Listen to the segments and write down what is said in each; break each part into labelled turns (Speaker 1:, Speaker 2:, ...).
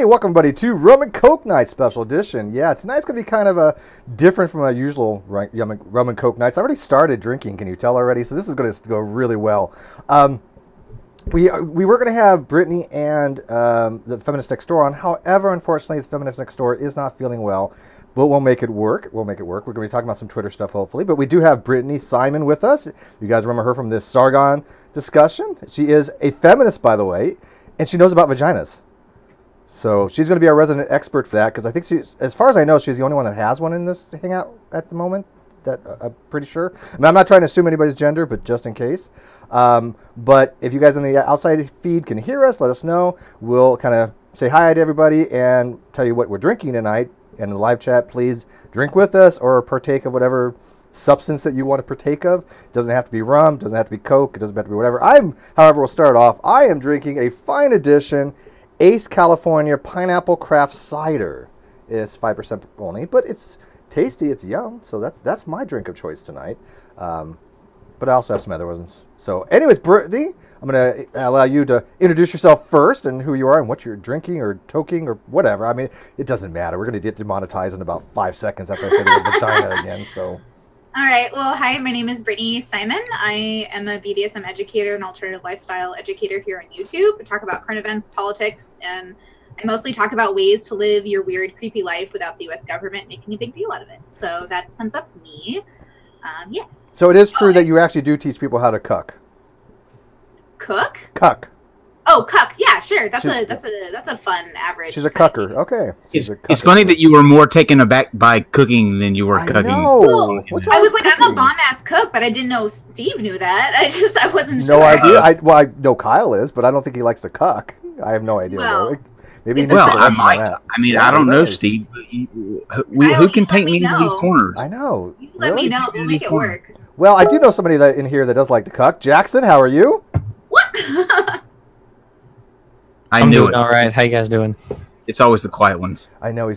Speaker 1: Hey, welcome, buddy, to Rum and Coke Night Special Edition. Yeah, tonight's going to be kind of a different from our usual Rum and Coke Nights. I already started drinking, can you tell already? So this is going to go really well. We were going to have Brittany and the Feminist Next Door on. However, unfortunately, the Feminist Next Door is not feeling well. But we'll make it work. We're going to be talking about some Twitter stuff, hopefully. But we do have Brittany Simon with us. You guys remember her from this Sargon discussion. She is a feminist, by the way, and she knows about vaginas. So she's going to be our resident expert for that, because I think as far as I know, she's the only one that has one in this hangout at the moment. That I'm pretty sure. I mean, I'm not trying to assume anybody's gender, but just in case. But if you guys in the outside feed can hear us, let us know. We'll kind of say hi to everybody and tell you what we're drinking tonight. And in the live chat, please drink with us or partake of whatever substance that you want to partake of. It doesn't have to be rum, doesn't have to be Coke, it doesn't have to be whatever. However, we'll start off. I am drinking a fine edition Ace California Pineapple Craft Cider. It's 5% only, but it's tasty, it's yum. So that's my drink of choice tonight. But I also have some other ones. So anyways, Brittany, I'm going to allow you to introduce yourself first and who you are and what you're drinking or toking or whatever. I mean, it doesn't matter. We're going to get demonetized in about 5 seconds after I say the word vagina again. So.
Speaker 2: All right. Well, hi, my name is Brittany Simon. I am a BDSM educator and alternative lifestyle educator here on YouTube. I talk about current events, politics, and I mostly talk about ways to live your weird, creepy life without the U.S. government making a big deal out of it. So that sums up me. Yeah.
Speaker 1: So it is true that you actually do teach people how to cuck.
Speaker 2: Cook?
Speaker 1: Cuck.
Speaker 2: Oh, cuck. Yeah, sure. That's a fun average.
Speaker 1: She's a cucker. Okay.
Speaker 3: It's funny that you were more taken aback by cooking than you were cooking.
Speaker 1: No.
Speaker 2: I was like, I'm a bomb ass cook, but I didn't know Steve knew that. I wasn't sure.
Speaker 1: No idea. I know Kyle is, but I don't think he likes to cuck. I have no idea.
Speaker 2: Well,
Speaker 1: maybe.
Speaker 3: Well, I might. I mean, I don't know, Steve. Who can paint me into these corners?
Speaker 1: I know.
Speaker 2: You let me know. We'll make it work.
Speaker 1: Well, I do know somebody that in here that does like to cuck. Jackson, how are you?
Speaker 2: What?
Speaker 3: I knew it.
Speaker 4: All right, how you guys doing?
Speaker 3: It's always the quiet ones.
Speaker 1: I know.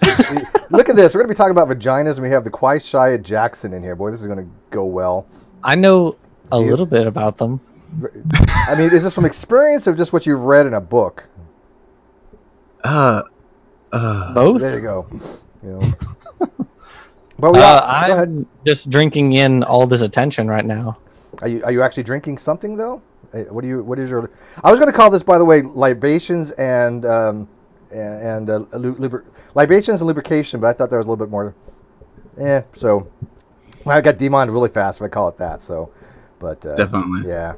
Speaker 1: Look at this. We're going to be talking about vaginas, and we have the quiet, shy Jackson in here. Boy, this is going to go well.
Speaker 4: I know a little bit about them.
Speaker 1: I mean, is this from experience or just what you've read in a book?
Speaker 4: Both?
Speaker 1: There you go. But
Speaker 4: I'm just drinking in all this attention right now.
Speaker 1: Are you actually drinking something though? What is your? I was going to call this, by the way, libations and libations and lubrication, but I thought there was a little bit more. So I got demoned really fast if I call it that. So, but
Speaker 3: definitely,
Speaker 1: yeah.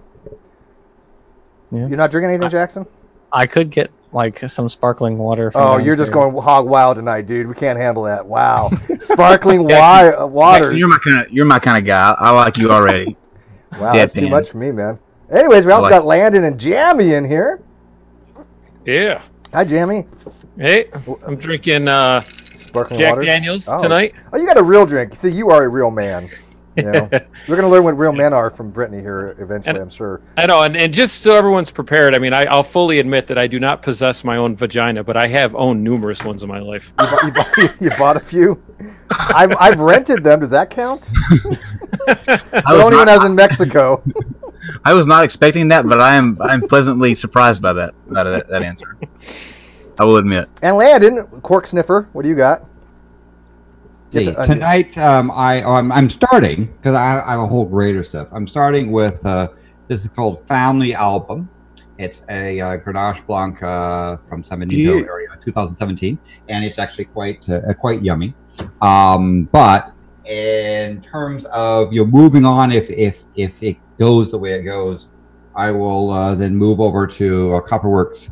Speaker 1: You're not drinking anything, Jackson?
Speaker 4: I could get like some sparkling water.
Speaker 1: Oh, you're just going hog wild tonight, dude. We can't handle that. Wow, sparkling water.
Speaker 3: Jackson, you're my kind of guy. I like you already.
Speaker 1: Wow, that's too much for me, man. Anyways, we also got Landon and Jammy in here.
Speaker 5: Yeah.
Speaker 1: Hi, Jammy.
Speaker 5: Hey, I'm drinking
Speaker 1: sparkling
Speaker 5: Jack
Speaker 1: water?
Speaker 5: Daniels tonight.
Speaker 1: Oh, you got a real drink. See, you are a real man. You know? We're going to learn what real men are from Brittany here eventually, I'm sure.
Speaker 5: I know, and just so everyone's prepared, I mean, I'll fully admit that I do not possess my own vagina, but I have owned numerous ones in my life.
Speaker 1: You bought a few? I've rented them. Does that count? Only when I was in Mexico.
Speaker 3: I was not expecting that, but I'm pleasantly surprised by that answer. I will admit.
Speaker 1: And Landon, cork sniffer, what do you got?
Speaker 6: Tonight, I'm starting because I have a whole grade of stuff. I'm starting with this is called Family Album. It's a Grenache Blanc from San Benito area, 2017, and it's actually quite yummy. But in terms of moving on, if it goes the way it goes, I will then move over to Copperworks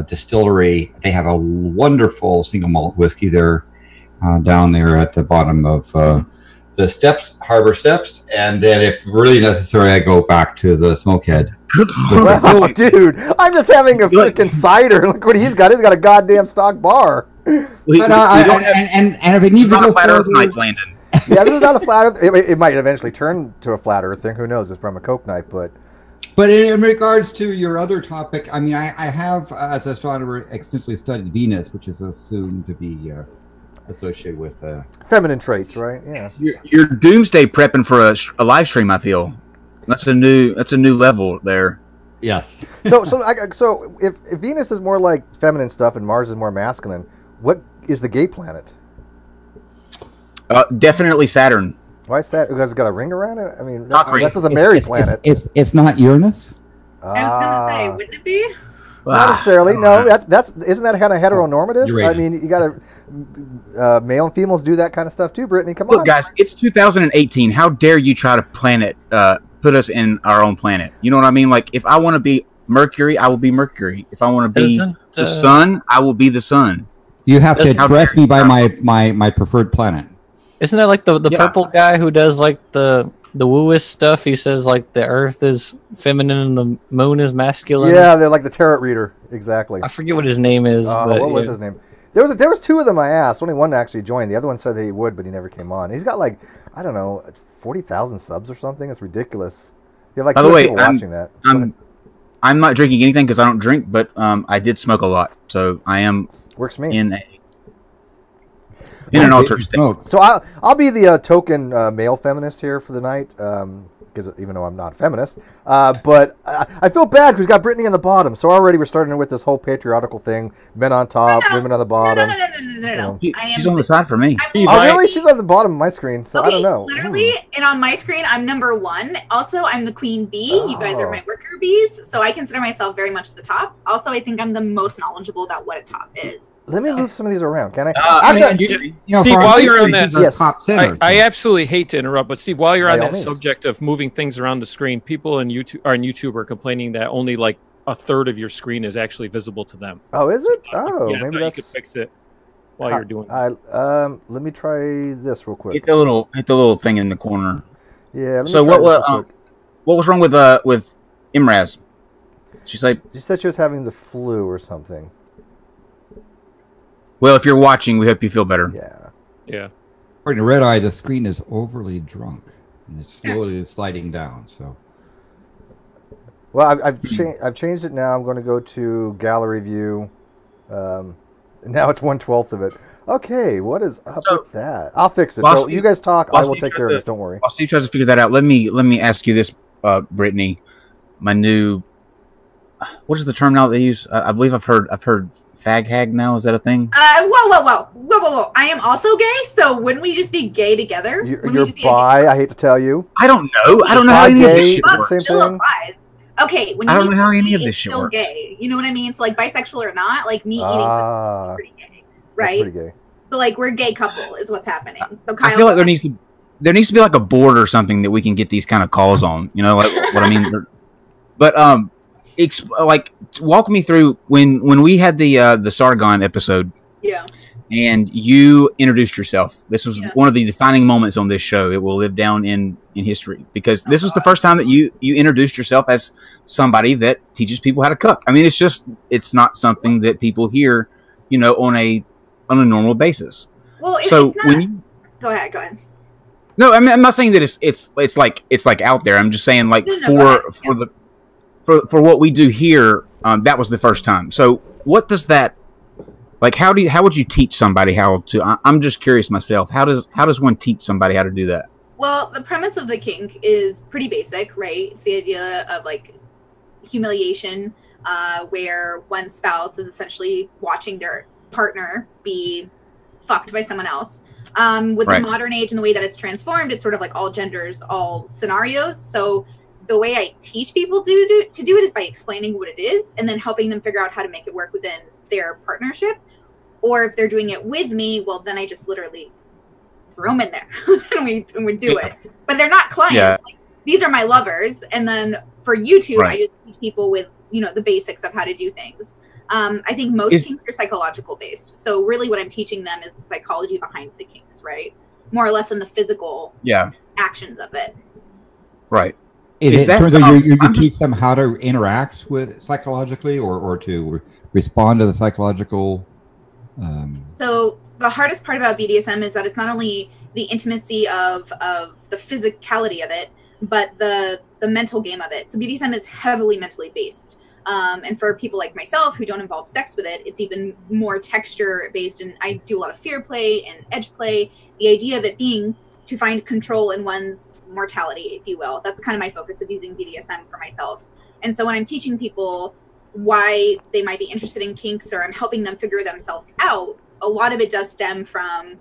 Speaker 6: Distillery. They have a wonderful single malt whiskey there. Down there at the bottom of the steps, Harbor Steps, and then if really necessary, I go back to the Smokehead.
Speaker 1: Wow, dude, I'm just having a freaking cider. Look what he's got. He's got a goddamn stock bar.
Speaker 6: And if it needs to go
Speaker 3: flat Earth night, Landon.
Speaker 1: Yeah, this is not a flat Earth. It might eventually turn to a flat Earth thing. Who knows? It's from a Coke night, but.
Speaker 6: But in regards to your other topic, I mean, I have, as a astronomer, extensively studied Venus, which is assumed to be associated with
Speaker 1: feminine traits, right? Yes.
Speaker 3: You're doomsday prepping for a live stream. I feel that's a new level there.
Speaker 6: Yes.
Speaker 1: So if Venus is more like feminine stuff and Mars is more masculine, what is the gay planet?
Speaker 3: Definitely Saturn.
Speaker 1: Why is that? Because it's got a ring around it. I mean,
Speaker 3: Not ring.
Speaker 1: that's just a married planet.
Speaker 6: It's not Uranus.
Speaker 2: I was gonna say, wouldn't it be?
Speaker 1: Not necessarily. No, that's isn't that kind of heteronormative?
Speaker 6: Uranus.
Speaker 1: I mean, you got to male and females do that kind of stuff too. Brittany, come on.
Speaker 3: Look, guys, it's 2018. How dare you try to put us in our own planet? You know what I mean? Like, if I want to be Mercury, I will be Mercury. If I want to be the sun, I will be the sun.
Speaker 6: You have to address me by my preferred planet.
Speaker 4: Isn't that like the purple guy who does like the wooist stuff? He says like the Earth is feminine and the moon is masculine.
Speaker 1: Yeah, they're like the tarot reader. Exactly.
Speaker 4: I forget what his name is. But
Speaker 1: what was his name? There was two of them I asked. Only one actually joined. The other one said that he would, but he never came on. He's got like, I don't know, 40,000 subs or something. It's ridiculous. You have like
Speaker 3: By the way,
Speaker 1: people watching that.
Speaker 3: I'm not drinking anything because I don't drink, but I did smoke a lot, so I am
Speaker 1: Works for me.
Speaker 3: in an altered state.
Speaker 1: So I'll be the token male feminist here for the night, because even though I'm not a feminist, but I feel bad because we got Brittany on the bottom. So already we're starting with this whole patriarchal thing: men on top, women on the bottom.
Speaker 2: No.
Speaker 3: She's on the side for me.
Speaker 1: Oh, really? She's on the bottom of my screen, so I don't know.
Speaker 2: Literally, and on my screen, I'm number 1. Also, I'm the queen bee. You guys are my worker bees, so I consider myself very much the top. Also, I think I'm the most knowledgeable about what a top is.
Speaker 1: Let me move some of these around, can I?
Speaker 5: Steve, while you're on that,
Speaker 1: Yes.
Speaker 6: top center,
Speaker 5: I absolutely hate to interrupt, but Steve, while you're
Speaker 1: By
Speaker 5: on
Speaker 1: all
Speaker 5: that
Speaker 1: means.
Speaker 5: subject of moving things around the screen, people on YouTube are complaining that only like a third of your screen is actually visible to them.
Speaker 1: Oh, is it? Oh,
Speaker 5: Yeah,
Speaker 1: maybe
Speaker 5: you
Speaker 1: that's.
Speaker 5: could fix it while you're doing it.
Speaker 1: Let me try this real quick.
Speaker 3: Hit the little thing in the corner.
Speaker 1: Yeah. Let me
Speaker 3: So
Speaker 1: try this real quick.
Speaker 3: what was wrong with Imraz? She said,
Speaker 1: She said she was having the flu or something.
Speaker 3: "Well, if you're watching, we hope you feel better."
Speaker 5: Yeah.
Speaker 6: According to Red Eye, the screen is overly drunk and it's slowly sliding down. So,
Speaker 1: Well, I've changed it now. I'm going to go to gallery view. Now it's 1/12 of it. Okay, what is up with that? I'll fix it. So you guys talk. I will take care of this. Don't worry.
Speaker 3: While Steve tries to figure that out, let me ask you this, Brittany. My new, what is the term now they use? I believe I've heard fag hag now. Is that a thing?
Speaker 2: Whoa. I am also gay, so wouldn't we just be gay together?
Speaker 1: You're bi. I hate to tell you.
Speaker 3: I don't know. I don't know how any of this shit
Speaker 1: But
Speaker 3: works.
Speaker 1: same
Speaker 2: Still
Speaker 1: thing.
Speaker 2: applies. Okay, when
Speaker 3: I
Speaker 2: you
Speaker 3: don't
Speaker 2: eat
Speaker 3: know how any
Speaker 2: pussy,
Speaker 3: of this
Speaker 2: it's
Speaker 3: shit
Speaker 2: still
Speaker 3: works.
Speaker 2: gay. You know what I mean? It's like bisexual or not, like me eating pussy is pretty gay, right?
Speaker 1: That's pretty gay.
Speaker 2: So like we're a gay couple is what's happening. So Kyle,
Speaker 3: I feel like there needs to be like a board or something that we can get these kind of calls on. You know, like what I mean. But like walk me through when we had the Sargon episode.
Speaker 2: Yeah.
Speaker 3: And you introduced yourself. This was one of the defining moments on this show. It will live down in history because this was the first time that you introduced yourself as somebody that teaches people how to cook. I mean, it's not something that people hear, you know, on a normal basis.
Speaker 2: Well,
Speaker 3: so
Speaker 2: it's not,
Speaker 3: when you
Speaker 2: go ahead.
Speaker 3: no, I mean, I'm not saying that it's like out there. I'm just saying like for what we do here, that was the first time. So what does that like? How would you teach somebody how to? I'm just curious myself. How does one teach somebody how to do that?
Speaker 2: Well, the premise of the kink is pretty basic, right? It's the idea of like humiliation, where one spouse is essentially watching their partner be fucked by someone else. With the modern age and the way that it's transformed, it's sort of like all genders, all scenarios. So the way I teach people to do it is by explaining what it is and then helping them figure out how to make it work within their partnership. Or if they're doing it with me, well, then I just literally throw them in there and we do it. But they're not clients.
Speaker 3: Yeah.
Speaker 2: Like, these are my lovers. And then for YouTube, I just teach people with, you know, the basics of how to do things. I think most kinks are psychological based. So really what I'm teaching them is the psychology behind the kinks, right? More or less than the physical actions of it.
Speaker 3: Right.
Speaker 6: Is that you teach them how to interact with psychologically or to respond to the psychological?
Speaker 2: So the hardest part about BDSM is that it's not only the intimacy of the physicality of it, but the mental game of it. So BDSM is heavily mentally based. And for people like myself who don't involve sex with it, it's even more texture based. And I do a lot of fear play and edge play. The idea of it being to find control in one's mortality, if you will. That's kind of my focus of using BDSM for myself. And so when I'm teaching people why they might be interested in kinks, or I'm helping them figure themselves out, a lot of it does stem from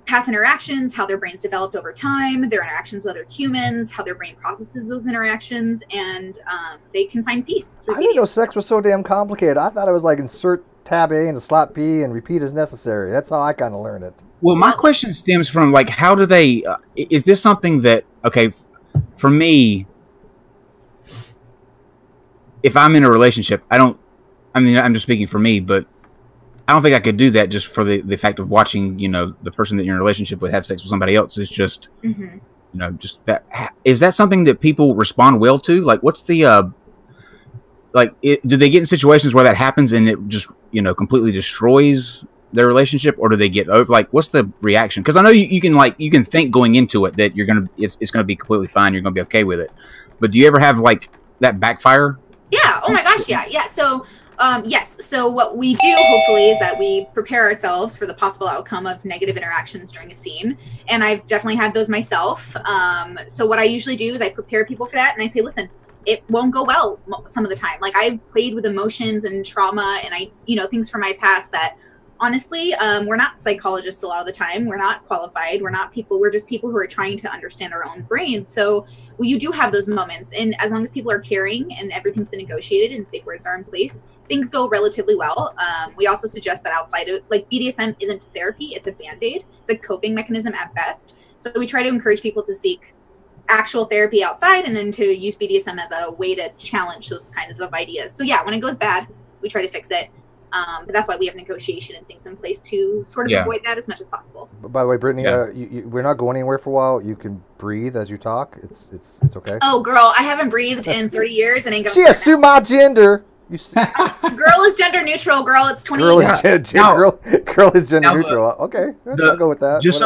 Speaker 2: past interactions, how their brains developed over time, their interactions with other humans, how their brain processes those interactions, and they can find peace.
Speaker 1: I didn't know sex was so damn complicated. I thought it was like insert tab A into slot B and repeat as necessary. That's how I kind of learned it.
Speaker 3: Well, my question stems from, like, how do they, is this something that, okay, for me, if I'm in a relationship, I'm just speaking for me, but I don't think I could do that just for the fact of watching, the person that you're in a relationship with have sex with somebody else. It's just, just that. Is that something that people respond well to? Like, what's the, do they get in situations where that happens and it just, completely destroys their relationship, or do they get over? Like, what's the reaction? Because I know you can think going into it that it's gonna be completely fine. You're gonna be okay with it. But do you ever have like that backfire?
Speaker 2: Yeah. Oh my gosh. Yeah. So. Yes. So what we do, hopefully, is that we prepare ourselves for the possible outcome of negative interactions during a scene. And I've definitely had those myself. So what I usually do is I prepare people for that, and I say, listen, it won't go well some of the time. Like, I've played with emotions and trauma and things from my past that, honestly, we're not psychologists a lot of the time. We're not qualified. We're just people who are trying to understand our own brains. So you do have those moments. And as long as people are caring and everything's been negotiated and safe words are in place, things go relatively well. We also suggest that outside of, like, BDSM isn't therapy. It's a Band-Aid. It's a coping mechanism at best. So we try to encourage people to seek actual therapy outside and then to use BDSM as a way to challenge those kinds of ideas. So yeah, when it goes bad, we try to fix it. But that's why we have negotiation and things in place to sort of avoid that as much as possible.
Speaker 1: By the way, Brittany, we're not going anywhere for a while. You can breathe as you talk. It's okay.
Speaker 2: Oh, girl, I haven't breathed in 30 years and ain't gonna.
Speaker 1: She assumed my gender.
Speaker 2: Girl is gender neutral. Girl, it's 20
Speaker 1: girl
Speaker 2: years.
Speaker 1: Girl is gender neutral. Okay, I'll go with that.
Speaker 3: Just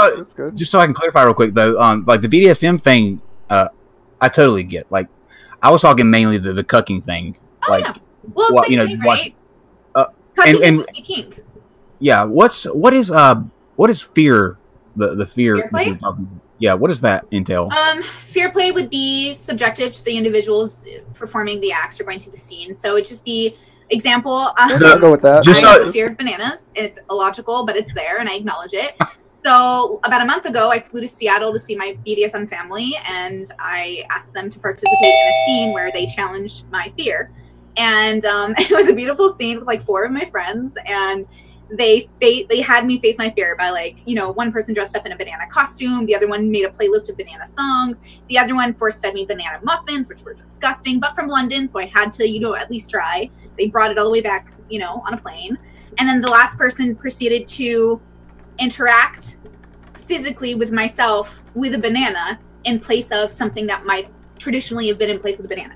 Speaker 3: so I can clarify real quick though, like the BDSM thing, I totally get. Like, I was talking mainly the cucking thing.
Speaker 2: Oh,
Speaker 3: like,
Speaker 2: yeah. Well, it's same thing, right?
Speaker 3: And
Speaker 2: is just a kink.
Speaker 3: Yeah, what is fear? The fear.
Speaker 2: Fear play?
Speaker 3: Yeah, what does that entail?
Speaker 2: Fear play would be subjective to the individuals performing the acts or going through the scene. So it'd just be example.
Speaker 1: I'll go with that.
Speaker 2: I have a fear of bananas. It's illogical, but it's there, and I acknowledge it. So about a month ago, I flew to Seattle to see my BDSM family, and I asked them to participate in a scene where they challenged my fear. And it was a beautiful scene with like 4 of my friends, and they had me face my fear by, like, one person dressed up in a banana costume, the other one made a playlist of banana songs, the other one force fed me banana muffins, which were disgusting, but from London, so I had to at least try. They brought it all the way back on a plane. And then the last person proceeded to interact physically with myself with a banana in place of something that might traditionally have been in place of the banana.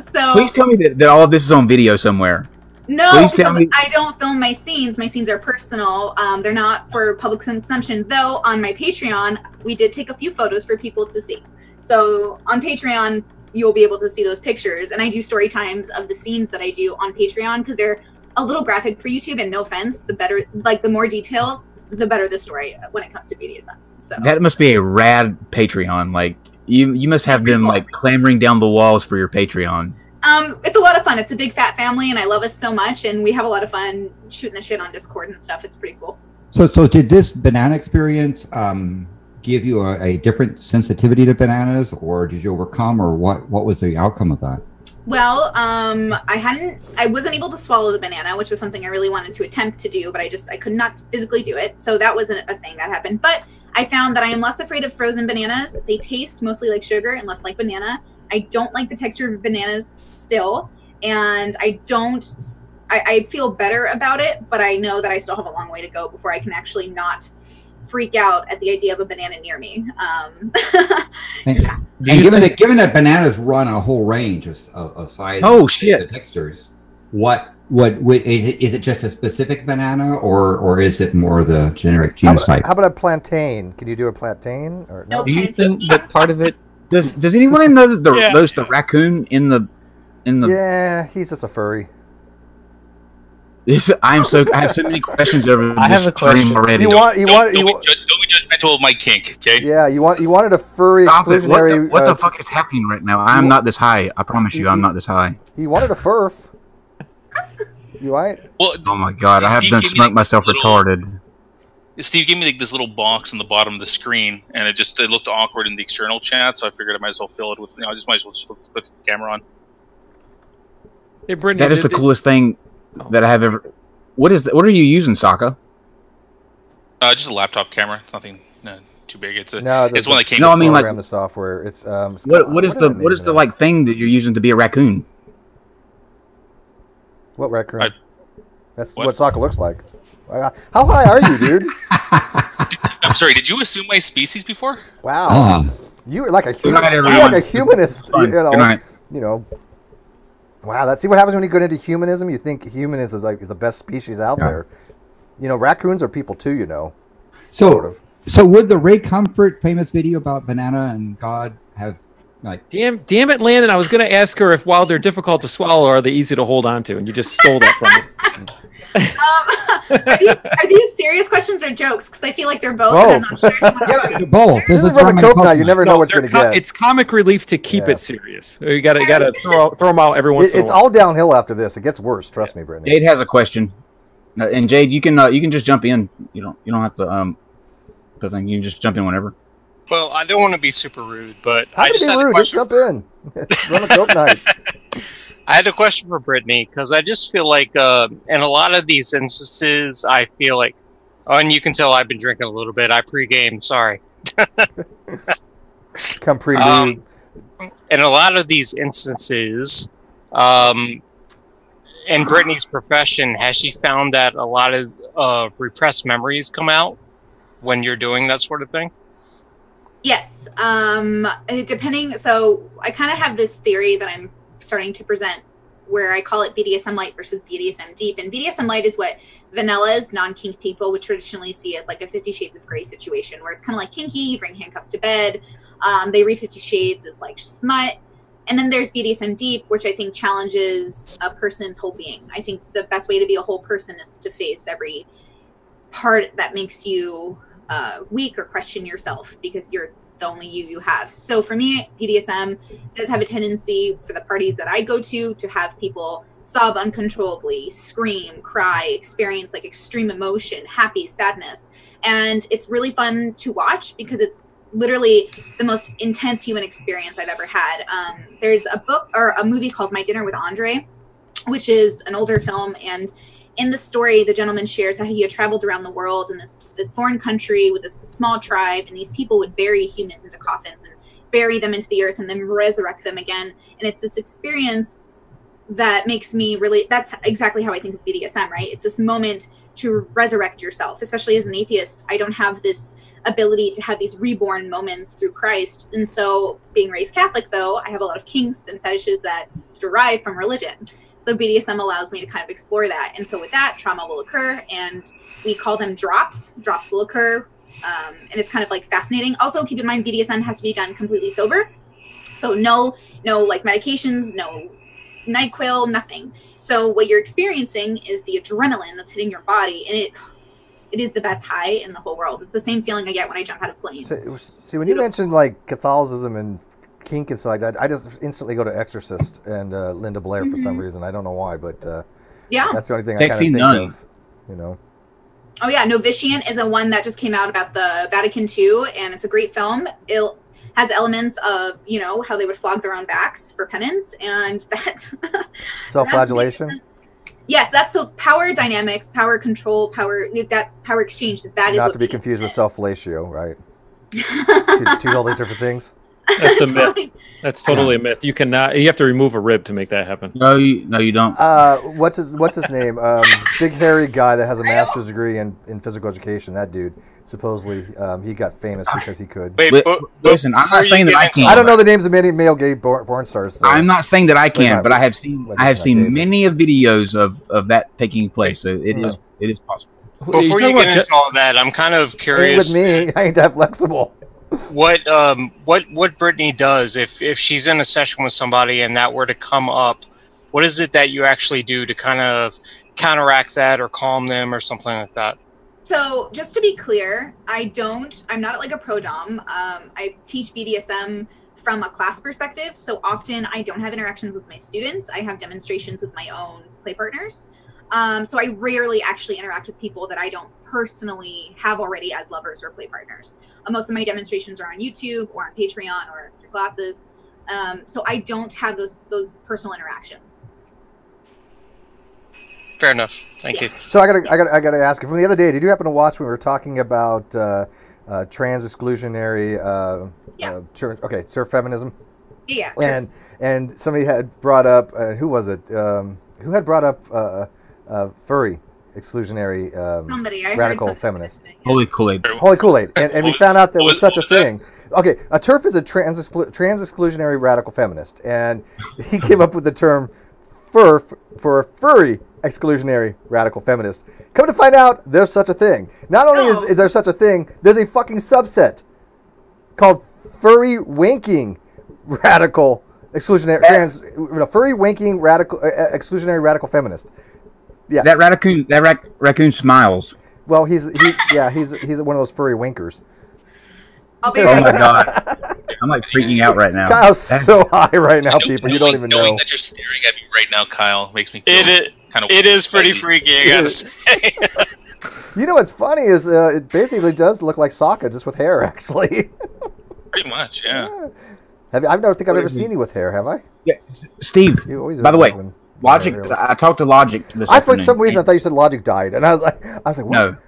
Speaker 2: So
Speaker 3: please tell me that all of this is on video somewhere.
Speaker 2: No, because I don't film my scenes. My scenes are personal. They're not for public consumption. Though on my Patreon, we did take a few photos for people to see. So on Patreon, you'll be able to see those pictures. And I do story times of the scenes that I do on Patreon because they're a little graphic for YouTube. And no offense, the better, like the more details, the better the story when it comes to BDSM. So
Speaker 3: that must be a rad Patreon. Like you must have them like clambering down the walls for your Patreon.
Speaker 2: It's a lot of fun. It's a big fat family, and I love us so much, and we have a lot of fun shooting the shit on Discord and stuff. It's pretty cool.
Speaker 6: So did this banana experience give you a different sensitivity to bananas, or did you overcome, or what was the outcome of that?
Speaker 2: Well, I wasn't able to swallow the banana, which was something I really wanted to attempt to do, but I could not physically do it. So that wasn't a thing that happened. But I found that I am less afraid of frozen bananas. They taste mostly like sugar and less like banana. I don't like the texture of bananas still, and I feel better about it, but I know that I still have a long way to go before I can actually not freak out at the idea of a banana near me.
Speaker 6: Given that bananas run a whole range of sizes, and textures, what is it just a specific banana, or is it more the generic genus type?
Speaker 1: How about a plantain? Can you do a plantain? Or no?
Speaker 4: Do you think that part of it?
Speaker 3: Does anyone know that the raccoon in the?
Speaker 1: Yeah, he's just a furry.
Speaker 3: I have so many questions over.
Speaker 4: I have a question
Speaker 3: already.
Speaker 7: Don't be judgmental told my kink. Okay.
Speaker 1: Yeah, you wanted a furry
Speaker 3: Stop it.
Speaker 1: exclusionary.
Speaker 3: What the fuck is happening right now? I'm not this high. I promise you, I'm not this high.
Speaker 1: He wanted a furf. You right?
Speaker 7: Well,
Speaker 3: Oh my god, I have done smoked myself retarded.
Speaker 7: Steve gave me like this little box on the bottom of the screen, and it looked awkward in the external chat, so I figured I might as well fill it with. I just might as well just put the camera on.
Speaker 5: Hey, Brittany,
Speaker 3: That is the coolest thing that I have ever. What is that? What are you using, Sokka?
Speaker 7: Just a laptop camera. It's nothing too big. It's one that came.
Speaker 1: No, I mean like the software. It's
Speaker 3: what is the like thing that you're using to be a raccoon?
Speaker 1: What raccoon? That's what Sokka looks like. How high are you, dude?
Speaker 7: I'm sorry. Did you assume my species before?
Speaker 1: Wow. You were like a human.
Speaker 3: Good night,
Speaker 1: You're like a humanist.
Speaker 3: Good night.
Speaker 1: You know. Wow. That's see what happens when you get into humanism. You think humanism is like the best species out there. You know, raccoons are people too. You know.
Speaker 6: So,
Speaker 1: sort of.
Speaker 6: So would the Ray Comfort famous video about banana and God have like?
Speaker 5: Damn it, Landon! I was going to ask her if while they're difficult to swallow, are they easy to hold on to, and you just stole that from me.
Speaker 2: Are these serious questions or jokes? Because I feel like they're both.
Speaker 1: Both.
Speaker 2: And I'm not sure if you want to
Speaker 6: Both.
Speaker 1: This is rum and coke night. You never know what you're going to get.
Speaker 5: It's comic relief to keep it serious. You got to throw them out every once in a while.
Speaker 1: It's all downhill after this. It gets worse. Trust me, Brittany.
Speaker 3: Jade has a question, and Jade, you can just jump in. You don't have to You can just jump in whenever.
Speaker 8: Well, I don't want to be super rude, but
Speaker 1: How
Speaker 8: I just had
Speaker 1: rude?
Speaker 8: a question.
Speaker 1: Just jump in. It's rum and coke night.
Speaker 8: I had a question for Brittany because I just feel like in a lot of these instances, I feel like, and you can tell I've been drinking a little bit. I pregame, sorry.
Speaker 1: Come pre-lube.
Speaker 8: In a lot of these instances, in Brittany's profession, has she found that a lot of repressed memories come out when you're doing that sort of thing?
Speaker 2: Yes. Depending. So I kind of have this theory that I'm starting to present where I call it BDSM light versus BDSM deep. And BDSM light is what vanillas, non-kink people would traditionally see as like a 50 Shades of Grey situation, where it's kind of like kinky, you bring handcuffs to bed. They read 50 Shades as like smut. And then there's BDSM deep, which I think challenges a person's whole being. I think the best way to be a whole person is to face every part that makes you weak or question yourself, because you're the only you have. So for me, BDSM does have a tendency for the parties that I go to have people sob uncontrollably, scream, cry, experience like extreme emotion, happy, sadness. And it's really fun to watch because it's literally the most intense human experience I've ever had. There's a book or a movie called My Dinner with Andre, which is an older film, and in the story, the gentleman shares how he had traveled around the world in this foreign country with this small tribe, and these people would bury humans into coffins and bury them into the earth and then resurrect them again. And it's this experience that makes me really, that's exactly how I think of BDSM, right? It's this moment to resurrect yourself. Especially as an atheist, I don't have this ability to have these reborn moments through Christ. And so being raised Catholic, though, I have a lot of kinks and fetishes that derive from religion. So BDSM allows me to kind of explore that. And so with that, trauma will occur, and we call them drops. Drops will occur, and it's kind of like fascinating. Also, keep in mind, BDSM has to be done completely sober. So no like medications, no NyQuil, nothing. So what you're experiencing is the adrenaline that's hitting your body, and it is the best high in the whole world. It's the same feeling I get when I jump out of planes.
Speaker 1: See, when you mentioned like Catholicism and kink and stuff like that, I just instantly go to Exorcist and Linda Blair for some reason. I don't know why, but that's the only thing I kind of think of. You know.
Speaker 2: Oh yeah, Novitiate is a one that just came out about the Vatican II, and it's a great film. It has elements of, you know, how they would flog their own backs for penance, and that
Speaker 1: self-flagellation.
Speaker 2: Yes, that's so power dynamics, power control, power exchange. That is
Speaker 1: not
Speaker 2: what
Speaker 1: to be confused with self-fellatio, right? two totally different things.
Speaker 5: That's a myth. That's totally a myth. You cannot. You have to remove a rib to make that happen.
Speaker 3: No, you don't.
Speaker 1: What's his name? Big hairy guy that has a master's degree in physical education. That dude. Supposedly, he got famous because he could.
Speaker 8: Wait,
Speaker 3: listen, I'm not saying that I can't.
Speaker 1: I don't know the names of many male gay porn stars. So.
Speaker 3: I'm not saying that I can, but I have seen many of videos of that taking place. So it is possible.
Speaker 8: Before you get into all that, I'm kind of curious.
Speaker 1: With me, I ain't that flexible.
Speaker 8: What Brittany does if she's in a session with somebody and that were to come up, what is it that you actually do to kind of counteract that or calm them or something like that?
Speaker 2: So just to be clear, I'm not like a pro dom. I teach BDSM from a class perspective. So often I don't have interactions with my students. I have demonstrations with my own play partners. So I rarely actually interact with people that I don't personally have already as lovers or play partners. Most of my demonstrations are on YouTube or on Patreon or through classes. So I don't have those personal interactions.
Speaker 8: Fair enough. Thank you.
Speaker 1: So I gotta ask you, from the other day, did you happen to watch when we were talking about trans exclusionary surf feminism?
Speaker 2: Yeah.
Speaker 1: And somebody had brought up who was it? Who had brought up furry exclusionary radical feminist?
Speaker 3: Holy Kool-Aid.
Speaker 1: Holy Kool-Aid. And we found out there was such a thing. Okay, a TERF is a trans exclusionary radical feminist, and he came up with the term FERF for a furry exclusionary radical feminist. Come to find out, there's such a thing. Not only is there such a thing, there's a fucking subset called furry winking radical exclusionary furry winking radical exclusionary radical feminist. Yeah,
Speaker 3: that raccoon smiles.
Speaker 1: Well, he's one of those furry winkers.
Speaker 2: I'll be
Speaker 3: Oh my god, I'm like freaking out right now.
Speaker 1: Kyle's so high right now, people. You don't even know.
Speaker 7: Knowing that you're staring at me right now, Kyle, makes me feel kind of.
Speaker 8: It is pretty freaky, I gotta say.
Speaker 1: You know what's funny is it basically does look like Sokka, just with hair, actually.
Speaker 7: Pretty much, yeah.
Speaker 1: I don't think I've ever seen you with hair, have I?
Speaker 3: Yeah, Steve. By the way, Logic. I talked to Logic this afternoon.
Speaker 1: For some reason, I thought you said Logic died, and I was like, what?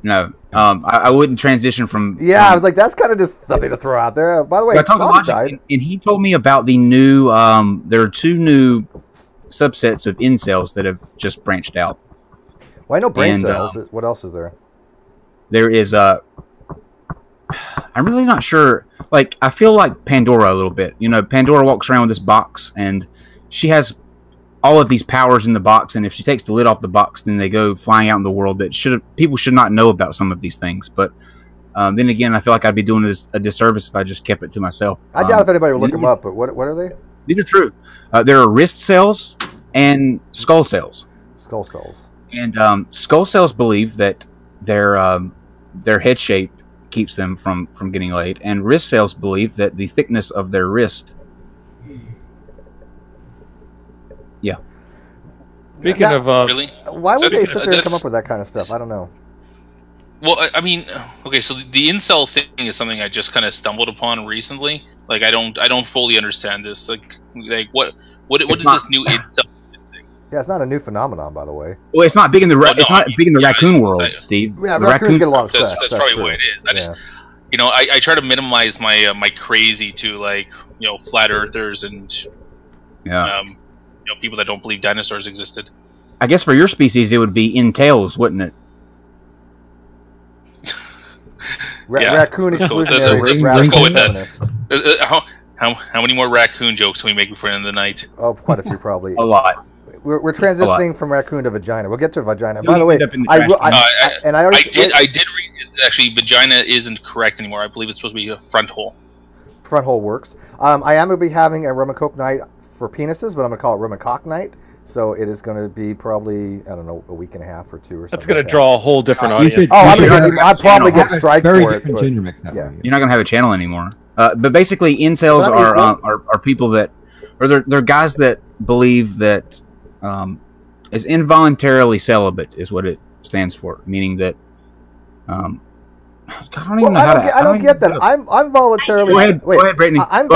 Speaker 3: No. I wouldn't transition from.
Speaker 1: Yeah, I was like, that's kind of just something to throw out there. By the way,
Speaker 3: I talked to Logic, and he told me about the new. There are 2 new subsets of incels that have just branched out.
Speaker 1: Well, I know brain cells. What else is there?
Speaker 3: There is I'm really not sure. Like, I feel like Pandora a little bit. You know, Pandora walks around with this box, and she has all of these powers in the box, and if she takes the lid off the box, then they go flying out in the world. People should not know about some of these things. But then again, I feel like I'd be doing a disservice if I just kept it to myself.
Speaker 1: I doubt if anybody would look them up. But what are they?
Speaker 3: These are true. There are wrist cells and skull cells.
Speaker 1: Skull cells.
Speaker 3: And skull cells believe that their head shape keeps them from getting laid, and wrist cells believe that the thickness of their wrist. Yeah.
Speaker 5: Speaking of
Speaker 7: really,
Speaker 1: why would they sit there and come up with that kind of stuff? I don't know.
Speaker 7: Well, I mean, okay, so the incel thing is something I just kind of stumbled upon recently. Like, I don't fully understand this. Like what is this new incel?
Speaker 1: Yeah, it's not a new phenomenon, by the way.
Speaker 3: Well, it's not big in the raccoon world, Steve.
Speaker 1: Yeah, the raccoons get a lot of sex.
Speaker 7: That's probably what it is. I just, I try to minimize my my crazy to, like, flat earthers and people that don't believe dinosaurs existed.
Speaker 3: I guess for your species, it would be entails, wouldn't it?
Speaker 1: Raccoon exclusionary.
Speaker 7: Let's go with that. How many more raccoon jokes can we make before the end of the night?
Speaker 1: Oh, quite a few, probably.
Speaker 3: A lot.
Speaker 1: We're transitioning from raccoon to vagina. We'll get to vagina. By the way, I
Speaker 7: did read actually vagina isn't correct anymore. I believe it's supposed to be a front hole.
Speaker 1: Front hole works. I am going to be having a rum and coke night for penises, but I'm going to call it rum and cock night. So it is going to be probably, I don't know, a week and a half or 2 or something.
Speaker 5: That's going to draw a whole different audience.
Speaker 1: I'll probably get strike for it.
Speaker 6: Ginger mix that
Speaker 3: You're not going to have a channel anymore. But basically, incels are people that, or they're guys that believe that is involuntarily celibate is what it stands for, meaning that. I
Speaker 1: don't get that. I'm voluntarily.
Speaker 3: Go ahead, Brittany.
Speaker 1: I'm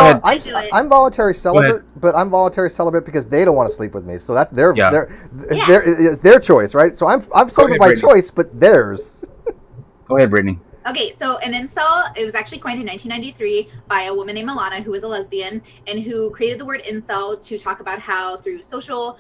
Speaker 1: voluntary celibate, but I'm voluntary celibate because they don't want to sleep with me. So that's their choice, right? So I'm celibate by choice, but theirs.
Speaker 3: Go ahead, Brittany.
Speaker 2: Okay, so an incel, it was actually coined in 1993 by a woman named Milana, who was a lesbian, and who created the word incel to talk about how through social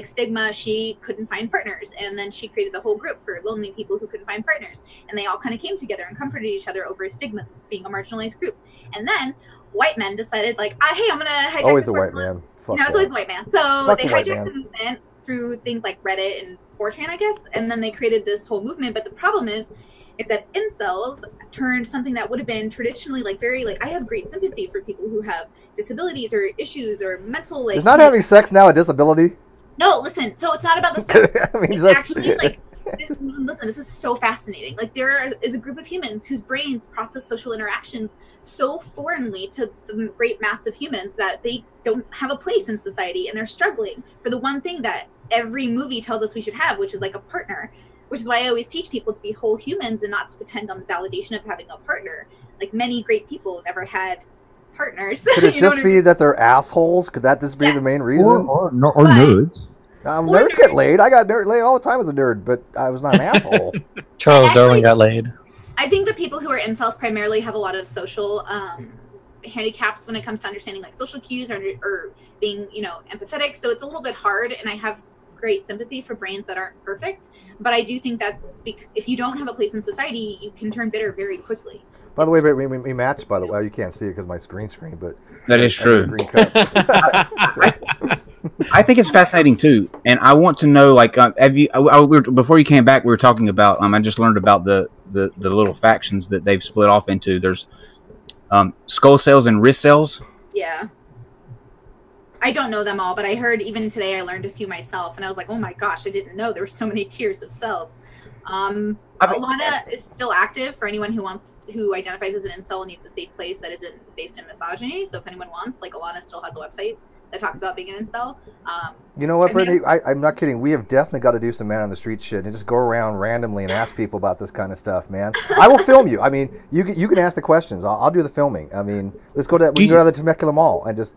Speaker 2: stigma, she couldn't find partners. And then she created the whole group for lonely people who couldn't find partners. And they all kind of came together and comforted each other over stigmas of being a marginalized group. And then white men decided, hey, I'm going to hijack
Speaker 1: always
Speaker 2: this
Speaker 1: the white man.
Speaker 2: It's always the white man. So they hijacked the movement through things like Reddit and 4chan, I guess. And then they created this whole movement. But the problem is that incels turned something that would have been traditionally I have great sympathy for people who have disabilities or issues or mental
Speaker 1: Is not having sex now a disability?
Speaker 2: No, listen. So it's not about the sex.
Speaker 1: I mean,
Speaker 2: it's actually Listen, this is so fascinating. Like, there is a group of humans whose brains process social interactions so foreignly to the great mass of humans that they don't have a place in society, and they're struggling for the one thing that every movie tells us we should have, which is like a partner. Which is why I always teach people to be whole humans and not to depend on the validation of having a partner. Like, many great people never had partners.
Speaker 1: Could it just be that they're assholes? Could that just be the main reason?
Speaker 6: Or nerds.
Speaker 1: Nerds get laid. I got laid all the time as a nerd, but I was not an asshole.
Speaker 4: Charles Darwin got laid.
Speaker 2: I think the people who are incels primarily have a lot of social handicaps when it comes to understanding like social cues or being, empathetic. So it's a little bit hard, and I have great sympathy for brains that aren't perfect. But I do think that if you don't have a place in society, you can turn bitter very quickly.
Speaker 1: By the way, we matched, by the way. You can't see it because my screen, but...
Speaker 3: That is true. I think it's fascinating, too. And I want to know, like, before you came back, we were talking about, I just learned about the little factions that they've split off into. There's skull cells and wrist cells.
Speaker 2: Yeah. I don't know them all, but I heard even today I learned a few myself, and I was like, oh my gosh, I didn't know there were so many tiers of cells. Alana is still active for anyone who identifies as an incel and needs a safe place that isn't based in misogyny. So if anyone wants, like, Alana still has a website that talks about being an incel.
Speaker 1: You know what, Brittany? I'm not kidding. We have definitely got to do some man on the street shit and just go around randomly and ask people about this kind of stuff, man. I will film you. I mean, you can ask the questions. I'll do the filming. I mean, let's go to the Temecula Mall and just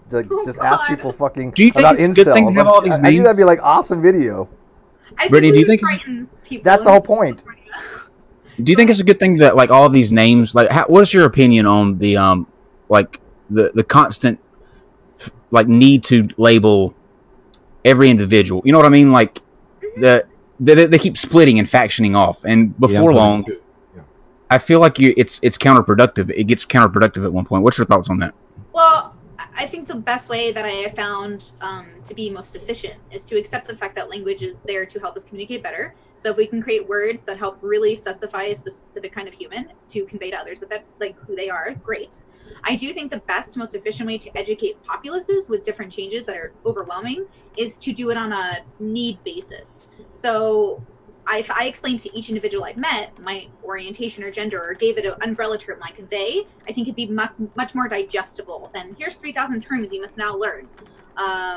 Speaker 1: ask people fucking about incels. Do you think it's a good thing to have all these names? I think that'd be like awesome video.
Speaker 3: Brittany, do you think
Speaker 1: that's the whole point?
Speaker 3: Do you think it's a good thing that like all of these names? Like, what's your opinion on the the constant need to label every individual? You know what I mean? Like they keep splitting and factioning off, and before long, I feel like it's counterproductive. It gets counterproductive at one point. What's your thoughts on that?
Speaker 2: Well, I think the best way that I have found to be most efficient is to accept the fact that language is there to help us communicate better. So if we can create words that help really specify a specific kind of human to convey to others, but that like who they are, great. I do think the best, most efficient way to educate populaces with different changes that are overwhelming is to do it on a need basis. So if I explained to each individual I've met my orientation or gender, or gave it an umbrella term like they, I think it'd be much more digestible than here's 3,000 terms you must now learn.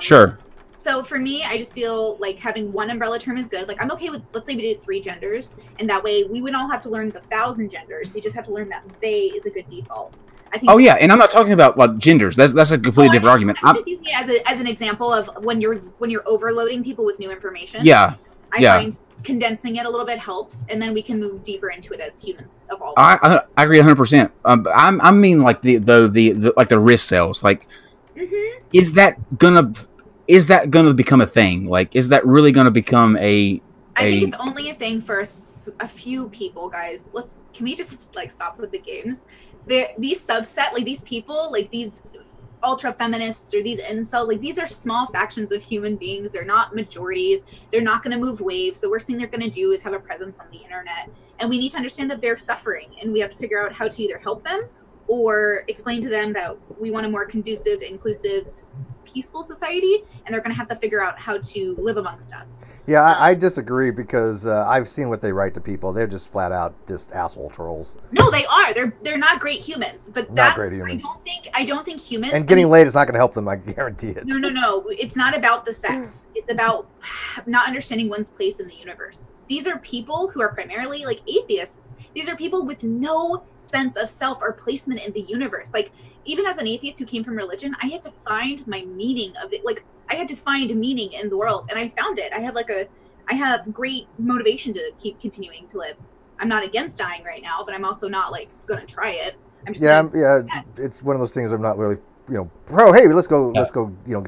Speaker 3: Sure.
Speaker 2: So for me, I just feel like having one umbrella term is good. Like, I'm okay with, let's say we did 3 genders, and that way we wouldn't all have to learn the 1,000 genders. We just have to learn that they is a good default. I think. Oh
Speaker 3: yeah, and I'm not talking about like genders. That's a completely different argument.
Speaker 2: I'm just using it as an example of when you're overloading people with new information.
Speaker 3: Yeah.
Speaker 2: I find condensing it a little bit helps, and then we can move deeper into it as humans evolve.
Speaker 3: I agree 100%. I mean like the like the wrist cells. Like, is that gonna become a thing? Like, is that really gonna become I
Speaker 2: think it's only a thing for a few people, guys. Can we just like stop with the games? These subset, like these people, like these ultra feminists or these incels, like these are small factions of human beings. They're not majorities. They're not going to move waves. The worst thing they're going to do is have a presence on the internet. And we need to understand that they're suffering, and we have to figure out how to either help them or explain to them that we want a more conducive, inclusive, peaceful society, and they're going to have to figure out how to live amongst us.
Speaker 1: Yeah, I disagree because I've seen what they write to people. They're just flat out just asshole trolls.
Speaker 2: No, they are. They're not great humans, but
Speaker 1: not great humans.
Speaker 2: I don't think humans.
Speaker 1: And getting laid is not going to help them. I guarantee it.
Speaker 2: No. It's not about the sex. It's about not understanding one's place in the universe. These are people who are primarily like atheists. These are people with no sense of self or placement in the universe. Like, even as an atheist who came from religion, I had to find my meaning of it. Like, I had to find meaning in the world, and I found it. I have great motivation to keep continuing to live. I'm not against dying right now, but I'm also not like going to try it. I'm just
Speaker 1: it's one of those things I'm not really, bro, hey, let's go,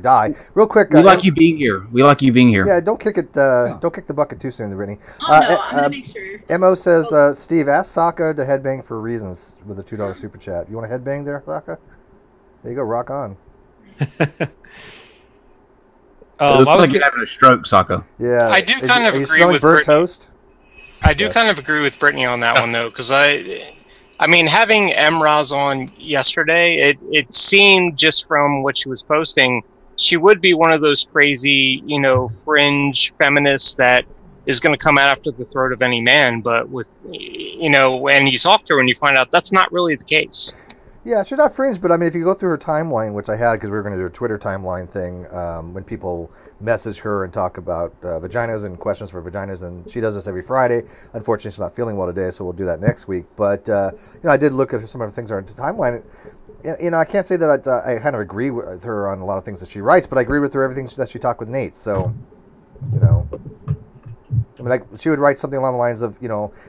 Speaker 1: die. Real quick.
Speaker 3: We like you being here.
Speaker 1: Yeah, don't kick it, don't kick the bucket too soon, Brittany.
Speaker 2: Oh, no, I'm going to make sure.
Speaker 1: Mo says, Steve, ask Sokka to headbang for reasons with a $2 super chat. You want to headbang there, Sokka? There you go, rock on.
Speaker 3: It looks like you're having a stroke, Sokka.
Speaker 1: Yeah.
Speaker 8: I do kind of agree with
Speaker 1: burnt toast?
Speaker 8: I do kind of agree with Brittany on that one, though, because I mean, having Emraz on yesterday, it seemed just from what she was posting, she would be one of those crazy, fringe feminists that is going to come out after the throat of any man. But with, and you talk to her and you find out that's not really the case.
Speaker 1: Yeah, she's not fringe, but I mean, if you go through her timeline, which I had because we were going to do a Twitter timeline thing, when people message her and talk about vaginas and questions for vaginas, and she does this every Friday. Unfortunately, she's not feeling well today, so we'll do that next week. But I did look at some of the things on her timeline. I can't say that I kind of agree with her on a lot of things that she writes, but I agree with her everything that she talked with Nate. So, I mean, she would write something along the lines of,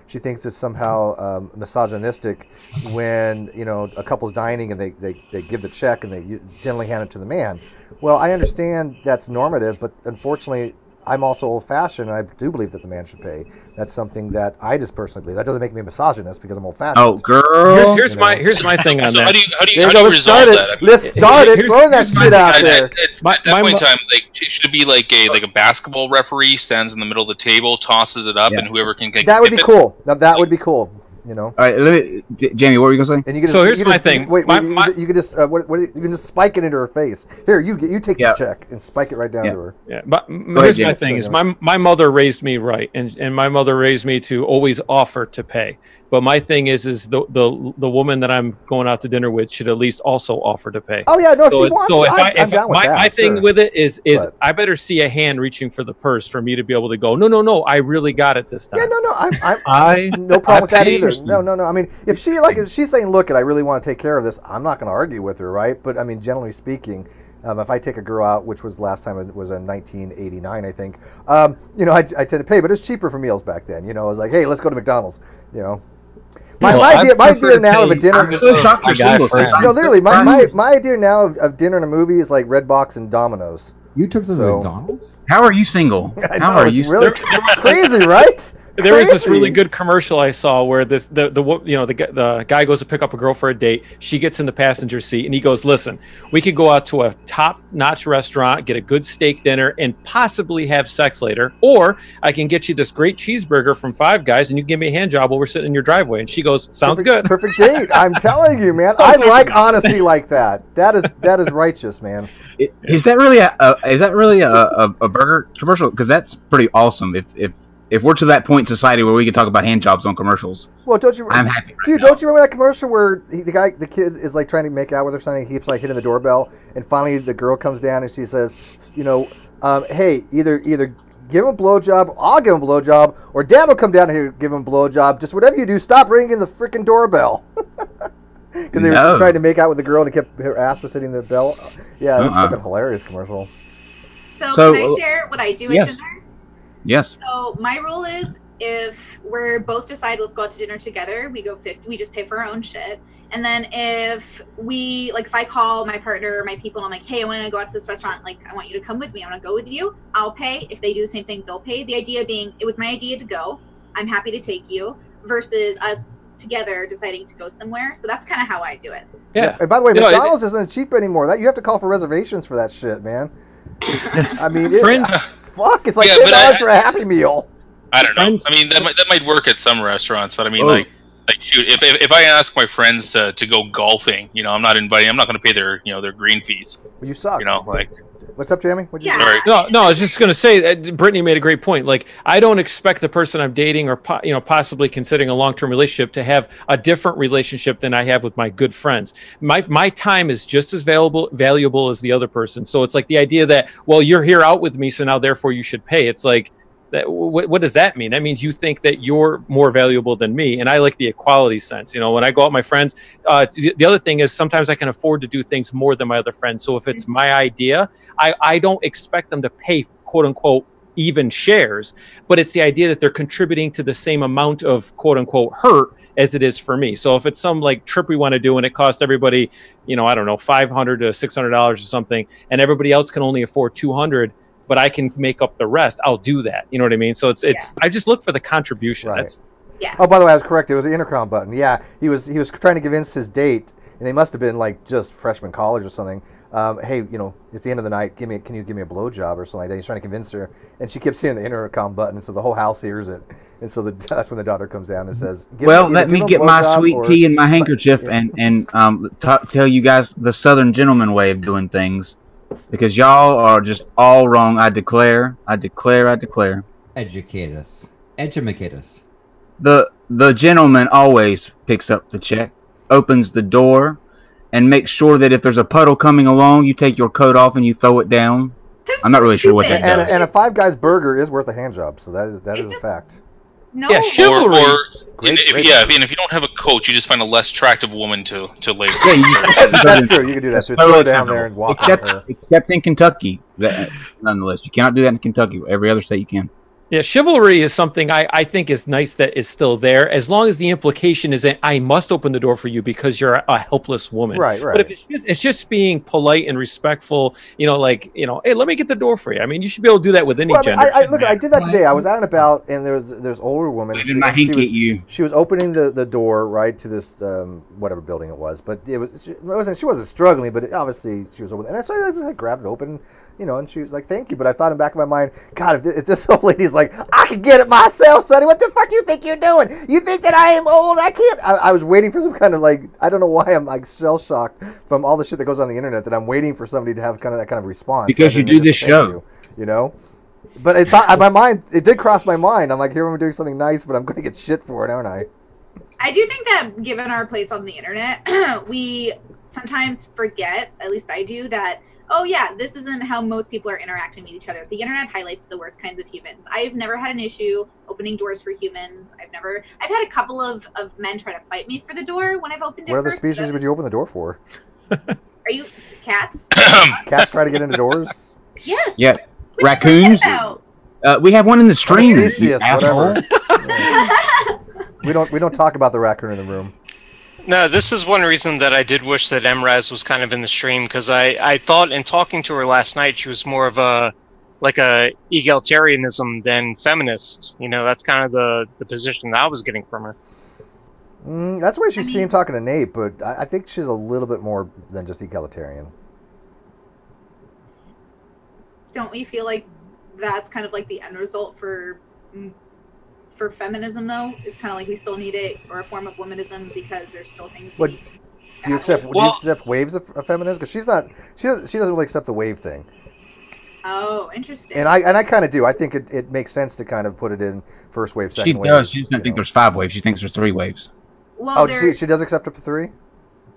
Speaker 1: she thinks it's somehow misogynistic when, a couple's dining and they give the check and they generally hand it to the man. Well, I understand that's normative, but unfortunately, I'm also old-fashioned, and I do believe that the man should pay. That's something that I just personally believe. That doesn't make me a misogynist because I'm old-fashioned.
Speaker 3: Oh, girl!
Speaker 5: Here's my thing on
Speaker 7: So
Speaker 5: that.
Speaker 7: how do you resolve that?
Speaker 1: Let's start it. Throw that shit out there.
Speaker 7: At that point in time, it should be like a basketball referee stands in the middle of the table, tosses it up, and whoever can get
Speaker 1: that would be cool. Now that would be cool.
Speaker 3: All right, Jamie, what were you gonna say?
Speaker 1: And you can
Speaker 5: so here's my thing.
Speaker 1: Wait, you can just you can just spike it into her face. Here, you take the check and spike it right down to her.
Speaker 5: Yeah, but here's my thing: is my mother raised me right, and my mother raised me to always offer to pay. But my thing is the woman that I'm going out to dinner with should at least also offer to pay.
Speaker 1: Oh yeah, no, she wants. So
Speaker 5: my thing with it is I better see a hand reaching for the purse for me to be able to go. No, I really got it this time.
Speaker 1: Yeah, no, I no problem with that either. No. I mean, if she's saying, look, I really want to take care of this, I'm not going to argue with her, right? But I mean, generally speaking, if I take a girl out, which was last time it was in 1989, I think, I tend to pay, but it's cheaper for meals back then. I was like, hey, let's go to McDonald's. My idea now of a dinner. Literally, my idea now of dinner and a movie is like Redbox and Domino's.
Speaker 6: You took them to McDonald's?
Speaker 3: How are you single?
Speaker 1: How are you? Really crazy, right?
Speaker 5: There was this really good commercial I saw where the guy goes to pick up a girl for a date. She gets in the passenger seat, and he goes, "Listen, we could go out to a top-notch restaurant, get a good steak dinner, and possibly have sex later, or I can get you this great cheeseburger from Five Guys, and you can give me a hand job while we're sitting in your driveway." And she goes, "Sounds good."
Speaker 1: Perfect date. I'm telling you, man. I like honesty like that. That is righteous, man.
Speaker 3: Is that really a burger commercial? Because that's pretty awesome. If we're to that point in society where we can talk about hand jobs on commercials,
Speaker 1: well, I'm happy. Dude, don't you remember that commercial where the kid is like trying to make out with her son, and he keeps like hitting the doorbell, and finally the girl comes down and she says, hey, either give him a blowjob, I'll give him a blowjob, or Dad will come down here and give him a blowjob. Just whatever you do, stop ringing the freaking doorbell. Because they were trying to make out with the girl, and her ass was hitting the bell. Yeah, it was fucking hilarious commercial.
Speaker 2: So can I share what I do at dinner?
Speaker 3: Yes.
Speaker 2: So my rule is if we're both decide let's go out to dinner together, we go 50. We just pay for our own shit. And then if I call my partner or my people and I'm like, hey, I want to go out to this restaurant. Like, I want you to come with me. I want to go with you. I'll pay. If they do the same thing, they'll pay. The idea being, it was my idea to go. I'm happy to take you versus us together deciding to go somewhere. So that's kind of how I do it.
Speaker 5: Yeah.
Speaker 1: And by the way, McDonald's isn't cheap anymore. That you have to call for reservations for that shit, man. I mean, fuck, it's like $10 for a Happy Meal.
Speaker 7: I don't know. I mean, that might work at some restaurants, but I mean, shoot, if I ask my friends to go golfing, I'm not going to pay their green fees.
Speaker 1: Well, you suck. What's up, Jamie? What'd you
Speaker 7: say?
Speaker 5: No, I was just going to say, Brittany made a great point. Like, I don't expect the person I'm dating or possibly considering a long-term relationship to have a different relationship than I have with my good friends. My time is just as valuable as the other person. So it's like the idea that, well, you're here out with me, so now therefore you should pay. It's like, what does that mean? That means you think that you're more valuable than me, and I like the equality sense. When I go out with my friends, the other thing is sometimes I can afford to do things more than my other friends. So if it's my idea, I don't expect them to pay, quote unquote, even shares, but it's the idea that they're contributing to the same amount of quote unquote hurt as it is for me. So if it's some like trip we want to do and it costs everybody, I don't know, $500 to $600 or something, and everybody else can only afford $200. But I can make up the rest. I'll do that. You know what I mean? So it's. I just look for the contribution.
Speaker 1: Right.
Speaker 5: That's.
Speaker 2: Yeah.
Speaker 1: Oh, by the way, I was correct. It was the intercom button. Yeah, he was trying to convince his date, and they must have been like just freshman college or something. Hey, it's the end of the night. Can you give me a blowjob or something like that? He's trying to convince her, and she keeps hitting the intercom button, so the whole house hears it, and so that's when the daughter comes down and says,
Speaker 3: let me get my sweet tea and my handkerchief and tell you guys the Southern gentleman way of doing things. Because y'all are just all wrong. I declare.
Speaker 6: Educate us. Educate us.
Speaker 3: The gentleman always picks up the check, opens the door, and makes sure that if there's a puddle coming along, you take your coat off and you throw it down. I'm not really sure what that does.
Speaker 1: And a Five Guys burger is worth a hand job, so that is a fact.
Speaker 2: No.
Speaker 5: Yeah, chivalry.
Speaker 7: If you don't have a coat, you just find a less attractive woman to lay with.
Speaker 3: Yeah,
Speaker 1: that's true. You can do that. So throw it down there and walk on her.
Speaker 3: Except in Kentucky, nonetheless, you cannot do that in Kentucky. Every other state you can.
Speaker 5: Yeah, chivalry is something I think is nice that is still there, as long as the implication is that I must open the door for you because you're a helpless woman.
Speaker 1: Right.
Speaker 5: But if it's just being polite and respectful, hey, let me get the door for you. I mean, you should be able to do that with any gender.
Speaker 1: I did that today. I was out and about, and there's older woman. She was opening the door right to this whatever building it was, but she wasn't struggling, but obviously she was over there. And so I just grabbed it open. And she was like, "Thank you," but I thought in the back of my mind, God, if this old lady's like, "I can get it myself, Sonny. What the fuck do you think you're doing? You think that I am old? I can't." I was waiting for some kind of I don't know why I'm shell shocked from all the shit that goes on the internet that I'm waiting for somebody to have that kind of response.
Speaker 3: Because you do this show,
Speaker 1: But it thought my mind, it did cross my mind. I'm like, here I'm doing something nice, but I'm going to get shit for it, aren't I?
Speaker 2: I do think that given our place on the internet, we sometimes forget, at least I do, that this isn't how most people are interacting with each other. The internet highlights the worst kinds of humans. I've never had an issue opening doors for humans. I've had a couple of men try to fight me for the door when I've opened it.
Speaker 1: What other species would you open the door for?
Speaker 2: Are you cats?
Speaker 1: Cats try to get into doors?
Speaker 2: Yes.
Speaker 3: Yeah. Raccoons? We have one in the stream. You asshole.
Speaker 1: We don't talk about the raccoon in the room.
Speaker 8: No, this is one reason that I did wish that Emraz was kind of in the stream, because I thought in talking to her last night she was more of a egalitarianism than feminist. That's kind of the position that I was getting from her.
Speaker 1: That's the way she seemed talking to Nate, but I think she's a little bit more than just egalitarian.
Speaker 2: Don't we feel like that's kind of like the end result for feminism, though? It's kind of like we still need it, or a form of womanism, because there's still things we need to
Speaker 1: do you accept waves of feminism? Because she doesn't really accept the wave thing.
Speaker 2: Oh, interesting.
Speaker 1: And I kind of do. I think it makes sense to kind of put it in first wave, second wave.
Speaker 3: She does. She doesn't think there's 5 waves. She thinks there's 3 waves.
Speaker 2: Well,
Speaker 1: she does accept up to 3?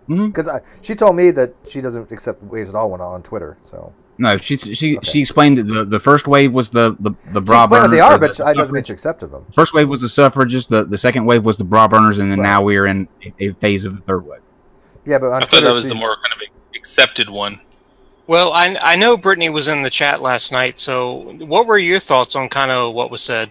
Speaker 1: Because she told me that she doesn't accept waves at all on Twitter. So
Speaker 3: no, she explained that the first wave was the bra burners. She explained
Speaker 1: what they are, but I doesn't mean she accepted them.
Speaker 3: First wave was the suffragists. The second wave was the bra burners, and then now we're in a phase of the third wave.
Speaker 1: Yeah, but
Speaker 7: I thought that was the more kind of accepted one.
Speaker 8: Well, I know Brittany was in the chat last night, so what were your thoughts on kind of what was said?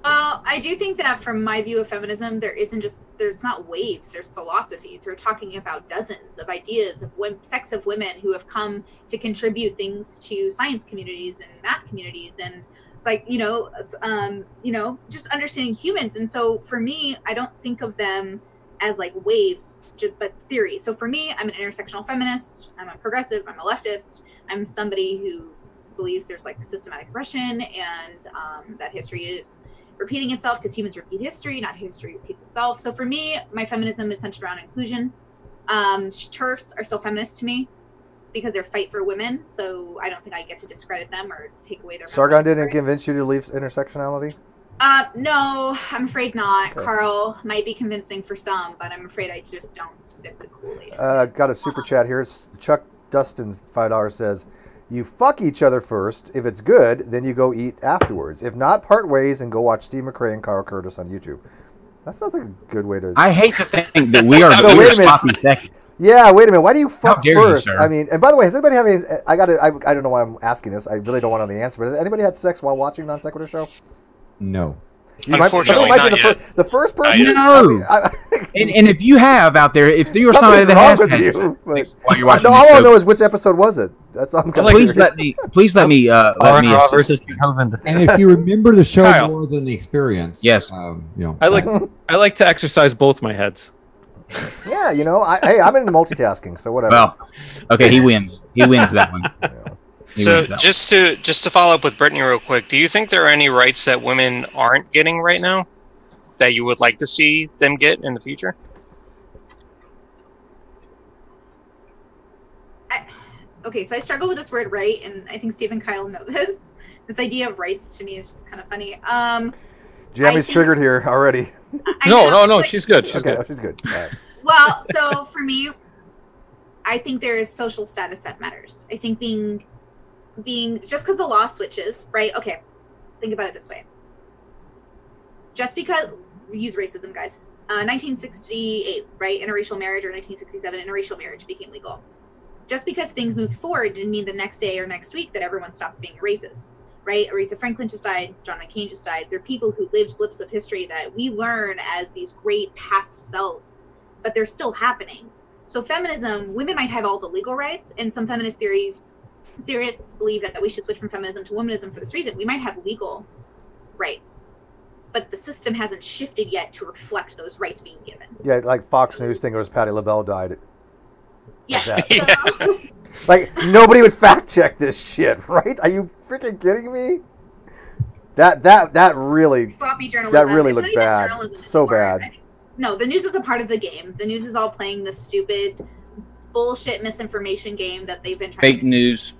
Speaker 2: Well, I do think that from my view of feminism, there's not waves, there's philosophies. We're talking about dozens of ideas of sects of women who have come to contribute things to science communities and math communities. And it's like, just understanding humans. And so for me, I don't think of them as like waves, but theory. So for me, I'm an intersectional feminist. I'm a progressive. I'm a leftist. I'm somebody who believes there's like systematic oppression, and that history is repeating itself because humans repeat history, not history repeats itself. So for me, my feminism is centered around inclusion. TERFs are still feminist to me because they're fight for women. So I don't think I get to discredit them or take away their.
Speaker 1: Sargon didn't convince you to leave intersectionality?
Speaker 2: No, I'm afraid not. Okay. Carl might be convincing for some, but I'm afraid I just don't sip the Kool-Aid.
Speaker 1: Got a super chat here. Chuck Dustin's $5 says, "You fuck each other first. If it's good, then you go eat afterwards. If not, part ways and go watch Steve McRae and Carl Curtis on YouTube." That sounds like a good way to.
Speaker 3: I hate to think that we are sloppy second.
Speaker 1: Yeah, wait a minute. Why do you fuck first?
Speaker 3: You,
Speaker 1: I mean, and by the way, has anybody having? I don't know why I'm asking this. I really don't want to know the answer. But has anybody had sex while watching Non Sequitur Show?
Speaker 6: No.
Speaker 8: Unfortunately, not yet.
Speaker 1: The first person.
Speaker 3: No. And if you have out there, if you're somebody that has had sex while you're watching,
Speaker 1: all I know is which episode was it. That's all I'm
Speaker 3: Please let me.
Speaker 4: Versus
Speaker 6: and if you remember the show Kyle. More than the experience,
Speaker 3: yes.
Speaker 5: I like to exercise both my heads.
Speaker 1: Yeah, I'm into multitasking, so whatever.
Speaker 3: Well, okay, he wins. He wins that one.
Speaker 8: So just to follow up with Brittany real quick, do you think there are any rights that women aren't getting right now that you would like to see them get in the future?
Speaker 2: Okay, so I struggle with this word right, and I think Steve and Kyle know this. This idea of rights to me is just kind of funny.
Speaker 1: Jamie's triggered here already.
Speaker 5: No, she's good. She's good.
Speaker 1: Oh, she's good. All right.
Speaker 2: Well, so for me, I think there is social status that matters. I think being just because the law switches, right? Okay, think about it this way. Just because we use racism, guys. 1968, right? Interracial marriage, or 1967, interracial marriage became legal. Just because things moved forward didn't mean the next day or next week that everyone stopped being racist, right? Aretha Franklin just died. John McCain just died. They're people who lived blips of history that we learn as these great past selves, but they're still happening. So feminism, women might have all the legal rights, and some feminist theorists believe that we should switch from feminism to womanism for this reason. We might have legal rights, but the system hasn't shifted yet to reflect those rights being given.
Speaker 1: Yeah, like Fox News thing was Patti LaBelle died.
Speaker 2: Yeah.
Speaker 1: So, like, nobody would fact check this shit, right? Are you freaking kidding me? That really
Speaker 2: sloppy journalism.
Speaker 1: That really looked bad. So bad.
Speaker 2: No, the news is a part of the game. The news is all playing this stupid bullshit misinformation game that they've been trying
Speaker 3: fake news.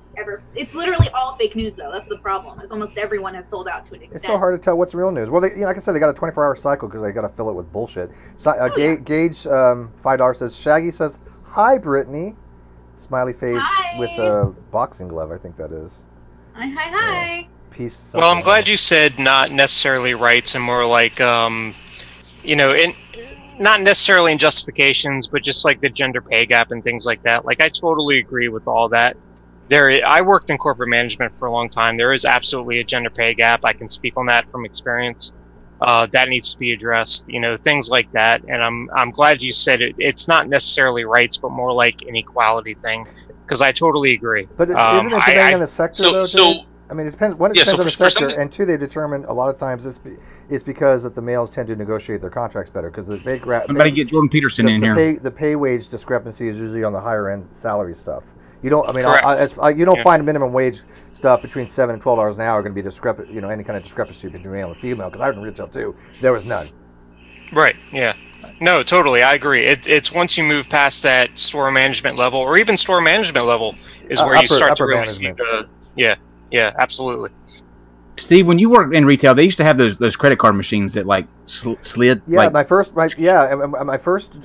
Speaker 2: It's literally all fake news, though. That's the problem. Is almost everyone has sold out to an extent.
Speaker 1: It's so hard to tell what's real news. Well, like I said, they got a 24-hour cycle because they got to fill it with bullshit. So, Gage $5 says, Shaggy says, "Hi, Brittany." Smiley face with a boxing glove. I think that is.
Speaker 2: Hi.
Speaker 1: Peace.
Speaker 8: Well, I'm glad you said not necessarily rights and more like, not necessarily in justifications, but just like the gender pay gap and things like that. Like, I totally agree with all that. I worked in corporate management for a long time. There is absolutely a gender pay gap. I can speak on that from experience. That needs to be addressed. Things like that. And I'm glad you said it. It's not necessarily rights, but more like an equality thing. Because I totally agree.
Speaker 1: But isn't it depending on the sector, though? I mean, it depends. One, it depends on the sector, and two, they determine a lot of times it's because that the males tend to negotiate their contracts better because the big.
Speaker 3: Somebody get Jordan Peterson in here.
Speaker 1: The pay wage discrepancy is usually on the higher end salary stuff. You don't. I mean, you don't find minimum wage stuff between $7 and $12 an hour going to be any kind of discrepancy between male and female. Because I was in retail too. There was none.
Speaker 8: Right. Yeah. No, totally. I agree. It's once you move past that store management level, or even store management level, is where you start to really see the. Yeah, absolutely.
Speaker 3: Steve, when you worked in retail, they used to have those credit card machines that slid.
Speaker 1: Yeah, my first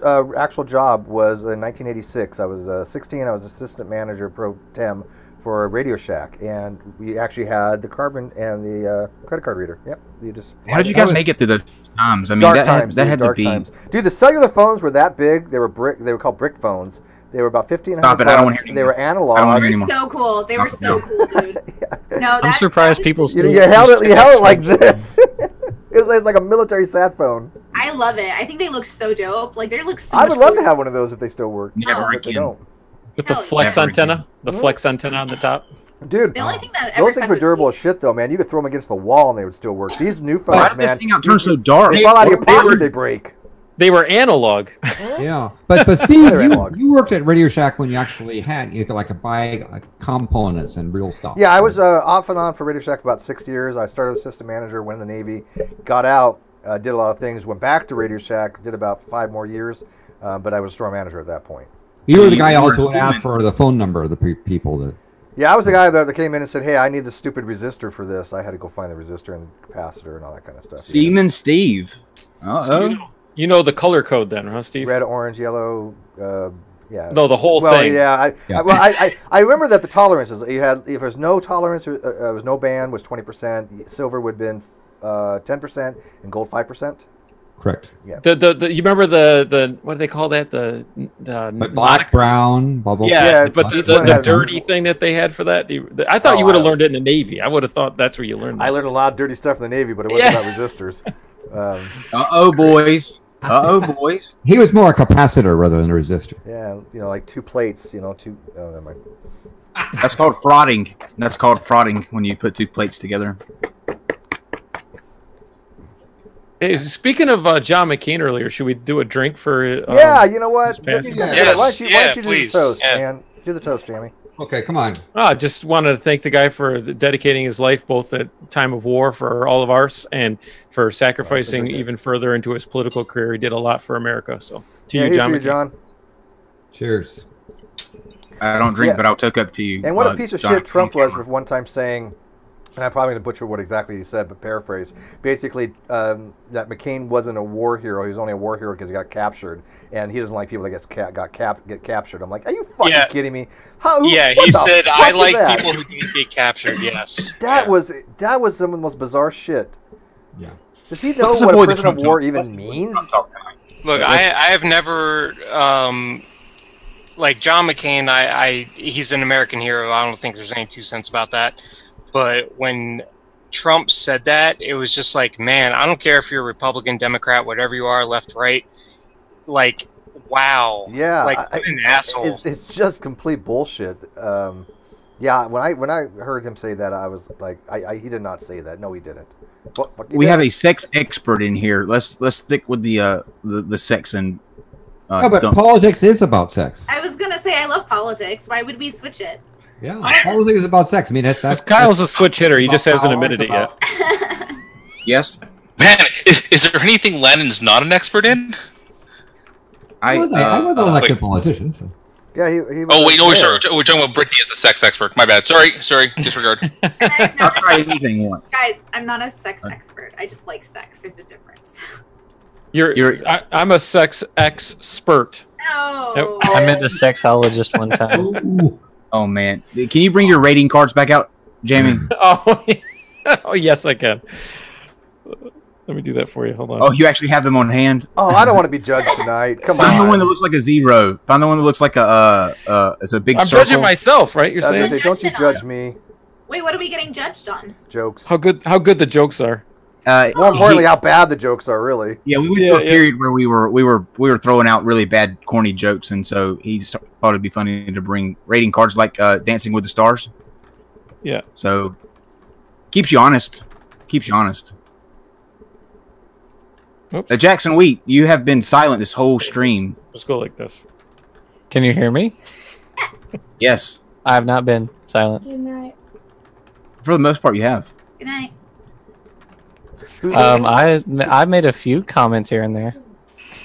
Speaker 1: actual job was in 1986. I was 16. I was assistant manager pro tem for Radio Shack, and we actually had the carbon and the credit card reader. Yep, you just.
Speaker 3: How did you guys make it through those times? I mean, that had to be.
Speaker 1: Times. Dude, the cellular phones were that big. They were called brick phones. They were about $1,500.
Speaker 3: Stop it! I don't want to hear
Speaker 1: They were analog.
Speaker 2: They were so cool. They were so cool, dude. No,
Speaker 4: I'm surprised people still.
Speaker 1: You held it like this. It was like a military sat phone.
Speaker 2: I love it. I think they look so dope. Like they look so.
Speaker 1: I would love to have one of those if they still work.
Speaker 3: Never
Speaker 1: but they don't.
Speaker 5: With the flex antenna, flex antenna on the top.
Speaker 1: Dude,
Speaker 2: the only thing that
Speaker 1: those things were durable as shit, though, man. You could throw them against the wall and they would still work. These new phones,
Speaker 3: why did this thing turn so dark?
Speaker 1: They fall out of your pocket, they break.
Speaker 5: They were analog.
Speaker 6: Yeah, but Steve, you worked at Radio Shack when you actually had could buy components and real stuff.
Speaker 1: Yeah, I was off and on for Radio Shack about 6 years. I started as assistant manager, went in the Navy, got out, did a lot of things, went back to Radio Shack, did about 5 more years, but I was store manager at that point.
Speaker 6: You were the guy also who asked for the phone number of the people that.
Speaker 1: Yeah, I was the guy that came in and said, "Hey, I need the stupid resistor for this." I had to go find the resistor and capacitor and all that kind of stuff.
Speaker 3: Siemens Steve.
Speaker 5: So you know the color code then, huh, Steve?
Speaker 1: Red, orange, yellow. Yeah.
Speaker 5: No, the whole thing.
Speaker 1: Yeah. I remember that the tolerances you had. If there's no tolerance, there was no band was 20%. Silver would have been 10%, and gold 5%.
Speaker 6: Correct.
Speaker 1: Yeah.
Speaker 5: You remember the what do they call that? The
Speaker 6: black, brown, bubble.
Speaker 5: Yeah, but the dirty thing that they had for that. I thought you would have learned it in the Navy. I would have thought that's where you learned that.
Speaker 1: I learned a lot of dirty stuff in the Navy, but it wasn't about resistors.
Speaker 3: Boys. Boys.
Speaker 6: He was more a capacitor rather than a resistor.
Speaker 1: Yeah, like 2 plates. Oh, never mind.
Speaker 3: That's called frauding. That's called frauding when you put 2 plates together.
Speaker 5: Hey, speaking of John McCain earlier, should we do a drink for?
Speaker 1: Yeah, you know what? Why don't you do
Speaker 8: please.
Speaker 1: the toast, man? Do the toast, Jamie.
Speaker 6: Okay, come on.
Speaker 5: I just wanted to thank the guy for dedicating his life both at time of war for all of ours and for sacrificing even further into his political career. He did a lot for America. So to you, John.
Speaker 1: John.
Speaker 6: Cheers.
Speaker 3: I don't drink, but I'll took up to you.
Speaker 1: And what a piece of shit Trump was for one time saying and I'm probably going to butcher what exactly he said, but paraphrase. Basically, that McCain wasn't a war hero. He was only a war hero because he got captured, and he doesn't like people that get captured. I'm like, are you fucking kidding me?
Speaker 8: He said, I like people who didn't get captured, yes.
Speaker 1: That was some of the most bizarre shit.
Speaker 6: Yeah.
Speaker 1: Does he know what a prisoner of war even means?
Speaker 8: Look, I have never... like John McCain, he's an American hero. I don't think there's any 2 cents about that. But when Trump said that, it was just like, man, I don't care if you're a Republican, Democrat, whatever you are, left, right. Like, wow.
Speaker 1: Yeah.
Speaker 8: Like, what an asshole.
Speaker 1: It's just complete bullshit. Yeah, when I heard him say that, I was like, he did not say that. No, he didn't.
Speaker 3: We have a sex expert in here. Let's stick with the sex and.
Speaker 6: But politics is about sex.
Speaker 2: I was gonna say I love politics. Why would we switch it?
Speaker 6: Yeah, politics is about sex. I mean, that's
Speaker 5: Kyle's a switch hitter. He just hasn't admitted it yet.
Speaker 3: Yes.
Speaker 7: Man, is there anything Lennon's not an expert in?
Speaker 6: I was an elected politician. So.
Speaker 1: Yeah, he
Speaker 7: oh wait, no, we're talking about Brittany as the sex expert. My bad. Sorry, disregard.
Speaker 3: I'll try anything once.
Speaker 2: Guys, I'm not a sex expert. I just like sex. There's a difference.
Speaker 5: I'm a sex expert.
Speaker 2: No.
Speaker 4: I met a sexologist one time.
Speaker 3: Oh man, can you bring your rating cards back out, Jamie?
Speaker 5: Oh yes, I can. Let me do that for you. Hold on.
Speaker 3: Oh, you actually have them on hand?
Speaker 1: Oh, I don't want to be judged tonight. Come on.
Speaker 3: Find the one that looks like a zero. Find the one that looks like it's a big
Speaker 5: I'm
Speaker 3: circle.
Speaker 5: judging myself, right? You're saying?
Speaker 1: Don't you judge me.
Speaker 2: Wait, what are we getting judged on?
Speaker 1: Jokes.
Speaker 5: How good the jokes are.
Speaker 1: More importantly, how bad the jokes are, really.
Speaker 3: Yeah, we went through a period where we were throwing out really bad, corny jokes, and so he thought it'd be funny to bring rating cards like Dancing with the Stars.
Speaker 5: Yeah.
Speaker 3: So keeps you honest.
Speaker 5: Oops.
Speaker 3: Jackson Wheat, you have been silent this whole stream.
Speaker 5: Let's go like this.
Speaker 4: Can you hear me?
Speaker 3: Yes.
Speaker 4: I have not been silent.
Speaker 2: Good night.
Speaker 3: For the most part, you have.
Speaker 2: Good night.
Speaker 4: I made a few comments here and there.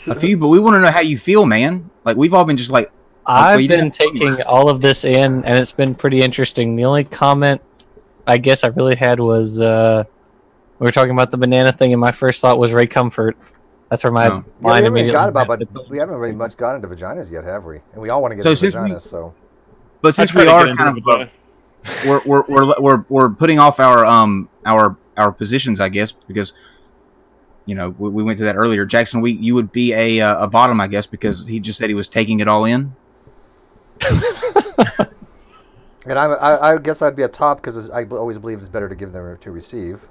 Speaker 3: A few, but we want to know how you feel, man. Like, we've all been just like...
Speaker 4: I've been taking all of this in, and it's been pretty interesting. The only comment I guess I really had was we were talking about the banana thing, and my first thought was Ray Comfort. That's where my mind immediately
Speaker 1: but we haven't really much got into vaginas yet, have we? And we all want to get into vaginas,
Speaker 3: But since we are kind of... we're putting off our positions, I guess, because we went to that earlier. Jackson, you would be a bottom, I guess, because he just said he was taking it all in.
Speaker 1: And I guess I'd be a top because I always believe it's better to give than to receive.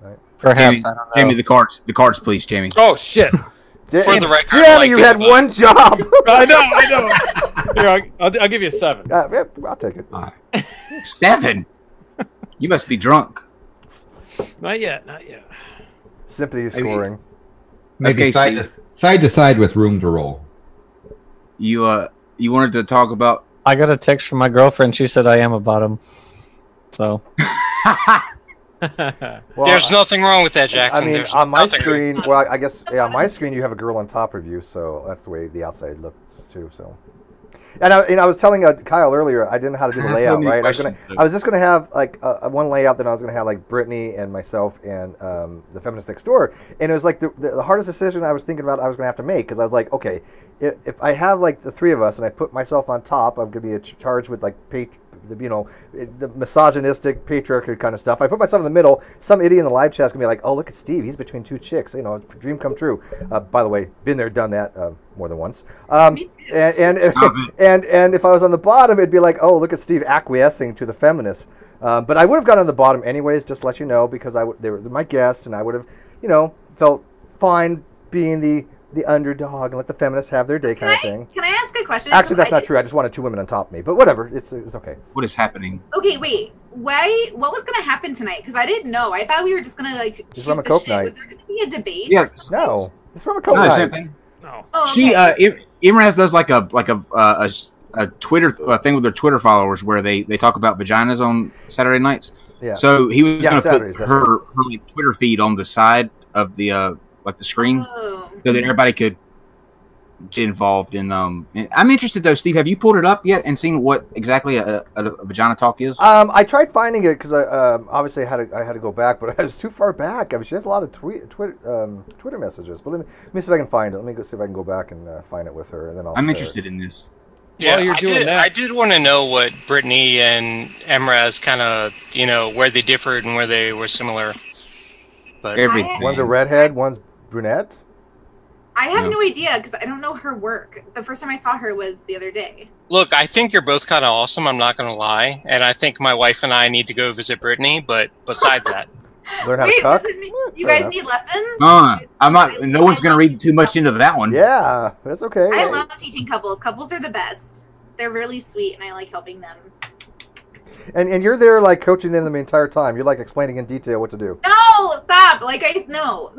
Speaker 1: Right?
Speaker 4: Perhaps, I don't know.
Speaker 3: Jamie, the cards, please, Jamie.
Speaker 5: Oh shit!
Speaker 8: For the record,
Speaker 1: Jamie, you had one job.
Speaker 5: I know. Here, I'll give you a 7.
Speaker 1: Yeah, I'll take it.
Speaker 3: 7. You must be drunk.
Speaker 5: Not yet.
Speaker 1: Sympathy scoring.
Speaker 6: Maybe side to side with room to roll.
Speaker 3: You wanted to talk about...
Speaker 4: I got a text from my girlfriend. She said I am a bottom. So...
Speaker 8: Well, there's nothing wrong with that, Jackson.
Speaker 1: I mean,
Speaker 8: There's
Speaker 1: on my
Speaker 8: nothing
Speaker 1: screen, well, I guess on my screen you have a girl on top of you, so that's the way the outside looks too. So, and I was telling Kyle earlier, I didn't know how to do the layout, right? I was just gonna have like one layout, then I was gonna have like Brittany and myself and the Feminist next door, and it was like the hardest decision I was thinking about I was gonna have to make because I was like, okay, if I have like the three of us and I put myself on top, I'm gonna be charged with like the misogynistic patriarchy kind of stuff. I put myself in the middle. Some idiot in the live chat is gonna be like, "Oh, look at Steve. He's between two chicks. Dream come true." By the way, been there, done that more than once. And if I was on the bottom, it'd be like, "Oh, look at Steve acquiescing to the feminists." But I would have gotten on the bottom anyways, just to let you know, because they were my guest, and I would have, felt fine being the underdog and let the feminists have their day kind of thing.
Speaker 2: Can I ask a question?
Speaker 1: Actually, that's not true. I just wanted two women on top of me, but whatever. It's okay.
Speaker 3: What is happening?
Speaker 2: Okay, wait. What was going to happen tonight? Because I didn't know. I thought we were just going to
Speaker 1: Just rum a Coke night.
Speaker 2: Was there going to be a debate?
Speaker 3: Yes.
Speaker 1: No. It's rum a Coke night.
Speaker 3: Same thing.
Speaker 5: No.
Speaker 2: Oh, okay.
Speaker 3: Imraz does like a Twitter thing with their Twitter followers where they talk about vaginas on Saturday nights.
Speaker 1: Yeah.
Speaker 3: So he was going to put her
Speaker 1: right.
Speaker 3: Twitter feed on the side of the the screen, so that everybody could involved in. I'm interested though, Steve. Have you pulled it up yet and seen what exactly a vagina talk is?
Speaker 1: I tried finding it because I obviously I had to go back, but I was too far back. I mean, she has a lot of Twitter messages. But let me see if I can find it. Let me go see if I can go back and find it with her, and then
Speaker 3: I'm interested in this.
Speaker 8: Yeah,
Speaker 5: While you're doing that,
Speaker 8: I did want to know what Brittany and Emraz kind of, where they differed and where they were similar. But
Speaker 3: Everything.
Speaker 1: One's a redhead, one's brunette.
Speaker 2: I have no idea because I don't know her work. The first time I saw her was the other day.
Speaker 8: look, I think you're both kind of awesome. I'm not going to lie, and I think my wife and I need to go visit Brittany. But besides that,
Speaker 1: Learn how
Speaker 2: Wait,
Speaker 1: to cuck.
Speaker 2: you guys need lessons?
Speaker 3: I'm not. No one's going to read too much into that one.
Speaker 1: Yeah, that's okay.
Speaker 2: I love teaching couples. Couples are the best. They're really sweet, and I like helping them.
Speaker 1: And you're there like coaching them the entire time. You're like explaining in detail what to do.
Speaker 2: No, stop! Like no.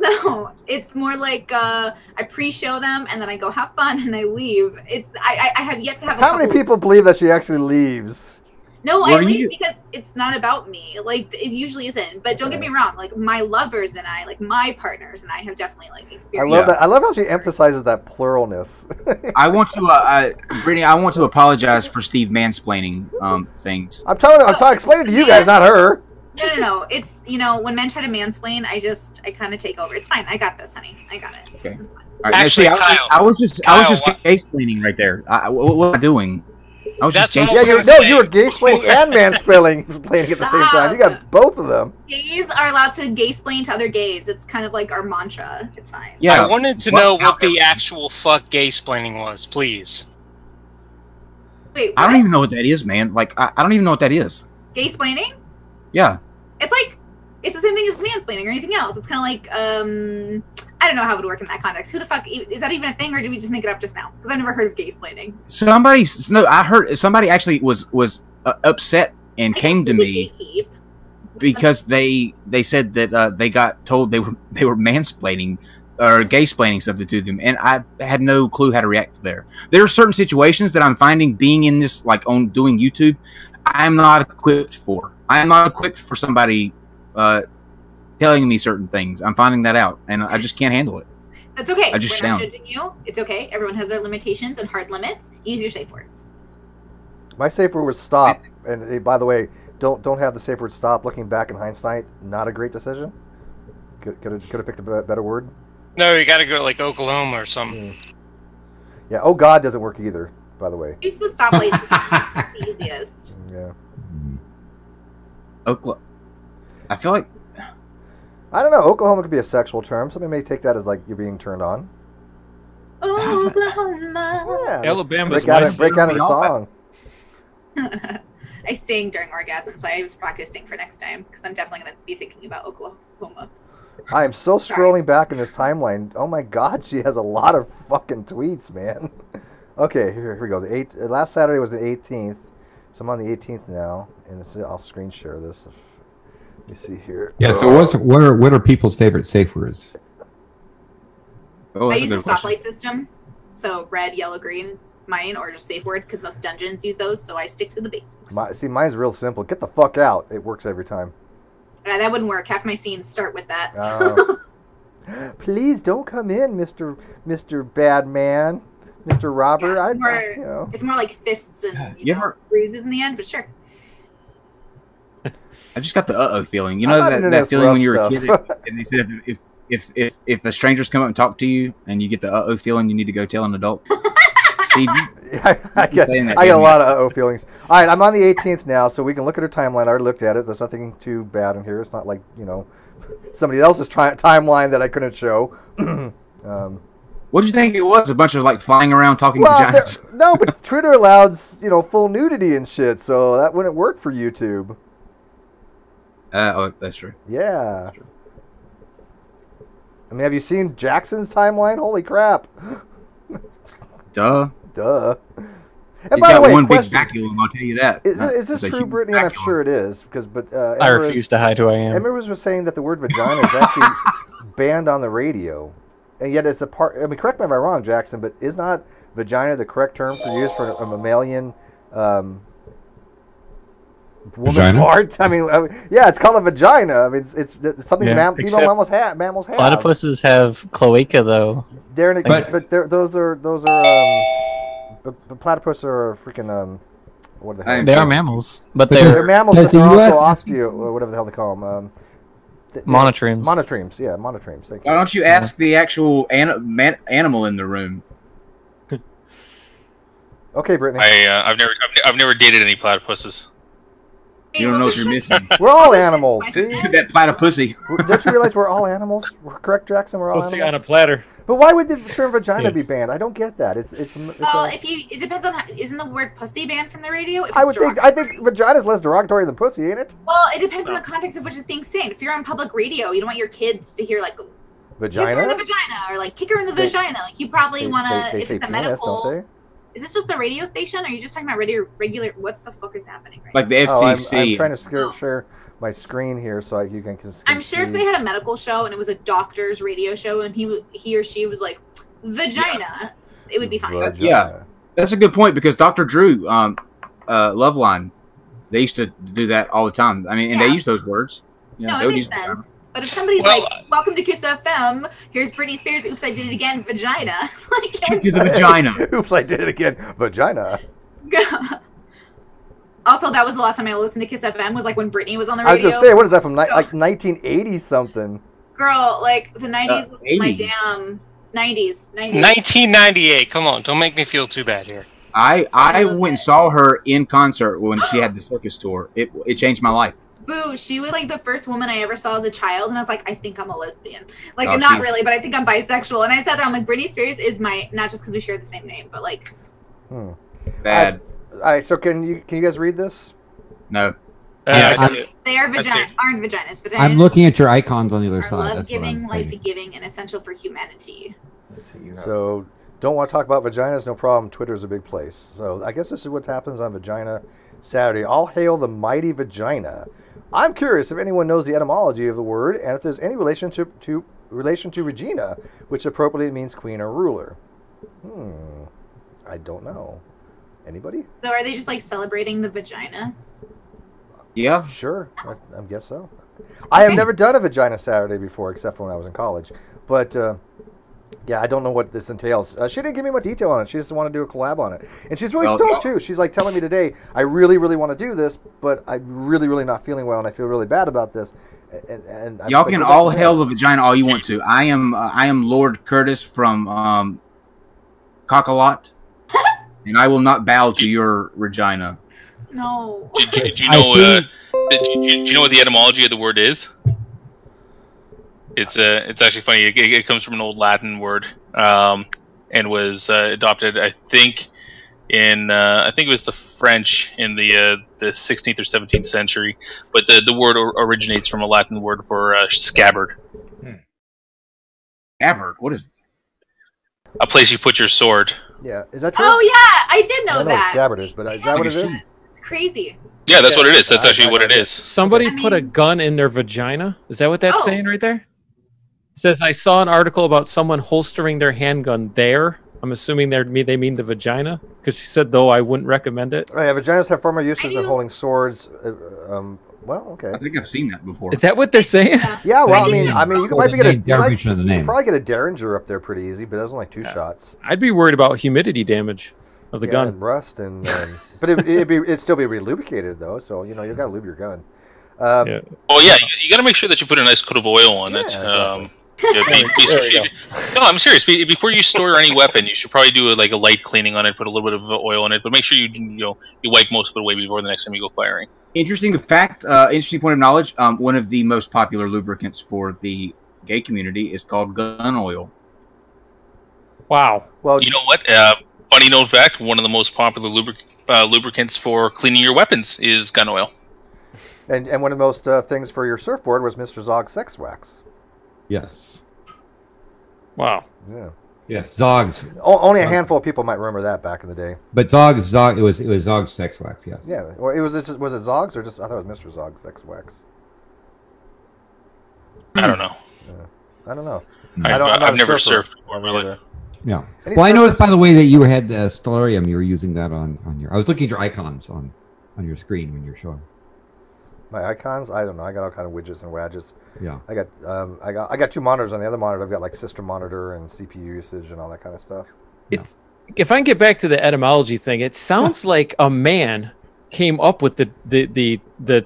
Speaker 2: It's more like I pre-show them, and then I go have fun, and I leave. I have yet to have.
Speaker 1: How many people believe that she actually leaves?
Speaker 2: No, I leave because it's not about me. Like it usually isn't. But don't get me wrong. Like my lovers and I, like my partners and I, have definitely like
Speaker 1: I
Speaker 2: experienced.
Speaker 1: love that. I love how she emphasizes that pluralness.
Speaker 3: I want to, Brittany. I want to apologize for Steve mansplaining things.
Speaker 1: I'm explaining to you guys, not her.
Speaker 2: No. It's when men try to mansplain, I kind of take over. It's fine. I got this, honey. I got it.
Speaker 3: Okay.
Speaker 2: It's fine.
Speaker 3: All right,
Speaker 8: Actually,
Speaker 3: now, see,
Speaker 8: Kyle,
Speaker 3: I was just explaining right there. What am I doing? I was
Speaker 8: That's
Speaker 3: just
Speaker 8: what
Speaker 1: Yeah,
Speaker 8: I was gonna say.
Speaker 1: you were gay splaining and mansplaining playing at the same time. You got both of them.
Speaker 2: Gays are allowed to gay-splain to other gays. It's kind of like our mantra. It's fine.
Speaker 3: Yeah.
Speaker 8: I wanted to know what the actual fuck gay splaining was, please.
Speaker 2: Wait,
Speaker 3: I don't
Speaker 2: what?
Speaker 3: even know what that is, man. Like, I don't even know what that is.
Speaker 2: Gay-splaining?
Speaker 3: Yeah.
Speaker 2: It's the same thing as mansplaining or anything else. It's kind of like, I don't know how it would work in that context. Who the fuck, is that even a thing, or did we just make it up just now? Because I've never heard of gay-splaining.
Speaker 3: I heard somebody actually was upset and came to me because they said that they got told they were mansplaining or gay-splaining something to them, and I had no clue how to react there. There are certain situations that I'm finding being in this, like on doing YouTube, I'm not equipped for. I am not equipped for somebody telling me certain things. I'm finding that out, and I just can't handle it.
Speaker 2: That's okay.
Speaker 3: I just
Speaker 2: We're not
Speaker 3: sound.
Speaker 2: judging you. It's okay. Everyone has their limitations and hard limits. Use your safe words.
Speaker 1: My safe word was stop. And by the way, don't have the safe word stop. Looking back in hindsight, not a great decision. Could have picked a better word.
Speaker 8: No, you got to go to like Oklahoma or something.
Speaker 1: Yeah. Oh God doesn't work either. By the way.
Speaker 2: Use the stoplight. It's the easiest.
Speaker 1: Yeah.
Speaker 3: Oklahoma. I feel like
Speaker 1: I don't know. Oklahoma could be a sexual term. Somebody may take that as like you're being turned on.
Speaker 2: Oklahoma.
Speaker 1: Yeah.
Speaker 5: Alabama's
Speaker 1: break out in a song.
Speaker 2: I sing during orgasm, so I was practicing for next time because I'm definitely going to be thinking about Oklahoma.
Speaker 1: I am so scrolling back in this timeline. Oh my God, she has a lot of fucking tweets, man. Okay, here we go. Last Saturday was the 18th, so I'm on the 18th now, and I'll screen share this. Let me see here.
Speaker 6: Yeah. So what are people's favorite safe words?
Speaker 3: oh,
Speaker 2: I
Speaker 3: that's
Speaker 2: use
Speaker 3: a
Speaker 2: a
Speaker 3: good question.
Speaker 2: stoplight system, so red, yellow, green is mine, or just safe word because most dungeons use those. So I stick to the basics.
Speaker 1: Mine's real simple. Get the fuck out. It works every time.
Speaker 2: That wouldn't work. Half my scenes start with that.
Speaker 1: Please don't come in, Mr. Bad Man, Mr. Robber.
Speaker 2: Yeah, it's more like fists and bruises in the end, but sure.
Speaker 3: I just got the feeling. You
Speaker 1: I'm
Speaker 3: know
Speaker 1: not into
Speaker 3: that
Speaker 1: this
Speaker 3: feeling
Speaker 1: rough
Speaker 3: when you were a
Speaker 1: stuff.
Speaker 3: kid, and they said if the strangers come up and talk to you, and you get the feeling, you need to go tell an adult. Steve,
Speaker 1: I got a lot of feelings. All right, I'm on the 18th now, so we can look at her timeline. I already looked at it. There's nothing too bad in here. It's not like somebody else's timeline that I couldn't show.
Speaker 3: what did you think it was? A bunch of like flying around talking vaginas?
Speaker 1: No, but Twitter allows full nudity and shit, so that wouldn't work for YouTube.
Speaker 3: Oh, that's true.
Speaker 1: Yeah. That's true. I mean, have you seen Jackson's timeline? Holy crap!
Speaker 3: Duh.
Speaker 1: And
Speaker 3: He's
Speaker 1: by the
Speaker 3: got
Speaker 1: way,
Speaker 3: one big
Speaker 1: question,
Speaker 3: vacuum, I'll tell you that.
Speaker 1: is this true, Brittany? And I'm sure it is, but
Speaker 4: I refuse to hide who I am.
Speaker 1: Emma was saying that the word vagina is actually banned on the radio, and yet it's a part. I mean, correct me if I'm wrong, Jackson, but is not vagina the correct term for use for a mammalian woman
Speaker 6: Vagina?
Speaker 1: part. I mean, yeah, it's called a vagina. I mean, it's something
Speaker 4: Yeah,
Speaker 1: female
Speaker 4: except
Speaker 1: mammals have.
Speaker 4: Platypuses have cloaca, though.
Speaker 1: They're in
Speaker 6: But-
Speaker 1: those are but platypus are freaking what are the hell?
Speaker 4: They are mammals, but
Speaker 6: But
Speaker 1: They're
Speaker 4: they're
Speaker 1: mammals,
Speaker 6: does
Speaker 1: but they're
Speaker 6: the
Speaker 1: also
Speaker 6: US
Speaker 1: osteo or whatever the hell they call them.
Speaker 4: monotremes.
Speaker 1: Monotremes, yeah, monotremes. Thank
Speaker 3: Why
Speaker 1: you.
Speaker 3: don't you ask the actual animal in the room?
Speaker 1: Okay, Brittany.
Speaker 7: I've never dated any platypuses.
Speaker 3: You don't know what you're missing.
Speaker 1: We're all animals. See?
Speaker 3: That platypussy.
Speaker 1: Don't you realize we're all animals? We're correct, Jackson. We're all
Speaker 5: Pussy on a
Speaker 1: animals.
Speaker 5: platter.
Speaker 1: But why would the term vagina be
Speaker 5: Yes.
Speaker 1: banned? I don't get that. It's
Speaker 2: Well,
Speaker 1: a-
Speaker 2: it depends on isn't the word pussy banned from the radio? If
Speaker 1: I
Speaker 2: it's
Speaker 1: would think.
Speaker 2: derogatory.
Speaker 1: I think vagina is less derogatory than pussy, ain't it?
Speaker 2: Well, it depends on the context of which is being said. If you're on public radio, you don't want your kids to hear like kiss her in the
Speaker 1: Vagina.
Speaker 2: vagina or like kick her in the
Speaker 1: They-
Speaker 2: vagina. Like you probably want to
Speaker 1: They
Speaker 2: if
Speaker 1: say
Speaker 2: it's a
Speaker 1: penis,
Speaker 2: medical.
Speaker 1: don't they?
Speaker 2: Is this just the radio station? Or are you just talking about regular? What the fuck is happening right
Speaker 3: Like the
Speaker 1: Oh, I'm
Speaker 3: FCC.
Speaker 1: trying to share my screen here so you can.
Speaker 2: I'm sure if they had a medical show and it was a doctor's radio show and he or she was like vagina, it would be fine.
Speaker 1: Vagina.
Speaker 3: Yeah. That's a good point because Dr. Drew, Loveline, they used to do that all the time. I mean, and they
Speaker 2: Yeah.
Speaker 3: use those words. Yeah,
Speaker 2: No,
Speaker 3: they
Speaker 2: it
Speaker 3: would
Speaker 2: makes
Speaker 3: use them.
Speaker 2: sense. But if somebody's
Speaker 7: Well,
Speaker 2: like, "Welcome to Kiss FM," here's Britney Spears. Oops, I did it again. Vagina. Like,
Speaker 3: To the vagina.
Speaker 1: Oops, I did it again. Vagina.
Speaker 2: also, that was the last time I listened to Kiss FM. Was like when Britney was on the
Speaker 1: I was
Speaker 2: radio.
Speaker 1: gonna say, what is that from? Like 1980 something.
Speaker 2: Girl, like the 90s was my
Speaker 3: 80s.
Speaker 2: jam. 90s.
Speaker 8: 1998. Come on, don't make me feel too bad here.
Speaker 3: I went and saw her in concert when she had the circus tour. It changed my life.
Speaker 2: Boo, she was like the first woman I ever saw as a child, and I was like, I think I'm a lesbian. Like,
Speaker 3: Oh,
Speaker 2: not
Speaker 3: she-
Speaker 2: really, but I think I'm bisexual. And I sat there, I'm like, Britney Spears is my, not just because we share the same name, but like,
Speaker 3: Bad.
Speaker 1: All right, so can you guys read this?
Speaker 3: No.
Speaker 6: Yeah,
Speaker 8: I see it.
Speaker 2: they are
Speaker 8: I see.
Speaker 2: aren't vaginas. Vaginas
Speaker 6: I'm looking at your icons on the other
Speaker 2: are
Speaker 6: side. That's what
Speaker 2: love-giving,
Speaker 6: I'm thinking.
Speaker 2: life-giving, and essential for humanity.
Speaker 1: So, don't want to talk about vaginas? No problem. Twitter's a big place. So, I guess this is what happens on Vagina Saturday. All hail the mighty vagina. I'm curious if anyone knows the etymology of the word and if there's any relation to Regina, which appropriately means queen or ruler. I don't know. Anybody?
Speaker 2: So are they just like celebrating the vagina?
Speaker 3: Yeah.
Speaker 1: Sure, I guess so. I have never done a Vagina Saturday before, except for when I was in college. But yeah, I don't know what this entails. She didn't give me much detail on it. She just wanted to do a collab on it, and she's really
Speaker 3: Well,
Speaker 1: stoked too. She's like telling me today, I really, really want to do this, but I'm really, really not feeling well, and I feel really bad about this. And I'm
Speaker 3: Y'all
Speaker 1: just
Speaker 3: can
Speaker 1: like,
Speaker 3: all
Speaker 1: "Well,
Speaker 3: hail the vagina all you want to. I am Lord Curtis from Cockalot, and I will not bow to your Regina.
Speaker 2: No.
Speaker 7: Do you
Speaker 6: I
Speaker 7: know?
Speaker 6: see.
Speaker 7: Do you know what the etymology of the word is? It's actually funny. It comes from an old Latin word, and was adopted, I think, I think it was the French in the 16th or 17th century. But the word originates from a Latin word for scabbard,
Speaker 3: Scabbard. What is?
Speaker 7: a place you put your sword.
Speaker 1: Yeah, is that true?
Speaker 2: Oh yeah, I did
Speaker 1: I
Speaker 2: know
Speaker 1: don't know what
Speaker 2: that.
Speaker 1: scabbard is, but is that what it is?
Speaker 2: It's crazy.
Speaker 7: Yeah, that's what it is. That's
Speaker 1: I-
Speaker 7: actually
Speaker 1: I-
Speaker 7: what it is.
Speaker 5: Somebody
Speaker 2: I
Speaker 5: put a
Speaker 2: mean-
Speaker 5: gun in their vagina. Is that what that's
Speaker 2: Oh.
Speaker 5: saying right there? It says I saw an article about someone holstering their handgun there. I'm assuming they mean the vagina because she said though I wouldn't recommend it.
Speaker 1: Oh, yeah, vaginas have former uses
Speaker 2: I
Speaker 1: of
Speaker 2: do.
Speaker 1: holding swords. Well, okay.
Speaker 3: I think I've seen that before.
Speaker 5: Is that what they're saying?
Speaker 1: Yeah, well, I
Speaker 2: I
Speaker 1: mean,
Speaker 2: do.
Speaker 1: you
Speaker 6: Well,
Speaker 1: might be get a
Speaker 6: derivation of the
Speaker 1: you
Speaker 6: name.
Speaker 1: could probably get a derringer up there pretty easy, but those are only two shots.
Speaker 5: I'd be worried about humidity damage of the
Speaker 1: Yeah,
Speaker 5: gun.
Speaker 1: and rust but it'd still be relubricated though, so you got to lube your gun.
Speaker 5: Yeah.
Speaker 7: Oh yeah, you got to make sure that you put a nice coat of oil on it.
Speaker 1: Yeah,
Speaker 7: Yeah, no, I'm serious. Before you store any weapon, you should probably do a light cleaning on it, put a little bit of oil in it, but make sure you wipe most of it away before the next time you go firing.
Speaker 3: Interesting fact, interesting point of knowledge. One of the most popular lubricants for the gay community is called gun oil.
Speaker 5: Wow.
Speaker 1: Well,
Speaker 7: You know what? Funny known fact: one of the most popular lubricants for cleaning your weapons is gun oil.
Speaker 1: and one of the most things for your surfboard was Mr. Zog's sex wax.
Speaker 6: Yes.
Speaker 5: Wow.
Speaker 1: Yeah.
Speaker 6: Yes. Zog's.
Speaker 1: Only a handful of people might remember that back in the day.
Speaker 6: But Zog. It was Zog's sex wax. Yes.
Speaker 1: Yeah. Or was it Zog's or just I thought it was Mr. Zog's sex wax.
Speaker 7: I don't know.
Speaker 1: I don't know.
Speaker 7: I've never surfed before in my
Speaker 1: Neither.
Speaker 7: life.
Speaker 6: Yeah.
Speaker 1: Any
Speaker 6: Well, I noticed,
Speaker 1: surfers?
Speaker 6: by the way, that you had Stellarium. You were using that on your. I was looking at your icons on your screen when you're showing.
Speaker 1: My icons? I don't know. I got all kind of widgets and wadgets.
Speaker 6: Yeah.
Speaker 1: I got two monitors. On the other monitor, I've got like system monitor and CPU usage and all that kind of stuff.
Speaker 5: It's if I can get back to the etymology thing, it sounds like a man came up with the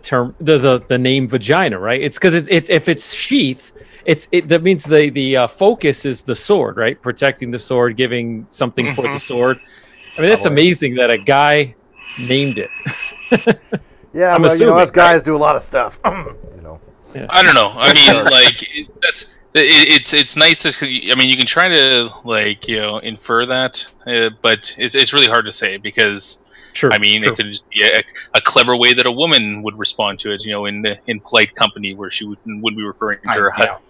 Speaker 5: term the name vagina, right? It's because it's if it's sheath, that means the focus is the sword, right? Protecting the sword, giving something for the sword. I mean, that's amazing that a guy named it.
Speaker 1: Yeah,
Speaker 5: I'm
Speaker 1: well,
Speaker 5: assuming,
Speaker 1: us guys do a lot of stuff. You know.
Speaker 5: Yeah.
Speaker 7: I don't know. I mean, like it's nice. I mean, you can try to infer that, but it's really hard to say because
Speaker 5: Sure.
Speaker 7: I mean, it could just be a clever way that a woman would respond to it. You know, in polite company where she would be referring to her husband,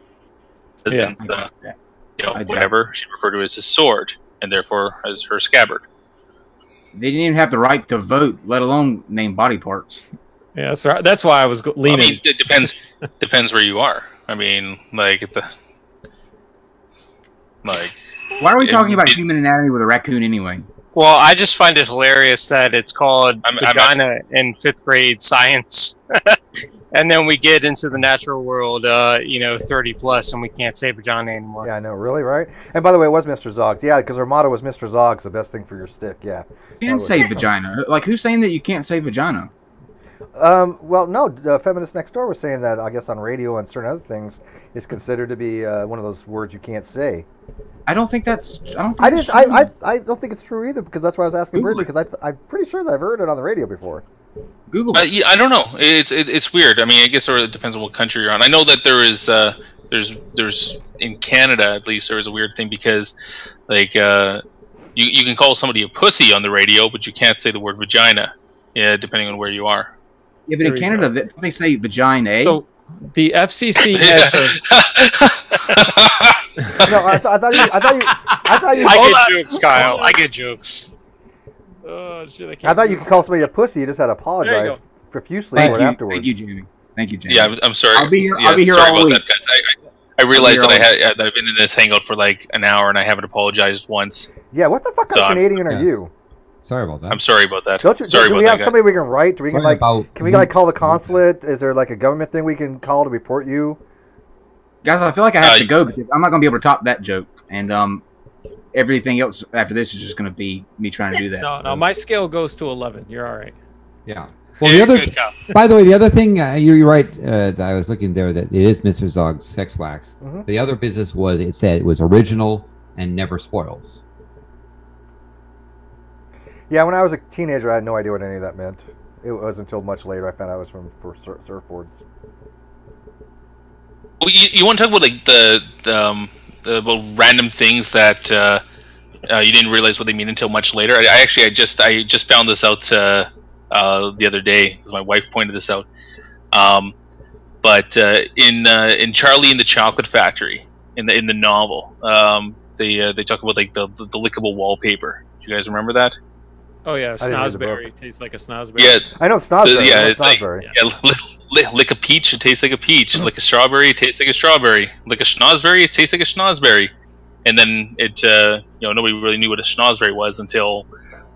Speaker 7: whatever she referred to it as his sword, and therefore as her scabbard.
Speaker 3: They didn't even have the right to vote, let alone name body parts.
Speaker 5: Yeah, that's right. That's why I was leaning.
Speaker 7: I mean, it depends where you are. I mean, why
Speaker 3: are we talking about human anatomy with a raccoon anyway?
Speaker 8: Well, I just find it hilarious that it's called vagina in 5th grade science. And then we get into the natural world, 30 plus, and we can't say vagina anymore.
Speaker 1: Yeah, I know, really, right? And by the way, it was Mr. Zoggs. Yeah, because our motto was Mr. Zoggs, the best thing for your stick. Yeah.
Speaker 3: You can't say vagina. Like, who's saying that you can't say vagina?
Speaker 1: Well, no, Feminist Next Door was saying that, I guess, on radio and certain other things, is considered to be one of those words you can't say.
Speaker 3: I don't think that's.
Speaker 1: I don't think it's true either, because that's why I was asking Brittany, because I'm pretty sure that I've heard it on the radio before.
Speaker 3: Google it.
Speaker 7: Yeah, I don't know. It's weird. I mean, I guess it depends on what country you're on. I know that there is there's in Canada at least there is a weird thing because you can call somebody a pussy on the radio, but you can't say the word vagina. Yeah, depending on where you are.
Speaker 3: Yeah, but in Canada they say vagina.
Speaker 5: So the FCC has.
Speaker 1: No, I thought you.
Speaker 8: I get jokes, Kyle. I get jokes.
Speaker 5: Oh shit!
Speaker 1: I thought you could call somebody a pussy. You just had to apologize profusely afterwards.
Speaker 3: Thank you, Jamie. Thank you, Jamie.
Speaker 7: Yeah, I'm sorry.
Speaker 3: I'll be here
Speaker 7: sorry
Speaker 3: all
Speaker 7: about
Speaker 3: week.
Speaker 7: that, guys. I realized that I've been in this hangout for like an hour and I haven't apologized once.
Speaker 1: Yeah, what the fuck kind of Canadian are you?
Speaker 6: Sorry about that.
Speaker 7: I'm sorry about that.
Speaker 1: Do we have somebody we can write? Can we call the consulate? Is there like a government thing we can call to report you?
Speaker 3: Guys, I feel like I have to go because I'm not going to be able to top that joke, and everything else after this is just going to be me trying to do that.
Speaker 5: No, my scale goes to 11. You're all right.
Speaker 6: Yeah. Well, by the way, the other thing you're right. That I was looking there that it is Mr. Zog's sex wax. Mm-hmm. The other business was it said it was original and never spoils.
Speaker 1: Yeah, when I was a teenager, I had no idea what any of that meant. It wasn't until much later I found out it was for surfboards.
Speaker 7: Well, you want to talk about like the random things that you didn't realize what they mean until much later. I just found this out the other day because my wife pointed this out. But in Charlie and the Chocolate Factory in the novel, they talk about like the lickable wallpaper. Do you guys remember that?
Speaker 5: Oh yeah, snozberry tastes like a snozberry.
Speaker 1: Yeah, I know snozberry. It's snozberry.
Speaker 7: Lick a peach, it tastes like a peach. Lick a strawberry, it tastes like a strawberry. Lick a schnozberry, it tastes like a schnozberry. And then it, nobody really knew what a schnozberry was until,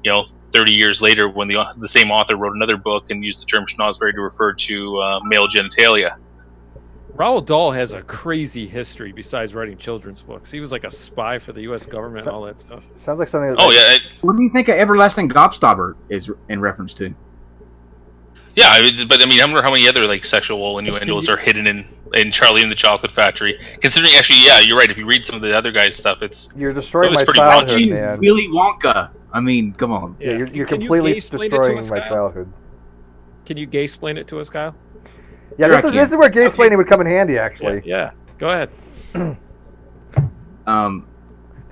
Speaker 7: 30 years later when the same author wrote another book and used the term schnozberry to refer to male genitalia.
Speaker 5: Roald Dahl has a crazy history besides writing children's books. He was like a spy for the U.S. government and all that stuff.
Speaker 1: Sounds like something.
Speaker 3: What do you think of Everlasting Gobstopper is in reference to?
Speaker 7: Yeah, but I mean, I wonder how many other like sexual innuendos are hidden in Charlie and the Chocolate Factory. Considering, actually, yeah, you're right. If you read some of the other guys' stuff,
Speaker 1: you're destroying my childhood, man.
Speaker 3: Willy Wonka. I mean, come on.
Speaker 1: Yeah, you're completely destroying my childhood.
Speaker 5: Can you gay-splain it to us, Kyle?
Speaker 1: Yeah, sure, this is where gay-splaining would come in handy, actually.
Speaker 5: Yeah. Go ahead.
Speaker 1: They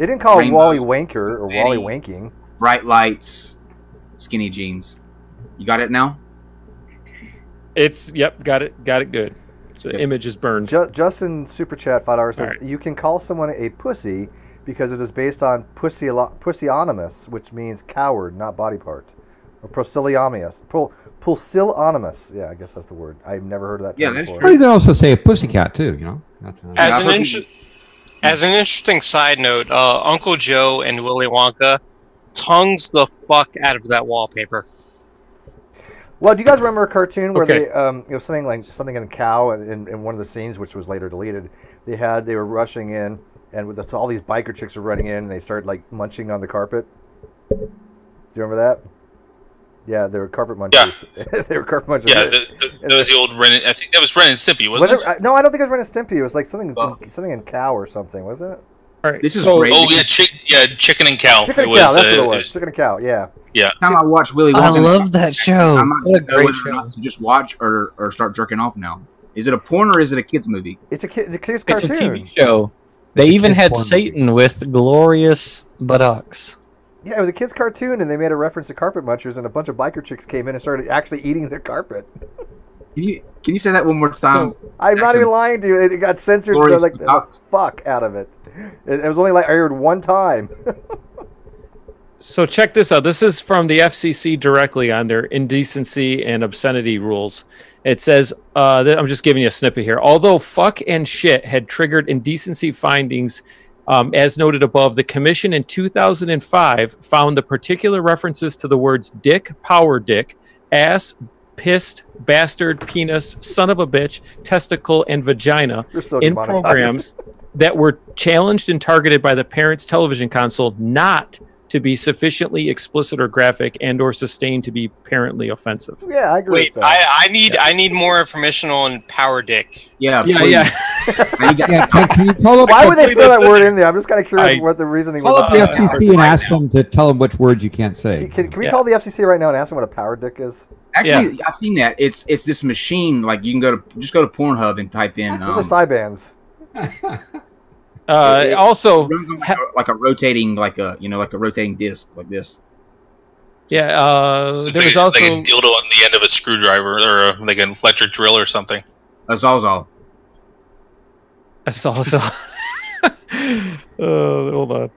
Speaker 1: didn't call it Wally Wanker or Wally Wanking.
Speaker 3: Bright lights, skinny jeans. You got it now?
Speaker 5: Got it good. So the image is burned.
Speaker 1: Justin Super Chat $5 says you can call someone a pussy because it is based on pusillanimous, which means coward, not body part, or pusillanimous. Pusillanimous. Yeah, I guess that's the word. I've never heard of that term before.
Speaker 6: Or you can also say a pussycat too. That's
Speaker 8: as an interesting side note, Uncle Joe and Willy Wonka tongues the fuck out of that wallpaper.
Speaker 1: Well, do you guys remember a cartoon where
Speaker 5: Okay.
Speaker 1: it was something in a cow in one of the scenes, which was later deleted. They were rushing in, and with all these biker chicks were running in, and they started like munching on the carpet. Do you remember that? Yeah, they were carpet munchers. Yeah. They were carpet munchers.
Speaker 7: Yeah, that was the old Ren. I think that was Ren and Stimpy, wasn't it?
Speaker 1: No, I don't think it was Ren and Stimpy. It was like something in cow or something, wasn't it?
Speaker 5: All right.
Speaker 3: This is
Speaker 5: so,
Speaker 3: great.
Speaker 7: Oh yeah, Chicken and Cow.
Speaker 1: Chicken and
Speaker 7: It
Speaker 1: cow.
Speaker 7: was,
Speaker 1: That's what it
Speaker 7: it
Speaker 1: was. Chicken and cow. Yeah.
Speaker 7: Yeah.
Speaker 3: Time I watch Willy Wonka.
Speaker 4: I love that show.
Speaker 3: I'm not
Speaker 4: What a
Speaker 3: gonna know
Speaker 4: great
Speaker 3: whether or
Speaker 4: show.
Speaker 3: not to just watch or start jerking off now. Is it a porn or is it a kids movie?
Speaker 1: It's a kid's
Speaker 4: It's
Speaker 1: cartoon.
Speaker 4: a TV show. They
Speaker 6: It's a
Speaker 4: even
Speaker 6: kid's
Speaker 4: had
Speaker 6: porn
Speaker 4: Satan with glorious buttocks.
Speaker 1: Yeah, it was a kid's cartoon, and they made a reference to carpet munchers, and a bunch of biker chicks came in and started actually eating the carpet.
Speaker 3: Can you say that one more time?
Speaker 1: I'm not even lying to you. It got censored
Speaker 3: Glorious
Speaker 1: like the
Speaker 3: buttocks.
Speaker 1: fuck out of it. It was only like aired one time.
Speaker 5: So check this out. This is from the FCC directly on their indecency and obscenity rules. It says, I'm just giving you a snippet here. Although fuck and shit had triggered indecency findings, as noted above, the commission in 2005 found the particular references to the words dick, power dick, ass, pissed, bastard, penis, son of a bitch, testicle, and vagina
Speaker 1: You're so
Speaker 5: in
Speaker 1: demonetized.
Speaker 5: programs that were challenged and targeted by the parents' television console not to be sufficiently explicit or graphic and or sustained to be parentally offensive.
Speaker 1: Yeah, I agree
Speaker 8: Wait,
Speaker 1: with that.
Speaker 8: I need more information on power dick.
Speaker 3: Yeah,
Speaker 5: Yeah,
Speaker 3: please.
Speaker 5: yeah.
Speaker 3: I need that-
Speaker 6: Yeah, can you call up,
Speaker 1: Why would they throw that
Speaker 8: that's
Speaker 1: word in there? I'm just kind of curious
Speaker 5: I-
Speaker 1: what the reasoning
Speaker 6: call
Speaker 1: was.
Speaker 6: up the
Speaker 1: behind that.
Speaker 6: FCC and ask them to tell them which words you can't say?
Speaker 1: Can we
Speaker 5: Yeah.
Speaker 1: call the FCC right now and ask them what a power dick is?
Speaker 3: Actually, I've seen that. It's this machine. Like you can go to Pornhub and type in.
Speaker 1: Those are side bands.
Speaker 5: Also,
Speaker 3: it runs on like a rotating, like a rotating disc like this.
Speaker 5: yeah,
Speaker 7: It's
Speaker 5: there was
Speaker 7: like
Speaker 5: also
Speaker 7: a dildo on the end of a screwdriver or like an electric drill or something.
Speaker 3: A Sawzall.
Speaker 5: I saw. Hold on.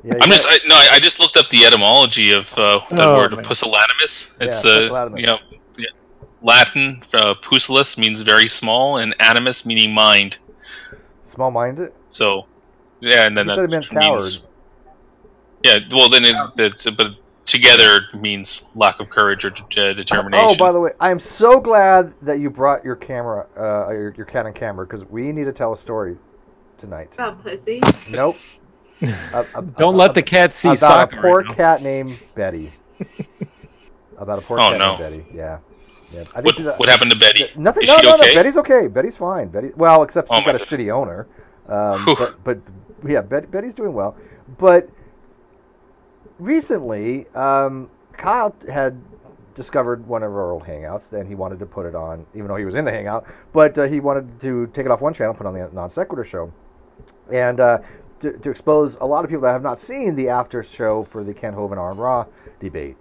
Speaker 1: Yeah,
Speaker 7: I just looked up the etymology of the
Speaker 5: Oh,
Speaker 7: word
Speaker 5: man.
Speaker 7: pusillanimous. It's
Speaker 1: pusillanimous.
Speaker 7: Latin pusilus means very small, and animus meaning mind.
Speaker 1: small-minded.
Speaker 7: So, yeah, and then
Speaker 1: You said it
Speaker 7: that
Speaker 1: meant coward.
Speaker 7: means well, then but together means lack of courage or determination.
Speaker 1: Oh, by the way, I am so glad that you brought your camera, your Canon camera, because we need to tell a story tonight.
Speaker 2: About pussy.
Speaker 1: Nope.
Speaker 5: Don't let the cat see
Speaker 1: about
Speaker 5: soccer.
Speaker 1: a poor
Speaker 5: right now.
Speaker 1: cat named Betty. About a poor
Speaker 7: Oh,
Speaker 1: cat
Speaker 7: no.
Speaker 1: named Betty. Yeah. I think
Speaker 7: What happened to Betty?
Speaker 1: Nothing.
Speaker 7: Is
Speaker 1: No,
Speaker 7: she
Speaker 1: no,
Speaker 7: okay?
Speaker 1: no. Betty's okay. Betty's fine. Well, except
Speaker 7: Oh,
Speaker 1: she's
Speaker 7: my
Speaker 1: got a
Speaker 7: God.
Speaker 1: shitty owner.
Speaker 7: Whew.
Speaker 1: But yeah, Betty's doing well. But recently, Kyle had discovered one of our old hangouts, and he wanted to put it on, even though he was in the hangout. But he wanted to take it off one channel, put it on the Non Sequitur show, and to expose a lot of people that have not seen the after show for the Ken Hovind Arn Ra debate,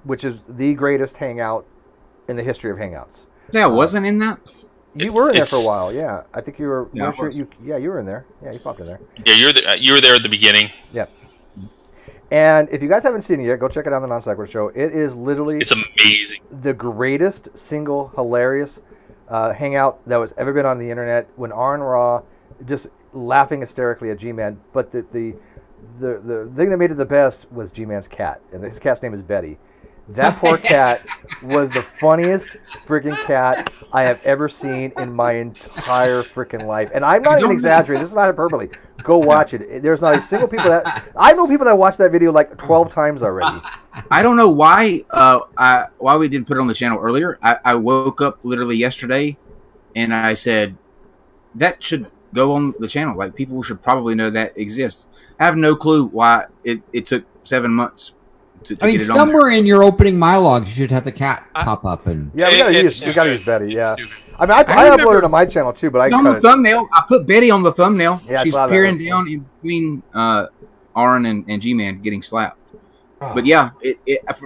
Speaker 1: which is the greatest hangout in the history of hangouts.
Speaker 3: Yeah, I wasn't in that.
Speaker 1: You were in there for a
Speaker 7: It's-
Speaker 1: while, yeah. I think you were.
Speaker 3: Yeah,
Speaker 1: weren't
Speaker 3: I
Speaker 1: you, you were in there. Yeah, you popped in there.
Speaker 7: Yeah, you were there at the beginning.
Speaker 1: Yeah. And if you guys haven't seen it yet, go check it out on the Non Sequitur show. It is literally
Speaker 7: It's amazing.
Speaker 1: the greatest single hilarious hangout that was ever been on the internet. When Arn Ra just laughing hysterically at G-Man, but the thing that made it the best was G-Man's cat, and his cat's name is Betty. That poor cat was the funniest freaking cat I have ever seen in my entire freaking life. And I'm not even exaggerating. This is not hyperbole. Go watch it. There's not a single people that... I know people that watched that video like 12 times already.
Speaker 3: I don't know why why we didn't put it on the channel earlier. I woke up literally yesterday, and I said that should go on the channel. Like people should probably know that exists. I have no clue why it took 7 months to
Speaker 6: I mean,
Speaker 3: get it on there.
Speaker 6: somewhere in your opening monologues, you should have the cat pop up and.
Speaker 1: Yeah,
Speaker 8: It's
Speaker 1: we gotta use
Speaker 8: stupid.
Speaker 1: Betty,
Speaker 8: It's
Speaker 1: yeah.
Speaker 8: stupid.
Speaker 1: I mean, I
Speaker 3: remember-
Speaker 1: uploaded it on my channel too, but I
Speaker 3: on the
Speaker 1: cut it.
Speaker 3: thumbnail. I put Betty on the thumbnail.
Speaker 1: Yeah, I
Speaker 3: She's
Speaker 1: saw that.
Speaker 3: peering down in between Arn and G-Man getting slapped. But yeah,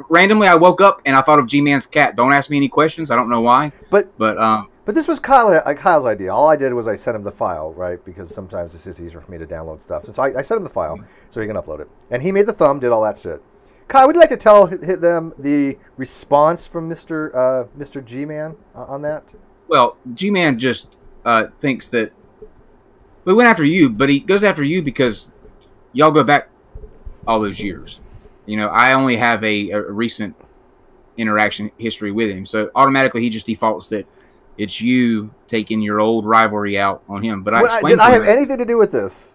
Speaker 3: randomly I woke up and I thought of G-Man's cat. Don't ask me any questions. I don't know why.
Speaker 1: But
Speaker 3: But
Speaker 1: this was Kyle's idea. All I did was I sent him the file, right? Because sometimes it's just easier for me to download stuff. And so I sent him the file so he can upload it. And he made the thumb, did all that shit. Kyle, would you like to tell them the response from Mr. G-Man on that?
Speaker 3: well, G-Man just thinks that we went after you, but he goes after you because y'all go back all those years. You know, I only have a recent interaction history with him. So automatically he just defaults that it's you taking your old rivalry out on him. But
Speaker 1: Did I have anything to do with this?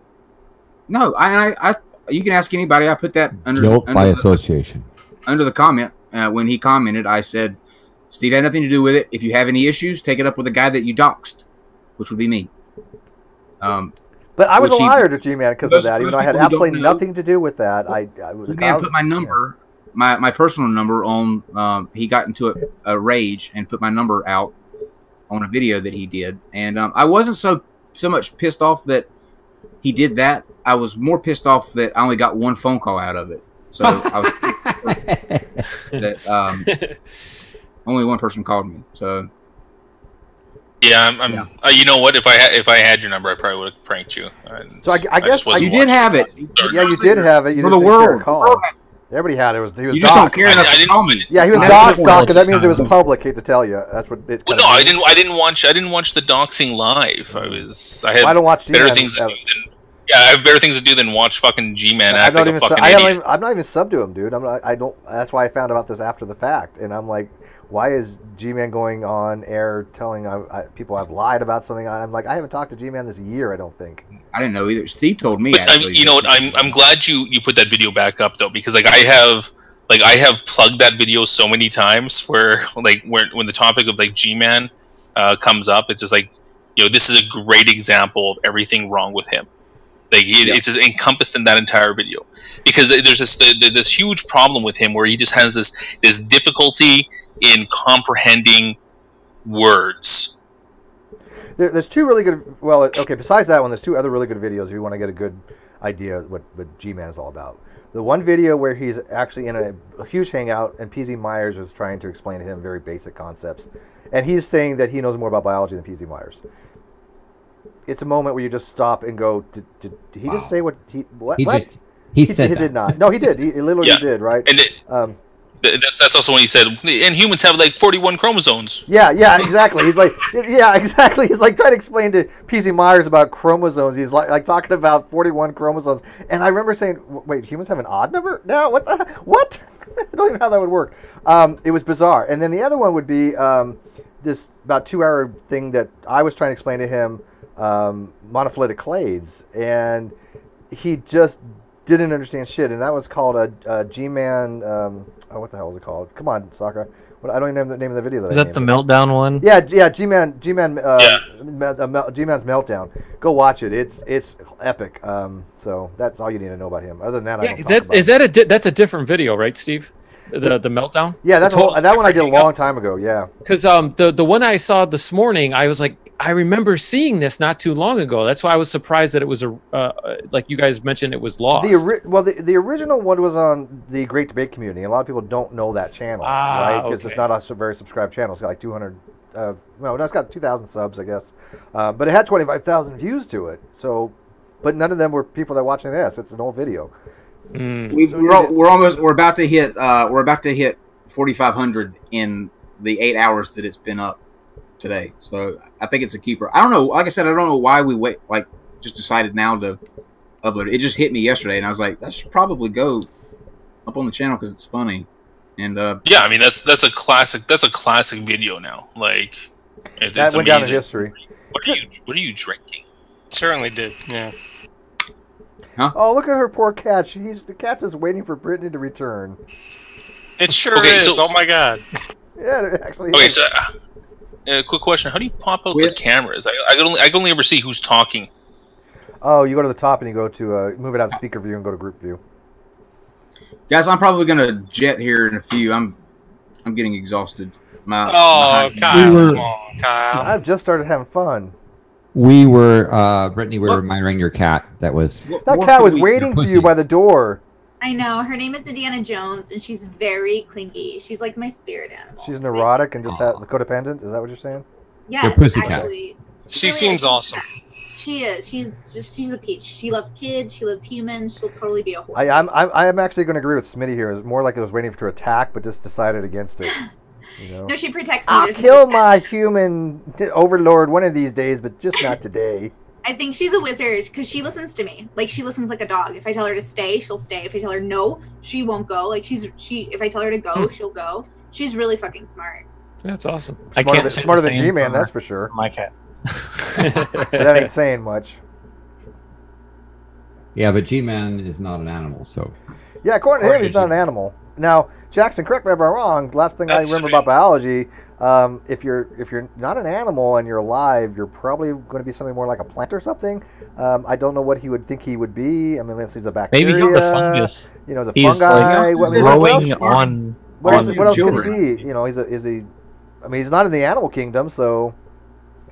Speaker 3: No, I you can ask anybody. I put that
Speaker 6: Guilt by association.
Speaker 3: Under the comment, when he commented, I said, Steve had nothing to do with it. If you have any issues, take it up with the guy that you doxed, which would be me.
Speaker 1: But I was a liar to G-Man because of that, even though I had absolutely nothing to do with that.
Speaker 3: G-Man put my number, my personal number on, he got into a rage and put my number out on a video that he did. And I wasn't so much pissed off that he did that. I was more pissed off that I only got one phone call out of it. So I was that only one person called me. So
Speaker 7: yeah, I'm you know what? If I had your number, I probably would have pranked you.
Speaker 1: So I guess
Speaker 3: you did have it.
Speaker 1: Yeah, you did have it. You
Speaker 3: for
Speaker 1: just
Speaker 3: the
Speaker 1: didn't care
Speaker 3: world.
Speaker 1: to call. Everybody had it. He was
Speaker 3: you just don't care enough to call me.
Speaker 1: Yeah, he was doxed, and that means it was public. Hate to tell you, that's what it.
Speaker 7: Well, no, I didn't watch the doxing live. I had
Speaker 1: don't watch
Speaker 7: better
Speaker 1: G-Man
Speaker 7: things to do than. Yeah, I have better things to do than watch fucking G-Man act like a fucking idiot.
Speaker 1: I'm not even sub to him, dude. I don't. That's why I found out this after the fact, and I'm like, why is G-Man going on air telling people I've lied about something? I'm like, I haven't talked to G-Man this year. I don't think.
Speaker 3: I didn't know either. Steve told me.
Speaker 7: But, you know what? I'm glad you put that video back up though, because I have plugged that video so many times where when the topic of G-Man comes up, it's just like, this is a great example of everything wrong with him. It's just encompassed in that entire video, because there's this huge problem with him where he just has this difficulty in comprehending words.
Speaker 1: There's two really good. Well, okay. Besides that one, there's two other really good videos if you want to get a good idea of what G-Man is all about. The one video where he's actually in a huge hangout, and PZ Myers is trying to explain to him very basic concepts, and he's saying that he knows more about biology than PZ Myers. It's a moment where you just stop and go, did he just say what he said? He did not. No, he did. He literally did, right?
Speaker 7: And that's also when he said, and humans have 41 chromosomes.
Speaker 1: Yeah, exactly. He's like, exactly. He's like trying to explain to PZ Myers about chromosomes. He's like talking about 41 chromosomes. And I remember saying, wait, humans have an odd number now? What? I don't even know how that would work. It was bizarre. And then the other one would be this about 2-hour thing that I was trying to explain to him, monophyletic clades, and he just didn't understand shit, and that was called a G-Man. What the hell was it called? Come on, Sakura. I don't even know the name of the video.
Speaker 4: Is that the Meltdown one?
Speaker 1: Yeah, G-Man, G-Man's Meltdown. Go watch it. It's epic. So that's all you need to know about him. Other than that, I don't talk about it.
Speaker 5: That's a different video, right, Steve? The Meltdown?
Speaker 1: Yeah, that one I did a long time ago. Yeah,
Speaker 5: because the one I saw this morning, I was like, I remember seeing this not too long ago. That's why I was surprised that it was like you guys mentioned, it was lost.
Speaker 1: The original one was on the Great Debate Community. A lot of people don't know that channel, right? Because it's not a very subscribed channel. It's got like 200. It's got 2,000 subs, I guess, but it had 25,000 views to it. So, but none of them were people that watching this. It's an old video.
Speaker 3: We're about to hit 4,500 in the 8 hours that it's been up today. So I think it's a keeper. I don't know. Like I said, I don't know why we just decided now to upload it. It just hit me yesterday, and I was like, that should probably go up on the channel because it's funny. And
Speaker 7: yeah, I mean that's a classic. That's a classic video now. That
Speaker 1: went amazing. Down in history.
Speaker 7: What are you drinking?
Speaker 8: It certainly did. Yeah.
Speaker 1: Huh? Oh, look at her poor cat. The cat's just waiting for Brittany to return.
Speaker 8: It sure is. So, oh my god.
Speaker 1: Yeah, it actually.
Speaker 7: Okay,
Speaker 1: is.
Speaker 7: so quick question: how do you pop out the cameras? I can only ever see who's talking.
Speaker 1: Oh, you go to the top and you go to move it out of speaker view and go to group view.
Speaker 3: Guys, I'm probably gonna jet here in a few. I'm getting exhausted.
Speaker 8: Kyle, come on, Kyle.
Speaker 1: I've just started having fun.
Speaker 6: We were, Brittany, we were admiring your cat. That
Speaker 1: cat was waiting for you by the door.
Speaker 2: I know. Her name is Indiana Jones, and she's very clingy. She's like my spirit animal.
Speaker 1: She's neurotic and just codependent? Is that what you're saying?
Speaker 2: Yeah,
Speaker 6: actually.
Speaker 8: She seems awesome.
Speaker 2: She is. She's a peach. She loves kids. She loves humans. She'll totally be a horse.
Speaker 1: I'm actually going to agree with Smitty here. It's more like it was waiting to attack, but just decided against it. You know?
Speaker 2: No, she protects me.
Speaker 1: I'll kill my human overlord one of these days, but just not today.
Speaker 2: I think she's a wizard because she listens to me. Like, she listens like a dog. If I tell her to stay, she'll stay. If I tell her no, she won't go. Like, if I tell her to go, she'll go. She's really fucking smart.
Speaker 5: That's awesome.
Speaker 4: I can't say
Speaker 1: Smarter
Speaker 4: the
Speaker 1: than
Speaker 4: same
Speaker 1: G-Man,
Speaker 4: for
Speaker 1: that's for sure.
Speaker 4: my cat.
Speaker 1: But that ain't saying much.
Speaker 6: Yeah, but G-Man is not an animal, so.
Speaker 1: Yeah, according to him, he's not an animal. Now, Jackson, correct me if I'm wrong. Last thing I remember about biology, if you're not an animal and you're alive, you're probably going to be something more like a plant or something. I don't know what he would think he would be. I mean, unless he's a bacteria.
Speaker 4: Maybe he's a fungus.
Speaker 1: You know,
Speaker 4: He's
Speaker 1: fungi.
Speaker 4: like growing on.
Speaker 1: What else could
Speaker 3: children.
Speaker 1: he be? You know, is he? I mean, he's not in the animal kingdom, so.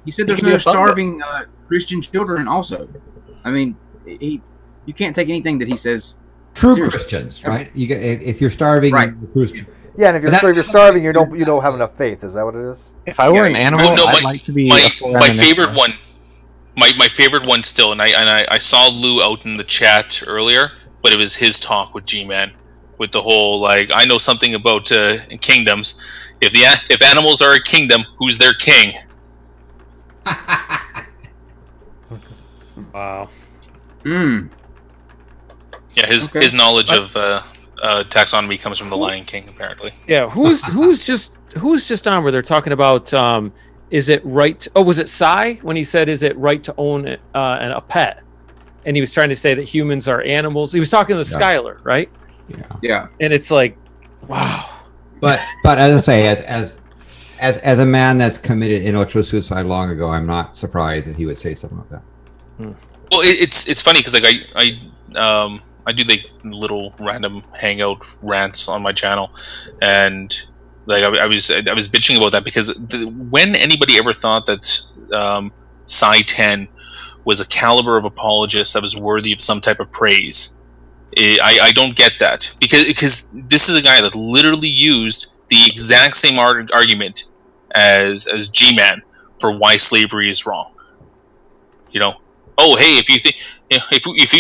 Speaker 3: He said there's
Speaker 4: could be
Speaker 3: no
Speaker 4: a fungus.
Speaker 3: starving Christian children. Also, I mean, you can't take anything that he says.
Speaker 6: True
Speaker 3: Seriously.
Speaker 6: Christians, right? You get, if you're starving,
Speaker 3: Right.
Speaker 6: you're Christian.
Speaker 1: Yeah, and if you're starving, you don't have enough faith. Is that what it is?
Speaker 4: If I were an animal,
Speaker 7: No,
Speaker 4: I'd like to be
Speaker 7: my
Speaker 4: a foreigner.
Speaker 7: favorite one. My favorite one still, and I saw Lou out in the chat earlier, but it was his talk with G-Man, with the whole like I know something about kingdoms. If animals are a kingdom, who's their king?
Speaker 5: Wow.
Speaker 3: Hmm.
Speaker 7: Yeah, his knowledge of taxonomy comes from the Lion King, apparently.
Speaker 5: Yeah, who's just on where they're talking about is it right? Oh, was it Psy when he said is it right to own a pet? And he was trying to say that humans are animals. He was talking to Skylar, right?
Speaker 3: Yeah.
Speaker 5: And it's like, wow.
Speaker 6: But as I say, as a man that's committed intellectual suicide long ago, I'm not surprised that he would say something like that.
Speaker 7: Well, it's funny because like I do like little random hangout rants on my channel, and like I was bitching about that because when anybody ever thought that Psi 10 was a caliber of apologist that was worthy of some type of praise, I don't get that because this is a guy that literally used the exact same argument as G-Man for why slavery is wrong. You know, oh hey, if you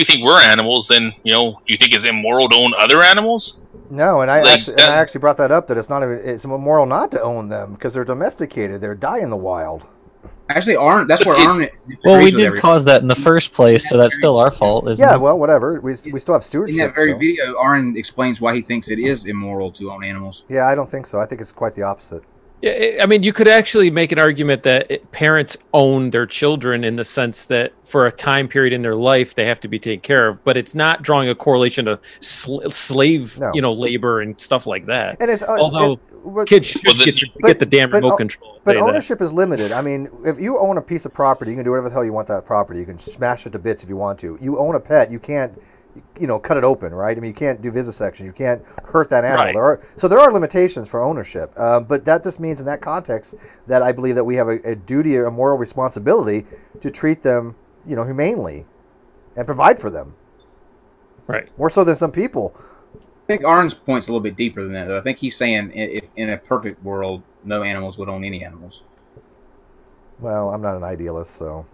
Speaker 7: think we're animals, then do you think it's immoral to own other animals?
Speaker 1: No, and I
Speaker 7: Like
Speaker 1: actually brought that up that it's immoral not to own them because they're domesticated. They're die in the wild.
Speaker 3: Actually, Arn. That's where Arn.
Speaker 4: Well, we did cause that in the first place, so that's still our fault, isn't it?
Speaker 1: Yeah, well, whatever. We still have stewardship.
Speaker 3: In that very
Speaker 1: though.
Speaker 3: video, Arn explains why he thinks it is immoral to own animals.
Speaker 1: Yeah, I don't think so. I think it's quite the opposite.
Speaker 5: Yeah, I mean, you could actually make an argument that parents own their children in the sense that for a time period in their life they have to be taken care of, but it's not drawing a correlation to slave, labor and stuff like that.
Speaker 1: And
Speaker 5: although kids should get the damn remote control.
Speaker 1: But ownership is limited. I mean, if you own a piece of property, you can do whatever the hell you want with that property. You can smash it to bits if you want to. You own a pet, you can't, cut it open, right? I mean, you can't do vivisection. You can't hurt that animal.
Speaker 5: Right.
Speaker 1: There are limitations for ownership. But that just means in that context that I believe that we have a duty, a moral responsibility to treat them, humanely and provide for them.
Speaker 5: Right.
Speaker 1: More so than some people.
Speaker 3: I think Arn's point's a little bit deeper than that, though. I think he's saying if in a perfect world, no animals would own any animals.
Speaker 1: Well, I'm not an idealist, so.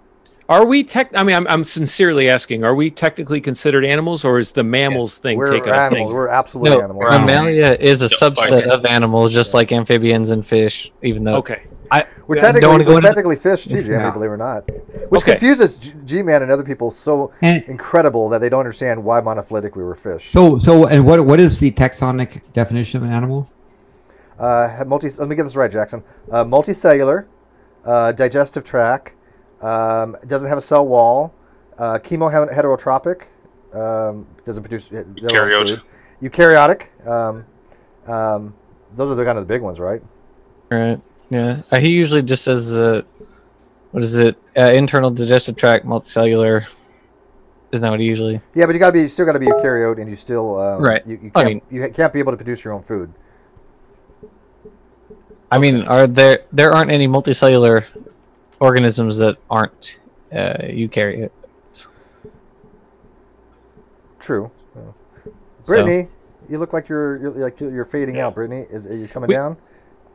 Speaker 5: Are we I'm sincerely asking, are we technically considered animals, or is the mammals thing
Speaker 1: We're
Speaker 5: taken
Speaker 1: animals.
Speaker 5: a thing?
Speaker 1: We're absolutely animals.
Speaker 4: Mammalia is a subset of animals, just like amphibians and fish, even though...
Speaker 5: Okay.
Speaker 1: We're
Speaker 4: I don't wanna go into-
Speaker 1: technically fish too, Jamie, believe it or not. Which
Speaker 5: Okay.
Speaker 1: confuses G-Man and other people so incredible that they don't understand why monophyletic we were fish.
Speaker 6: So what is the taxonic definition of an animal?
Speaker 1: Let me get this right, Jackson. Multicellular, digestive tract, doesn't have a cell wall, heterotropic, doesn't produce
Speaker 7: Eukaryote.
Speaker 1: food. Eukaryotic. Those are the kind of the big ones, right?
Speaker 4: Right. Yeah. He usually just says, what is it? Internal digestive tract, multicellular. Isn't that what he usually?
Speaker 1: Yeah, but you still got to be eukaryote, and you still
Speaker 4: Right.
Speaker 1: You
Speaker 4: I
Speaker 1: can't be able to produce your own food.
Speaker 4: I mean, there aren't any multicellular organisms that aren't eukaryotes.
Speaker 1: True.
Speaker 4: So-
Speaker 1: Brittany, you look like you're fading out. Brittany, are you coming down?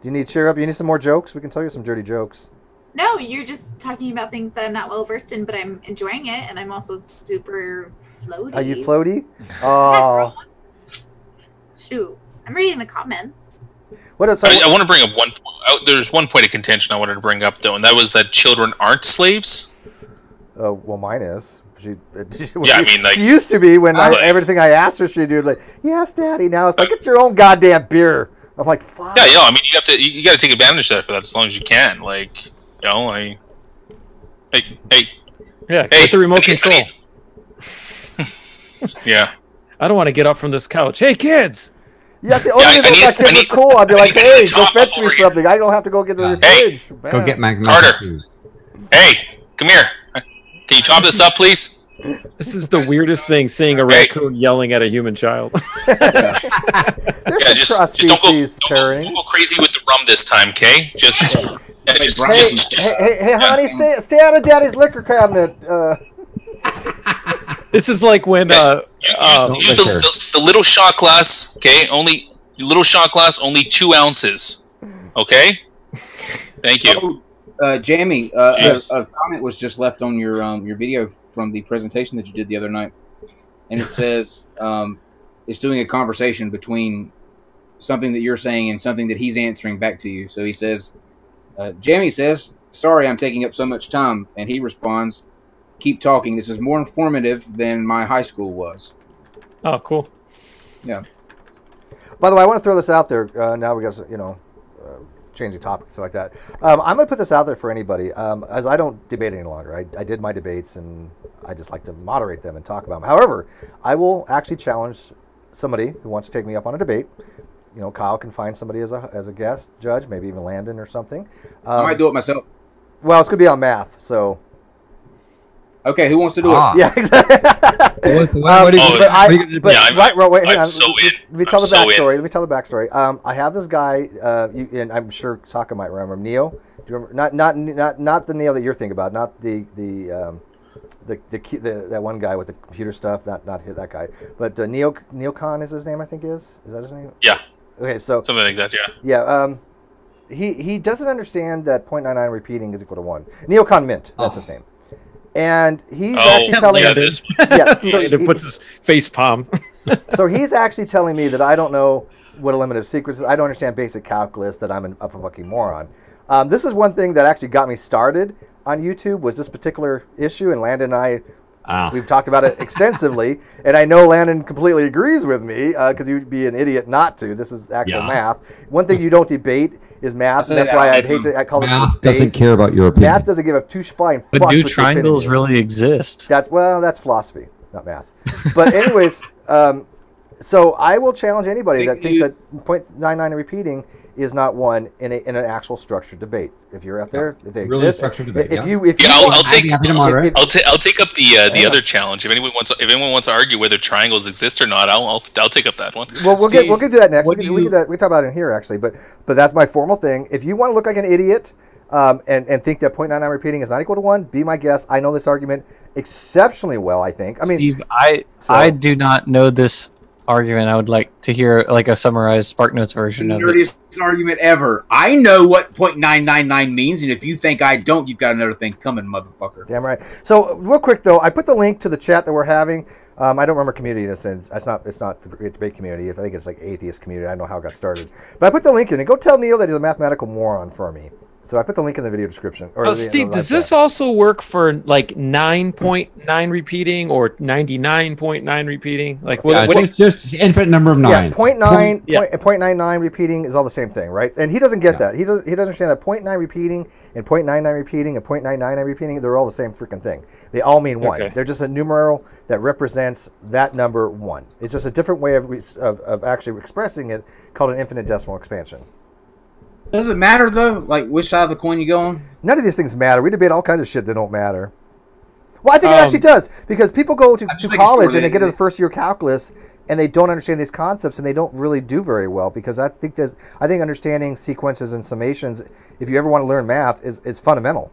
Speaker 1: Do you need cheer up? You need some more jokes? We can tell you some dirty jokes.
Speaker 2: No, you're just talking about things that I'm not well versed in, but I'm enjoying it, and I'm also super floaty.
Speaker 1: Are you floaty? Oh.
Speaker 2: Shoot, I'm reading the comments.
Speaker 1: What is?
Speaker 7: I want to bring up one. There's one point of contention I wanted to bring up though, and that was that children aren't slaves.
Speaker 1: Well, mine is. She used to be when everything I asked her she'd do like, yes, Daddy. Now it's like, get your own goddamn beer. I'm like, fuck.
Speaker 7: Yeah, I mean, you got to take advantage of that for that as long as you can. Like, hey,
Speaker 5: Yeah, get the remote control.
Speaker 7: Yeah.
Speaker 5: I don't want to get up from this couch. Hey, kids!
Speaker 1: Yeah, the only reason my kids were cool, I'd be like, hey, go fetch me something. I don't have to go get the fridge.
Speaker 6: Go get my
Speaker 7: Carter. Hey, come here. Can you chop this up, please?
Speaker 5: This is the weirdest thing, seeing a raccoon yelling at a human child.
Speaker 7: Just don't go crazy with the rum this time, okay?
Speaker 1: Hey, honey, stay out of Daddy's liquor cabinet.
Speaker 5: This is like when
Speaker 7: use the little shot glass, okay? Little shot glass, only 2 ounces, okay? Thank you.
Speaker 3: Jamie, a comment was just left on your video from the presentation that you did the other night, and it says it's doing a conversation between something that you're saying and something that he's answering back to you. So he says, Jamie says, "Sorry, I'm taking up so much time," and he responds, "Keep talking. This is more informative than my high school was."
Speaker 5: Oh, cool.
Speaker 3: Yeah.
Speaker 1: By the way, I want to throw this out there. Now we got changing topics, stuff like that. I'm going to put this out there for anybody, as I don't debate any longer. I did my debates, and I just like to moderate them and talk about them. However, I will actually challenge somebody who wants to take me up on a debate. Kyle can find somebody as a guest judge, maybe even Landon or something.
Speaker 3: I might do it myself.
Speaker 1: Well, it's going to be on math, so...
Speaker 3: Okay, who wants to do it?
Speaker 1: Yeah, exactly.
Speaker 3: What are you
Speaker 1: going to do? Wait, hang on.
Speaker 7: So
Speaker 1: Let me tell the backstory. I have this guy, and I'm sure Sokka might remember him. Neo. Do you remember? Not the Neo that you're thinking about. Not the that one guy with the computer stuff. Not that guy. But Neocon is his name. I think is that his name?
Speaker 7: Yeah.
Speaker 1: Okay, so
Speaker 7: something like that. Yeah.
Speaker 1: Yeah. He doesn't understand that 0.99 repeating is equal to 1. Neocon Mint. That's his name. And he's actually telling me
Speaker 7: this.
Speaker 1: So
Speaker 5: he puts his face palm.
Speaker 1: So he's actually telling me that I don't know what a limit of sequence is. I don't understand basic calculus, that I'm a fucking moron. This is one thing that actually got me started on YouTube, was this particular issue, and Landon and I, we've talked about it extensively, and I know Landon completely agrees with me, because you'd be an idiot not to. This is actual math. One thing you don't debate is math, and that's why I call it
Speaker 6: math doesn't care about your opinion.
Speaker 1: Math doesn't give a two flying fucks.
Speaker 4: But do triangles really exist?
Speaker 1: That's philosophy, not math. But anyways, so I will challenge anybody that thinks that 0.99 repeating is not 1 in an actual structured debate. If you're out there, if they
Speaker 6: really
Speaker 1: exist,
Speaker 6: structured debate.
Speaker 7: I'll take up the other challenge. If anyone wants to argue whether triangles exist or not, I'll take up that one.
Speaker 1: Well, we'll get to that next. We talk about it in here actually, but that's my formal thing. If you want to look like an idiot and think that 0.99 repeating is not equal to 1, be my guest. I know this argument exceptionally well. I think. I mean,
Speaker 4: Steve, I do not know this argument. I would like to hear like a summarized SparkNotes version of it.
Speaker 3: Nerdiest argument ever. I know what 0.999 means, and if you think I don't, you've got another thing coming, motherfucker.
Speaker 1: Damn right. So real quick though, I put the link to the chat that we're having. I don't remember community in a sense. It's not the great debate community. I think it's like atheist community. I don't know how it got started, but I put the link in, and go tell Neil that he's a mathematical moron for me. So I put the link in the video description.
Speaker 5: Steve, does this also work for like 9.9 repeating or 99.9 repeating? Like
Speaker 6: it's just infinite number of nines.
Speaker 1: 0.99 repeating is all the same thing, right? And he doesn't get that. He doesn't understand that 0.9 repeating and 0.99 repeating and 0.999 repeating, they're all the same freaking thing. They all mean 1. Okay. They're just a numeral that represents that number 1. It's just a different way of actually expressing it, called an infinite decimal expansion.
Speaker 3: Does it matter though? Like which side of the coin you go on?
Speaker 1: None of these things matter. We debate all kinds of shit that don't matter. Well, I think it actually does, because people go to college and they get to the first year of calculus and they don't understand these concepts and they don't really do very well, because I think understanding sequences and summations, if you ever want to learn math, is fundamental.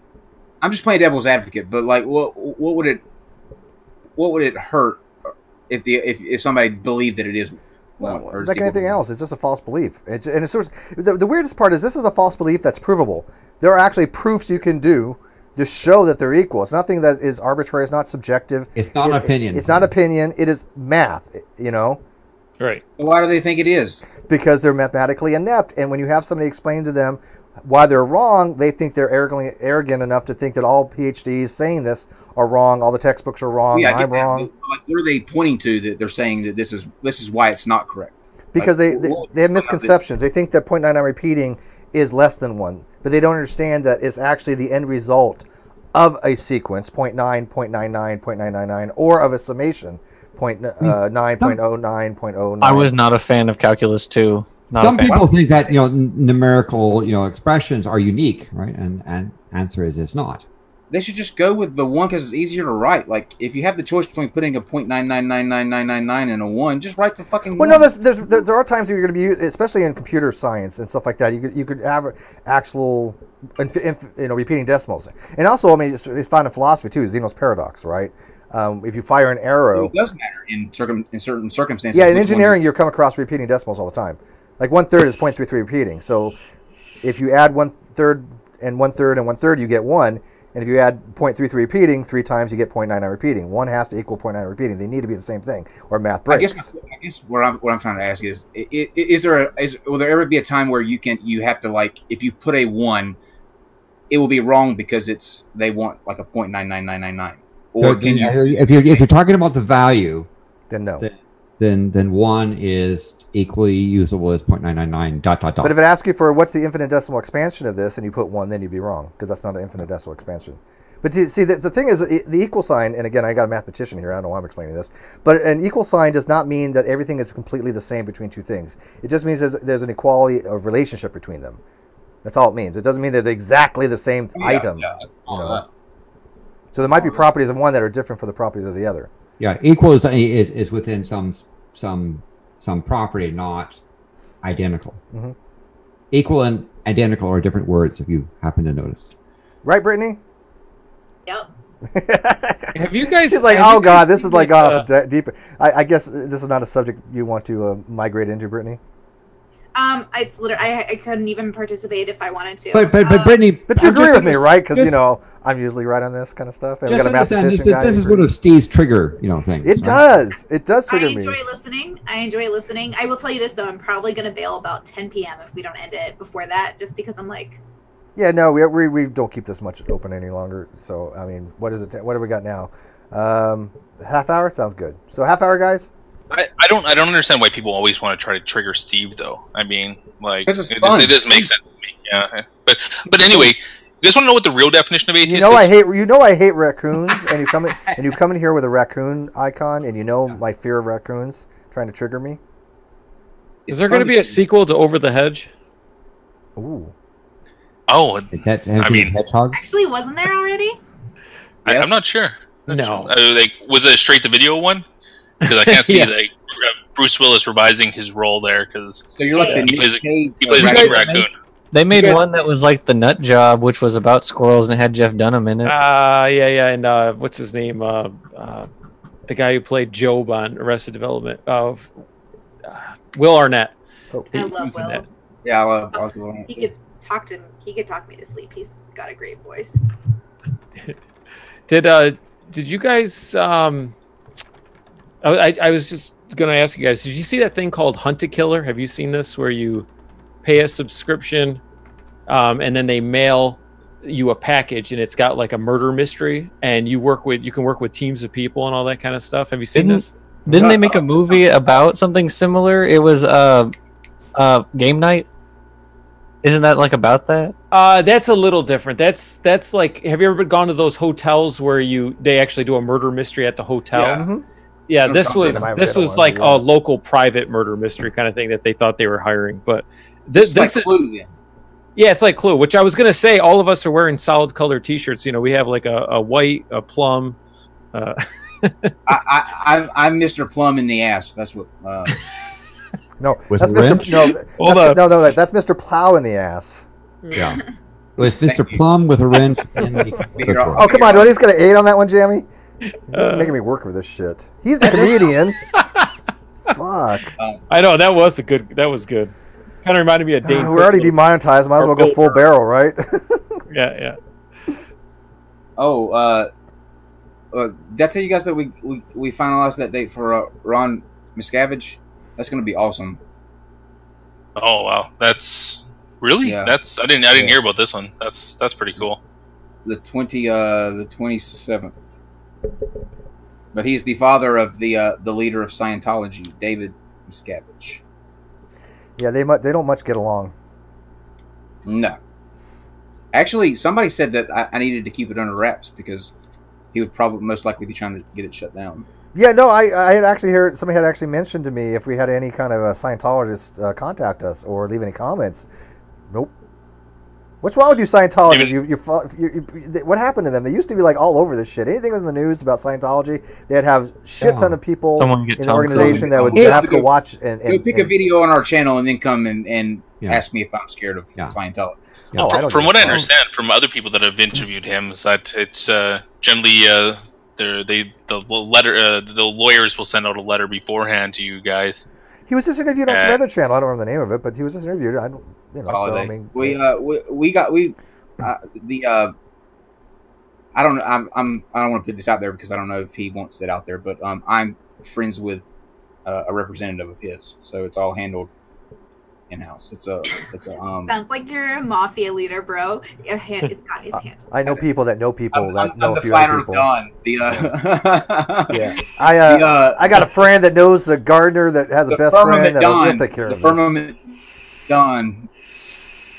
Speaker 3: I'm just playing devil's advocate, but like, what would it hurt if somebody believed that it is?
Speaker 1: Well, like anything else, it's just a false belief. The weirdest part is this is a false belief that's provable. There are actually proofs you can do to show that they're equal. It's nothing that is arbitrary. It's not subjective.
Speaker 6: It's not an opinion.
Speaker 1: It's not opinion. It is math,
Speaker 5: Right.
Speaker 3: Why do they think it is?
Speaker 1: Because they're mathematically inept. And when you have somebody explain to them why they're wrong, they think they're arrogant enough to think that all PhDs saying this are wrong, all the textbooks are wrong, I'm wrong.
Speaker 3: Like, what are they pointing to that they're saying that this is why it's not correct?
Speaker 1: because they have misconceptions. They think that 0.99 repeating is less than 1, but they don't understand that it's actually the end result of a sequence, 0.9, 0.99, 0.999, or of a summation, 0.9, 0.09, 0.09.
Speaker 4: I was not a fan of calculus 2.
Speaker 6: Some people think that numerical expressions are unique, right? And answer is it's not.
Speaker 3: They should just go with the 1 because it's easier to write. Like, if you have the choice between putting a 0.9999999 and a 1, just write the fucking 1.
Speaker 1: Well, no, there are times where you're going to be, especially in computer science and stuff like that, you could have actual, repeating decimals. And also, I mean, it's found in philosophy, too, Zeno's paradox, right? If you fire an arrow...
Speaker 3: It does matter in certain circumstances.
Speaker 1: Yeah, in engineering, you come across repeating decimals all the time. Like 1/3 is 0.33 repeating. So if you add 1/3 and 1/3 and 1/3, you get 1. And if you add 0.33 repeating 3 times, you get 0.99 repeating. 1 has to equal 0.9 repeating. They need to be the same thing, or math breaks.
Speaker 3: I guess what I'm trying to ask is will there ever be a time where you have to, like, if you put a 1, it will be wrong because they want like a 0.99999, or
Speaker 6: so
Speaker 3: can you?
Speaker 6: If you're talking about the value,
Speaker 1: then no.
Speaker 6: Then 1 is equally usable as 0.999 ...
Speaker 1: But if it asks you for what's the infinite decimal expansion of this, and you put 1, then you'd be wrong because that's not an infinite decimal expansion. But see, the thing is, the equal sign, and again, I got a mathematician here. I don't know why I'm explaining this, but an equal sign does not mean that everything is completely the same between two things. It just means there's an equality of relationship between them. That's all it means. It doesn't mean they're exactly the same item. So there might be properties of one that are different from the properties of the other.
Speaker 6: Yeah, equal is within some property, not identical.
Speaker 1: Mm-hmm.
Speaker 6: Equal and identical are different words, if you happen to notice.
Speaker 1: Right, Brittany?
Speaker 2: Yep.
Speaker 5: Have you guys?
Speaker 1: She's like, oh god, this is like off deep. I guess this is not a subject you want to migrate into, Brittany.
Speaker 2: It's literally I couldn't even participate if I wanted to.
Speaker 6: But Brittany,
Speaker 1: but you agree with me, right? Because I'm usually right on this kind of stuff. And
Speaker 6: just
Speaker 1: got a mathematician guy.
Speaker 6: This is one of Steve's trigger, things.
Speaker 1: It does. It does trigger me.
Speaker 2: I enjoy listening. I will tell you this though, I'm probably gonna bail about 10 p.m. if we don't end it before that, just because I'm like.
Speaker 1: Yeah, no, we don't keep this much open any longer. So I mean, what is it? What have we got now? Half hour sounds good. So half hour, guys.
Speaker 7: I don't understand why people always want to try to trigger Steve though. I mean, like it doesn't make sense to me. Yeah, but anyway, you guys want to know what the real definition of atheist is?
Speaker 1: I hate raccoons, and you come in here with a raccoon icon, and my fear of raccoons trying to trigger me.
Speaker 5: Is there going to be a sequel to Over the Hedge?
Speaker 1: Ooh.
Speaker 7: Oh,
Speaker 6: I mean, hedgehogs?
Speaker 2: Actually, wasn't there already?
Speaker 7: Yes. I'm not sure.
Speaker 5: No.
Speaker 7: Was it a straight to video one? Because I can't see Bruce Willis revising his role there. Because
Speaker 3: so you're like
Speaker 7: he plays a raccoon.
Speaker 4: They made one that was like the Nut Job, which was about squirrels and it had Jeff Dunham in it.
Speaker 5: Yeah, and what's his name? The guy who played Job on Arrested Development. Will Arnett.
Speaker 2: I love Will.
Speaker 3: Yeah, I love Will Arnett.
Speaker 2: He could talk me to sleep. He's got a great voice.
Speaker 5: Did you guys? I was just going to ask you guys. Did you see that thing called Hunt a Killer? Have you seen this, where you pay a subscription, and then they mail you a package, and it's got like a murder mystery, and you can work with teams of people and all that kind of stuff. Have you seen this?
Speaker 4: Didn't they make a movie about something similar? It was Game Night. Isn't that like about that?
Speaker 5: That's a little different. That's like, have you ever gone to those hotels where they actually do a murder mystery at the hotel?
Speaker 3: Yeah.
Speaker 1: Mm-hmm.
Speaker 5: Yeah, this was like a local private murder mystery kind of thing that they thought they were hiring. But this is
Speaker 3: Clue.
Speaker 5: Yeah, it's like Clue, which I was going to say, all of us are wearing solid color T-shirts. We have like a white, a plum.
Speaker 3: I'm Mr. Plum in the ass. That's what.
Speaker 1: No,
Speaker 6: Was
Speaker 1: that's
Speaker 6: it
Speaker 1: Mr.
Speaker 6: wrench?
Speaker 1: No, that's Mr. Plow in the ass.
Speaker 6: Yeah. With Mr. Plum with a wrench.
Speaker 1: Oh, come on. Nobody's going to aid on that one, Jamie? You're making me work with this shit. He's the comedian. Fuck.
Speaker 5: I know, that was good. Kind of reminded me of Dane.
Speaker 1: We're already demonetized. Might as well go full barrel, right?
Speaker 5: Yeah.
Speaker 3: Oh, did I tell you guys that we finalized that date for Ron Miscavige? That's going to be awesome.
Speaker 7: Oh wow, that's really I didn't hear about this one. That's pretty cool.
Speaker 3: The 27th. But he's the father of the leader of Scientology, David Miscavige.
Speaker 1: Yeah, they don't much get along.
Speaker 3: No. Actually, somebody said that I needed to keep it under wraps because he would probably most likely be trying to get it shut down.
Speaker 1: Yeah, no, I had actually heard somebody had actually mentioned to me if we had any kind of a Scientologist contact us or leave any comments. Nope. What's wrong with you Scientologists? What happened to them? They used to be like all over this shit. Anything was in the news about Scientology, they'd have shit ton of people in the organization that would have to go watch and
Speaker 3: pick a video on our channel and then come and ask me if I'm scared of Scientology.
Speaker 7: Yeah. From what I understand from other people that have interviewed him, is that it's generally the lawyers will send out a letter beforehand to you guys.
Speaker 1: He was just interviewed on some other channel. I don't remember the name of it, but he was just interviewed. I don't, you know.
Speaker 3: Oh,
Speaker 1: so, I mean,
Speaker 3: I don't want to put this out there because I don't know if he wants it out there, but I'm friends with a representative of his, so it's all handled in house. It's a
Speaker 2: Sounds like you're a mafia leader, bro. It's got his hand.
Speaker 1: I know people that know people that know
Speaker 3: I'm
Speaker 1: a
Speaker 3: the
Speaker 1: few
Speaker 3: fighter
Speaker 1: other
Speaker 3: of
Speaker 1: people.
Speaker 3: Dawn.
Speaker 1: Yeah, I got a friend that knows a gardener that has a best friend that'll take care of
Speaker 3: the firmament Dawn.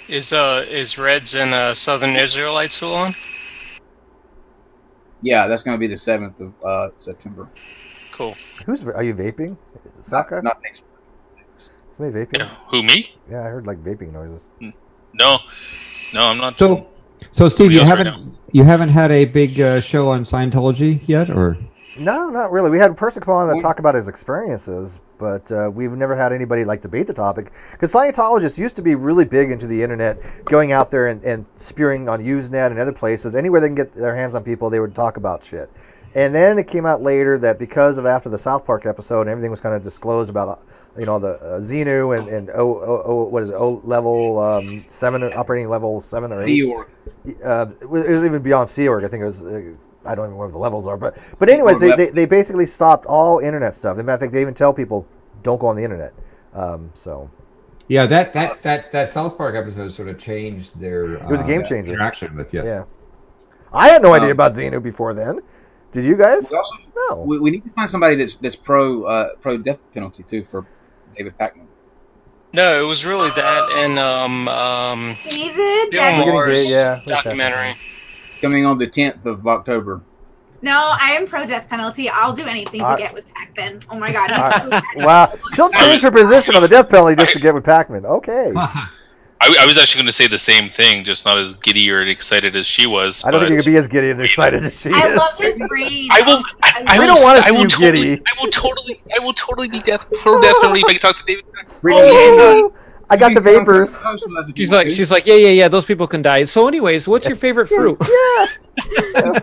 Speaker 8: Is Reds and Southern Israelites still on?
Speaker 3: Yeah, that's going to be the 7th of September.
Speaker 8: Cool.
Speaker 1: Are you vaping? Saka?
Speaker 3: Not next.
Speaker 1: Somebody vaping?
Speaker 7: Yeah. Who, me?
Speaker 1: Yeah, I heard like vaping noises.
Speaker 7: No, I'm not.
Speaker 6: So Steve, you haven't had a big show on Scientology yet, or?
Speaker 1: No, not really. We had a person come on to talk about his experiences, but we've never had anybody like debate the topic. Because Scientologists used to be really big into the internet, going out there and spewing on Usenet and other places. Anywhere they can get their hands on people, they would talk about shit. And then it came out later that because of after the South Park episode, and everything was kind of disclosed about, the Xenu and what is it, O level 7, operating level 7 or 8.
Speaker 3: Sea Org.
Speaker 1: It was even beyond Sea Org. I think it was. I don't even know what the levels are, but anyways, they basically stopped all internet stuff. I think they even tell people don't go on the internet. So.
Speaker 6: Yeah, that South Park episode sort of changed their.
Speaker 1: It was a game changer.
Speaker 6: Interaction with
Speaker 1: Yeah. I had no idea about Xenu before then. Did you guys?
Speaker 3: No. We need to find somebody that's pro death penalty too for David Pakman.
Speaker 8: No, it was really that and
Speaker 2: David,
Speaker 8: Bill Maher's
Speaker 1: yeah,
Speaker 8: documentary.
Speaker 3: Coming on the 10th of October.
Speaker 2: No, I am pro death penalty. I'll do anything to get with Pac-Man. Oh my god, he's so bad.
Speaker 1: Wow, she'll change her position on the death penalty just to get with Pac-Man. Okay.
Speaker 7: I was actually going to say the same thing, just not as giddy or excited as she was.
Speaker 1: I don't think you could be as giddy and excited as she is.
Speaker 2: I love his brain.
Speaker 7: I will.
Speaker 1: We don't want to see you giddy.
Speaker 7: I will totally be pro death penalty if I can talk to David.
Speaker 1: I got the vapors.
Speaker 5: She's like, yeah. Those people can die. So, anyways, what's your favorite fruit?
Speaker 1: Yeah.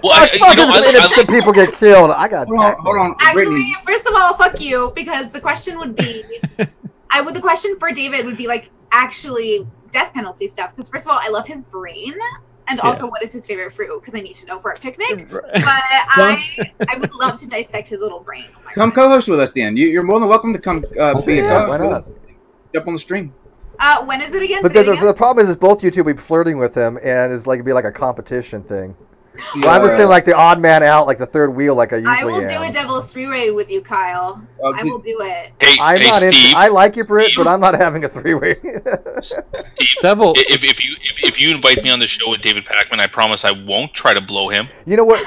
Speaker 7: Well,
Speaker 1: people get killed. I got.
Speaker 3: Hold on.
Speaker 2: Actually,
Speaker 3: Brittany.
Speaker 2: first of all, fuck you, because the question would be, the question for David would be like actually death penalty stuff. Because first of all, I love his brain, and also what is his favorite fruit? Because I need to know for a picnic. But I would love to dissect his little brain. Oh
Speaker 3: come co-host with us, then. You're more than welcome to come be a co-host with us. Jump on the stream.
Speaker 2: When is it again?
Speaker 1: But the problem is both you two will be flirting with him, and it's like it'd be like a competition thing. Well, I'm just saying, like the odd man out, like the third wheel, like I usually am.
Speaker 2: I will do a devil's three-way with you, Kyle. I will do it.
Speaker 7: Hey, Steve.
Speaker 1: I like you, Britt, but I'm not having a three-way.
Speaker 7: Steve, if you invite me on the show with David Pakman, I promise I won't try to blow him.
Speaker 1: You know what?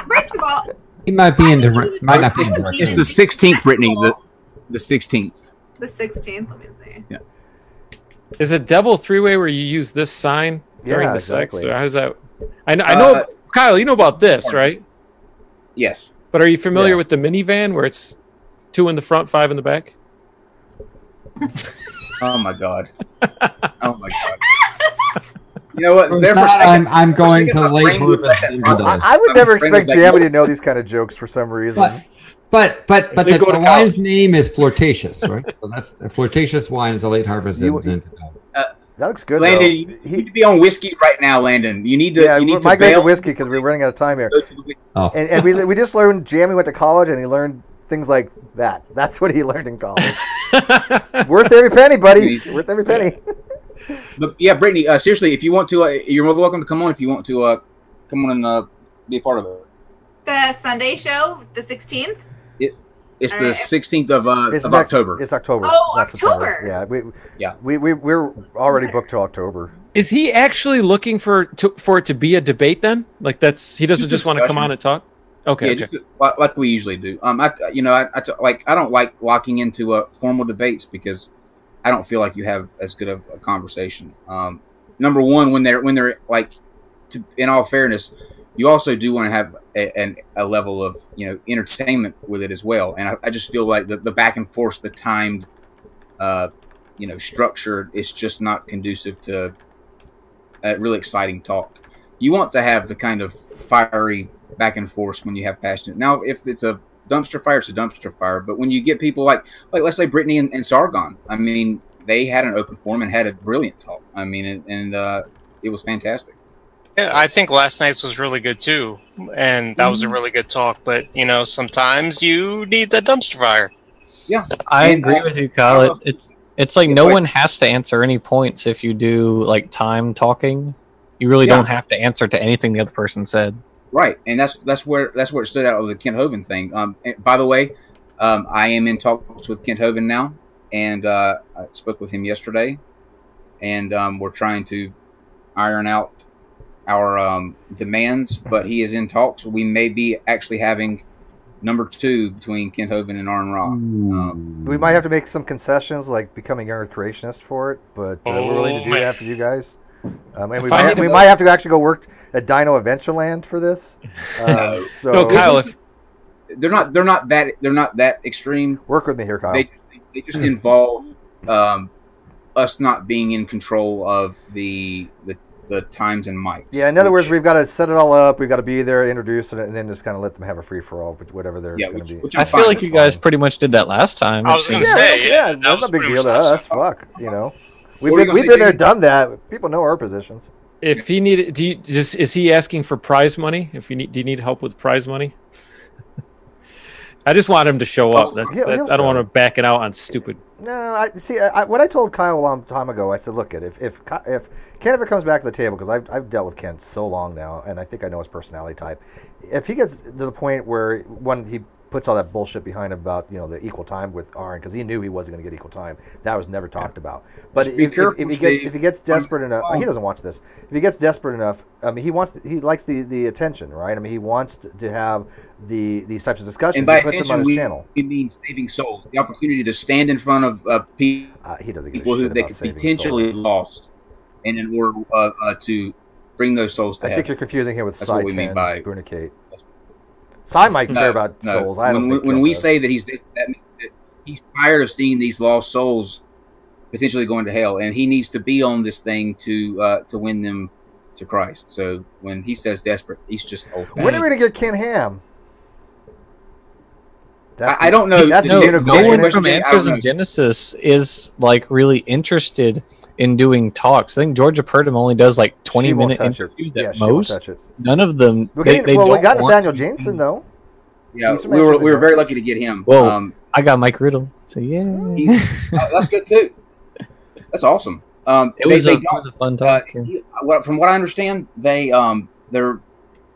Speaker 2: First of all,
Speaker 6: he might be in the. Might not be in the.
Speaker 3: It's the 16th, Brittany. The 16th.
Speaker 2: The 16th. Let me see.
Speaker 3: Yeah.
Speaker 5: Is it devil three-way where you use this sign during the
Speaker 1: exactly.
Speaker 5: sex? Or how's that? I know, Kyle. You know about this, right?
Speaker 3: Yes.
Speaker 5: But are you familiar with the minivan where it's 2 in the front, 5 in the back?
Speaker 3: Oh my god. Oh my god. You know what?
Speaker 6: I'm going to late harvest.
Speaker 1: I would never expect Jamie to know these kind of jokes for some reason.
Speaker 6: But the wine's name is Flirtatious, right? So that's the Flirtatious wine is a late harvest.
Speaker 1: That looks good,
Speaker 3: Landon,
Speaker 1: though.
Speaker 3: you need to be on whiskey right now, Landon. You need to.
Speaker 1: Yeah,
Speaker 3: you need to
Speaker 1: migrate to whiskey because we're running out of time here.
Speaker 6: Oh.
Speaker 1: And we just learned Jamie went to college and he learned things like that. That's what he learned in college. Worth every penny, buddy. Worth every penny.
Speaker 3: But yeah, Brittany, seriously, if you want to, you're more than welcome to come on. If you want to come on and be a part of it.
Speaker 2: The Sunday show, the 16th.
Speaker 3: It's It's
Speaker 2: All
Speaker 3: the
Speaker 2: right.
Speaker 3: 16th
Speaker 1: It's
Speaker 3: of
Speaker 1: next-
Speaker 3: October.
Speaker 1: It's October.
Speaker 2: Oh,
Speaker 1: not September.
Speaker 2: October.
Speaker 1: Yeah, we're already booked till October.
Speaker 5: Is he actually looking for it to be a debate then? Like he doesn't just want to come
Speaker 3: discussion.
Speaker 5: on and talk? Okay.
Speaker 3: Yeah,
Speaker 5: Okay.
Speaker 3: just like we usually do. I don't like locking into formal debates because I don't feel like you have as good of a conversation. Number one, when they're like, in all fairness, you also do want to have a level of entertainment with it as well. And I just feel like the back and forth, the timed, structure is just not conducive to a really exciting talk. You want to have the kind of fiery back and forth when you have passionate. Now, if it's a dumpster fire, it's a dumpster fire. But when you get people like let's say Brittany and Sargon, I mean, they had an open forum and had a brilliant talk. I mean, and it was fantastic.
Speaker 8: Yeah, I think last night's was really good too, and that was a really good talk. But sometimes you need that dumpster fire.
Speaker 3: Yeah,
Speaker 4: I agree with you, Kyle. It's like no
Speaker 3: like-
Speaker 4: one has to answer any points if you do like time talking. You really
Speaker 3: Yeah.
Speaker 4: don't have to answer to anything the other person said.
Speaker 3: Right, and that's where it stood out with the Kent Hovind thing. And by the way, I am in talks with Kent Hovind now, and I spoke with him yesterday, and we're trying to iron out our demands. But he is in talks. We may be actually having number 2 between Kent Hovind and Arn Ra.
Speaker 1: We might have to make some concessions, like becoming Earth creationist for it, but we're willing to do that for you guys. And we might have to actually go work at Dino Adventureland for this. So
Speaker 5: No, Kyle,
Speaker 3: They're not that extreme.
Speaker 1: work with me here, Kyle.
Speaker 3: They just involve us not being in control of the times and mics.
Speaker 1: Yeah, in other words, we've got to set it all up. We've got to be there, introduce it, and then just kind of let them have a free for all, whatever they're going to be.
Speaker 3: which
Speaker 4: I
Speaker 3: I'm
Speaker 4: feel
Speaker 3: fine
Speaker 4: like
Speaker 3: with.
Speaker 4: you guys pretty much did that last time.
Speaker 8: I was gonna
Speaker 1: Yeah,
Speaker 8: say,
Speaker 1: yeah,
Speaker 8: that
Speaker 1: that's
Speaker 8: was
Speaker 1: a big
Speaker 8: pretty
Speaker 1: deal to
Speaker 8: much last
Speaker 1: us.
Speaker 8: time.
Speaker 1: Fuck,
Speaker 3: What were you gonna
Speaker 1: we've
Speaker 3: say,
Speaker 1: been there,
Speaker 3: Jamie?
Speaker 1: done that. People know our positions.
Speaker 5: if he needed, is he asking for prize money? Do you need help with prize money? I just want him to show up.
Speaker 1: he'll
Speaker 5: I
Speaker 1: show
Speaker 5: don't want to
Speaker 1: up.
Speaker 5: back it out on stupid.
Speaker 1: No, I see. What I told Kyle a long time ago, I said, look, if Ken ever comes back to the table, because I've dealt with Ken so long now, and I think I know his personality type. If he gets to the point where when he puts all that bullshit behind him about the equal time with Arn, because he knew he wasn't going to get equal time, that was never talked about. But
Speaker 3: Just be careful,
Speaker 1: if he gets desperate enough,
Speaker 3: Oh.
Speaker 1: he doesn't watch this. If he gets desperate enough, I mean, he likes the attention, right? I mean, he wants to have these types of discussions.
Speaker 3: And by
Speaker 1: he puts them on
Speaker 3: attention,
Speaker 1: his channel.
Speaker 3: we mean saving souls. The opportunity to stand in front of people
Speaker 1: He doesn't give a
Speaker 3: who
Speaker 1: shit
Speaker 3: they
Speaker 1: about
Speaker 3: could
Speaker 1: saving
Speaker 3: potentially
Speaker 1: souls.
Speaker 3: lost, and in order to bring those souls to
Speaker 1: I think
Speaker 3: heaven.
Speaker 1: you're confusing him with
Speaker 3: That's what we mean
Speaker 1: Sai-Ten
Speaker 3: by-
Speaker 1: Bunikate. Sai might care about souls. I don't think
Speaker 3: when
Speaker 1: Ken
Speaker 3: we
Speaker 1: does.
Speaker 3: say that means that he's tired of seeing these lost souls potentially going to hell, and he needs to be on this thing to win them to Christ. So when he says desperate, he's just old.
Speaker 1: When are we going to get Ken Ham?
Speaker 3: I don't know.
Speaker 1: That's
Speaker 3: No,
Speaker 1: the
Speaker 3: no
Speaker 4: No
Speaker 1: unicorn.
Speaker 4: one from
Speaker 3: I don't
Speaker 4: Answers
Speaker 3: know.
Speaker 4: in Genesis is like really interested in doing talks. I think Georgia Purdom only does like 20-minute
Speaker 1: touch it.
Speaker 4: interviews
Speaker 1: Yeah,
Speaker 4: at
Speaker 1: she won't
Speaker 4: most.
Speaker 1: touch it.
Speaker 4: None of them.
Speaker 1: We're
Speaker 4: They,
Speaker 1: getting,
Speaker 4: they
Speaker 1: well, we
Speaker 4: don't
Speaker 1: got
Speaker 4: want
Speaker 1: Nathaniel
Speaker 4: to-
Speaker 1: Jameson though.
Speaker 3: Yeah,
Speaker 1: He's
Speaker 3: we were
Speaker 1: mentioned
Speaker 3: very
Speaker 1: it.
Speaker 3: lucky to get him.
Speaker 4: Whoa. I got Mike Riddle. So yeah,
Speaker 3: That's good too. That's awesome.
Speaker 4: it was a fun talk.
Speaker 3: From what I understand, they're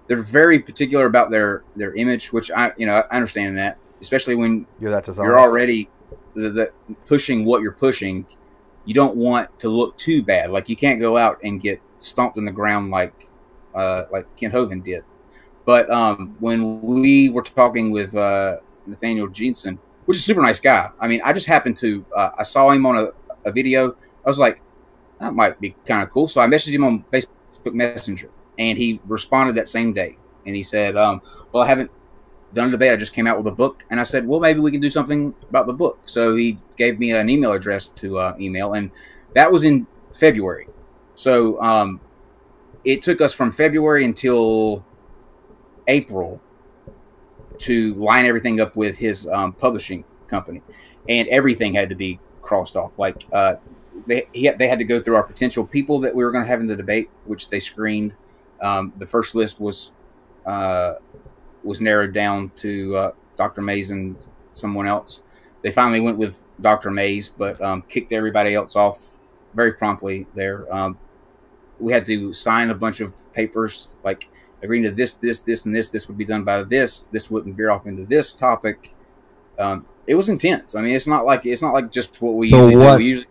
Speaker 3: very particular about their image, which I understand that, especially when
Speaker 1: You're that dishonest.
Speaker 3: you're already the pushing what you're pushing. You don't want to look too bad. Like you can't go out and get stomped in the ground like Kent Hovind did. But when we were talking with Nathaniel Jensen, which is a super nice guy. I mean, I just happened to I saw him on a video. I was like, that might be kind of cool. So I messaged him on Facebook Messenger, and he responded that same day. And he said, well, I haven't done a debate. I just came out with a book. And I said, well, maybe we can do something about the book. So he gave me an email address to email, and that was in February. So it took us from February until April to line everything up with his publishing company, and everything had to be crossed off. Like they had to go through our potential people that we were going to have in the debate, which they screened. The first list was narrowed down to Dr. Mays and someone else. They finally went with Dr. Mays, but kicked everybody else off very promptly there. We had to sign a bunch of papers, like agreeing to this, and this. This would be done by this. This wouldn't veer off into this topic. it was intense. I mean, it's not like just what we
Speaker 6: So
Speaker 3: usually
Speaker 6: what-
Speaker 3: do. We usually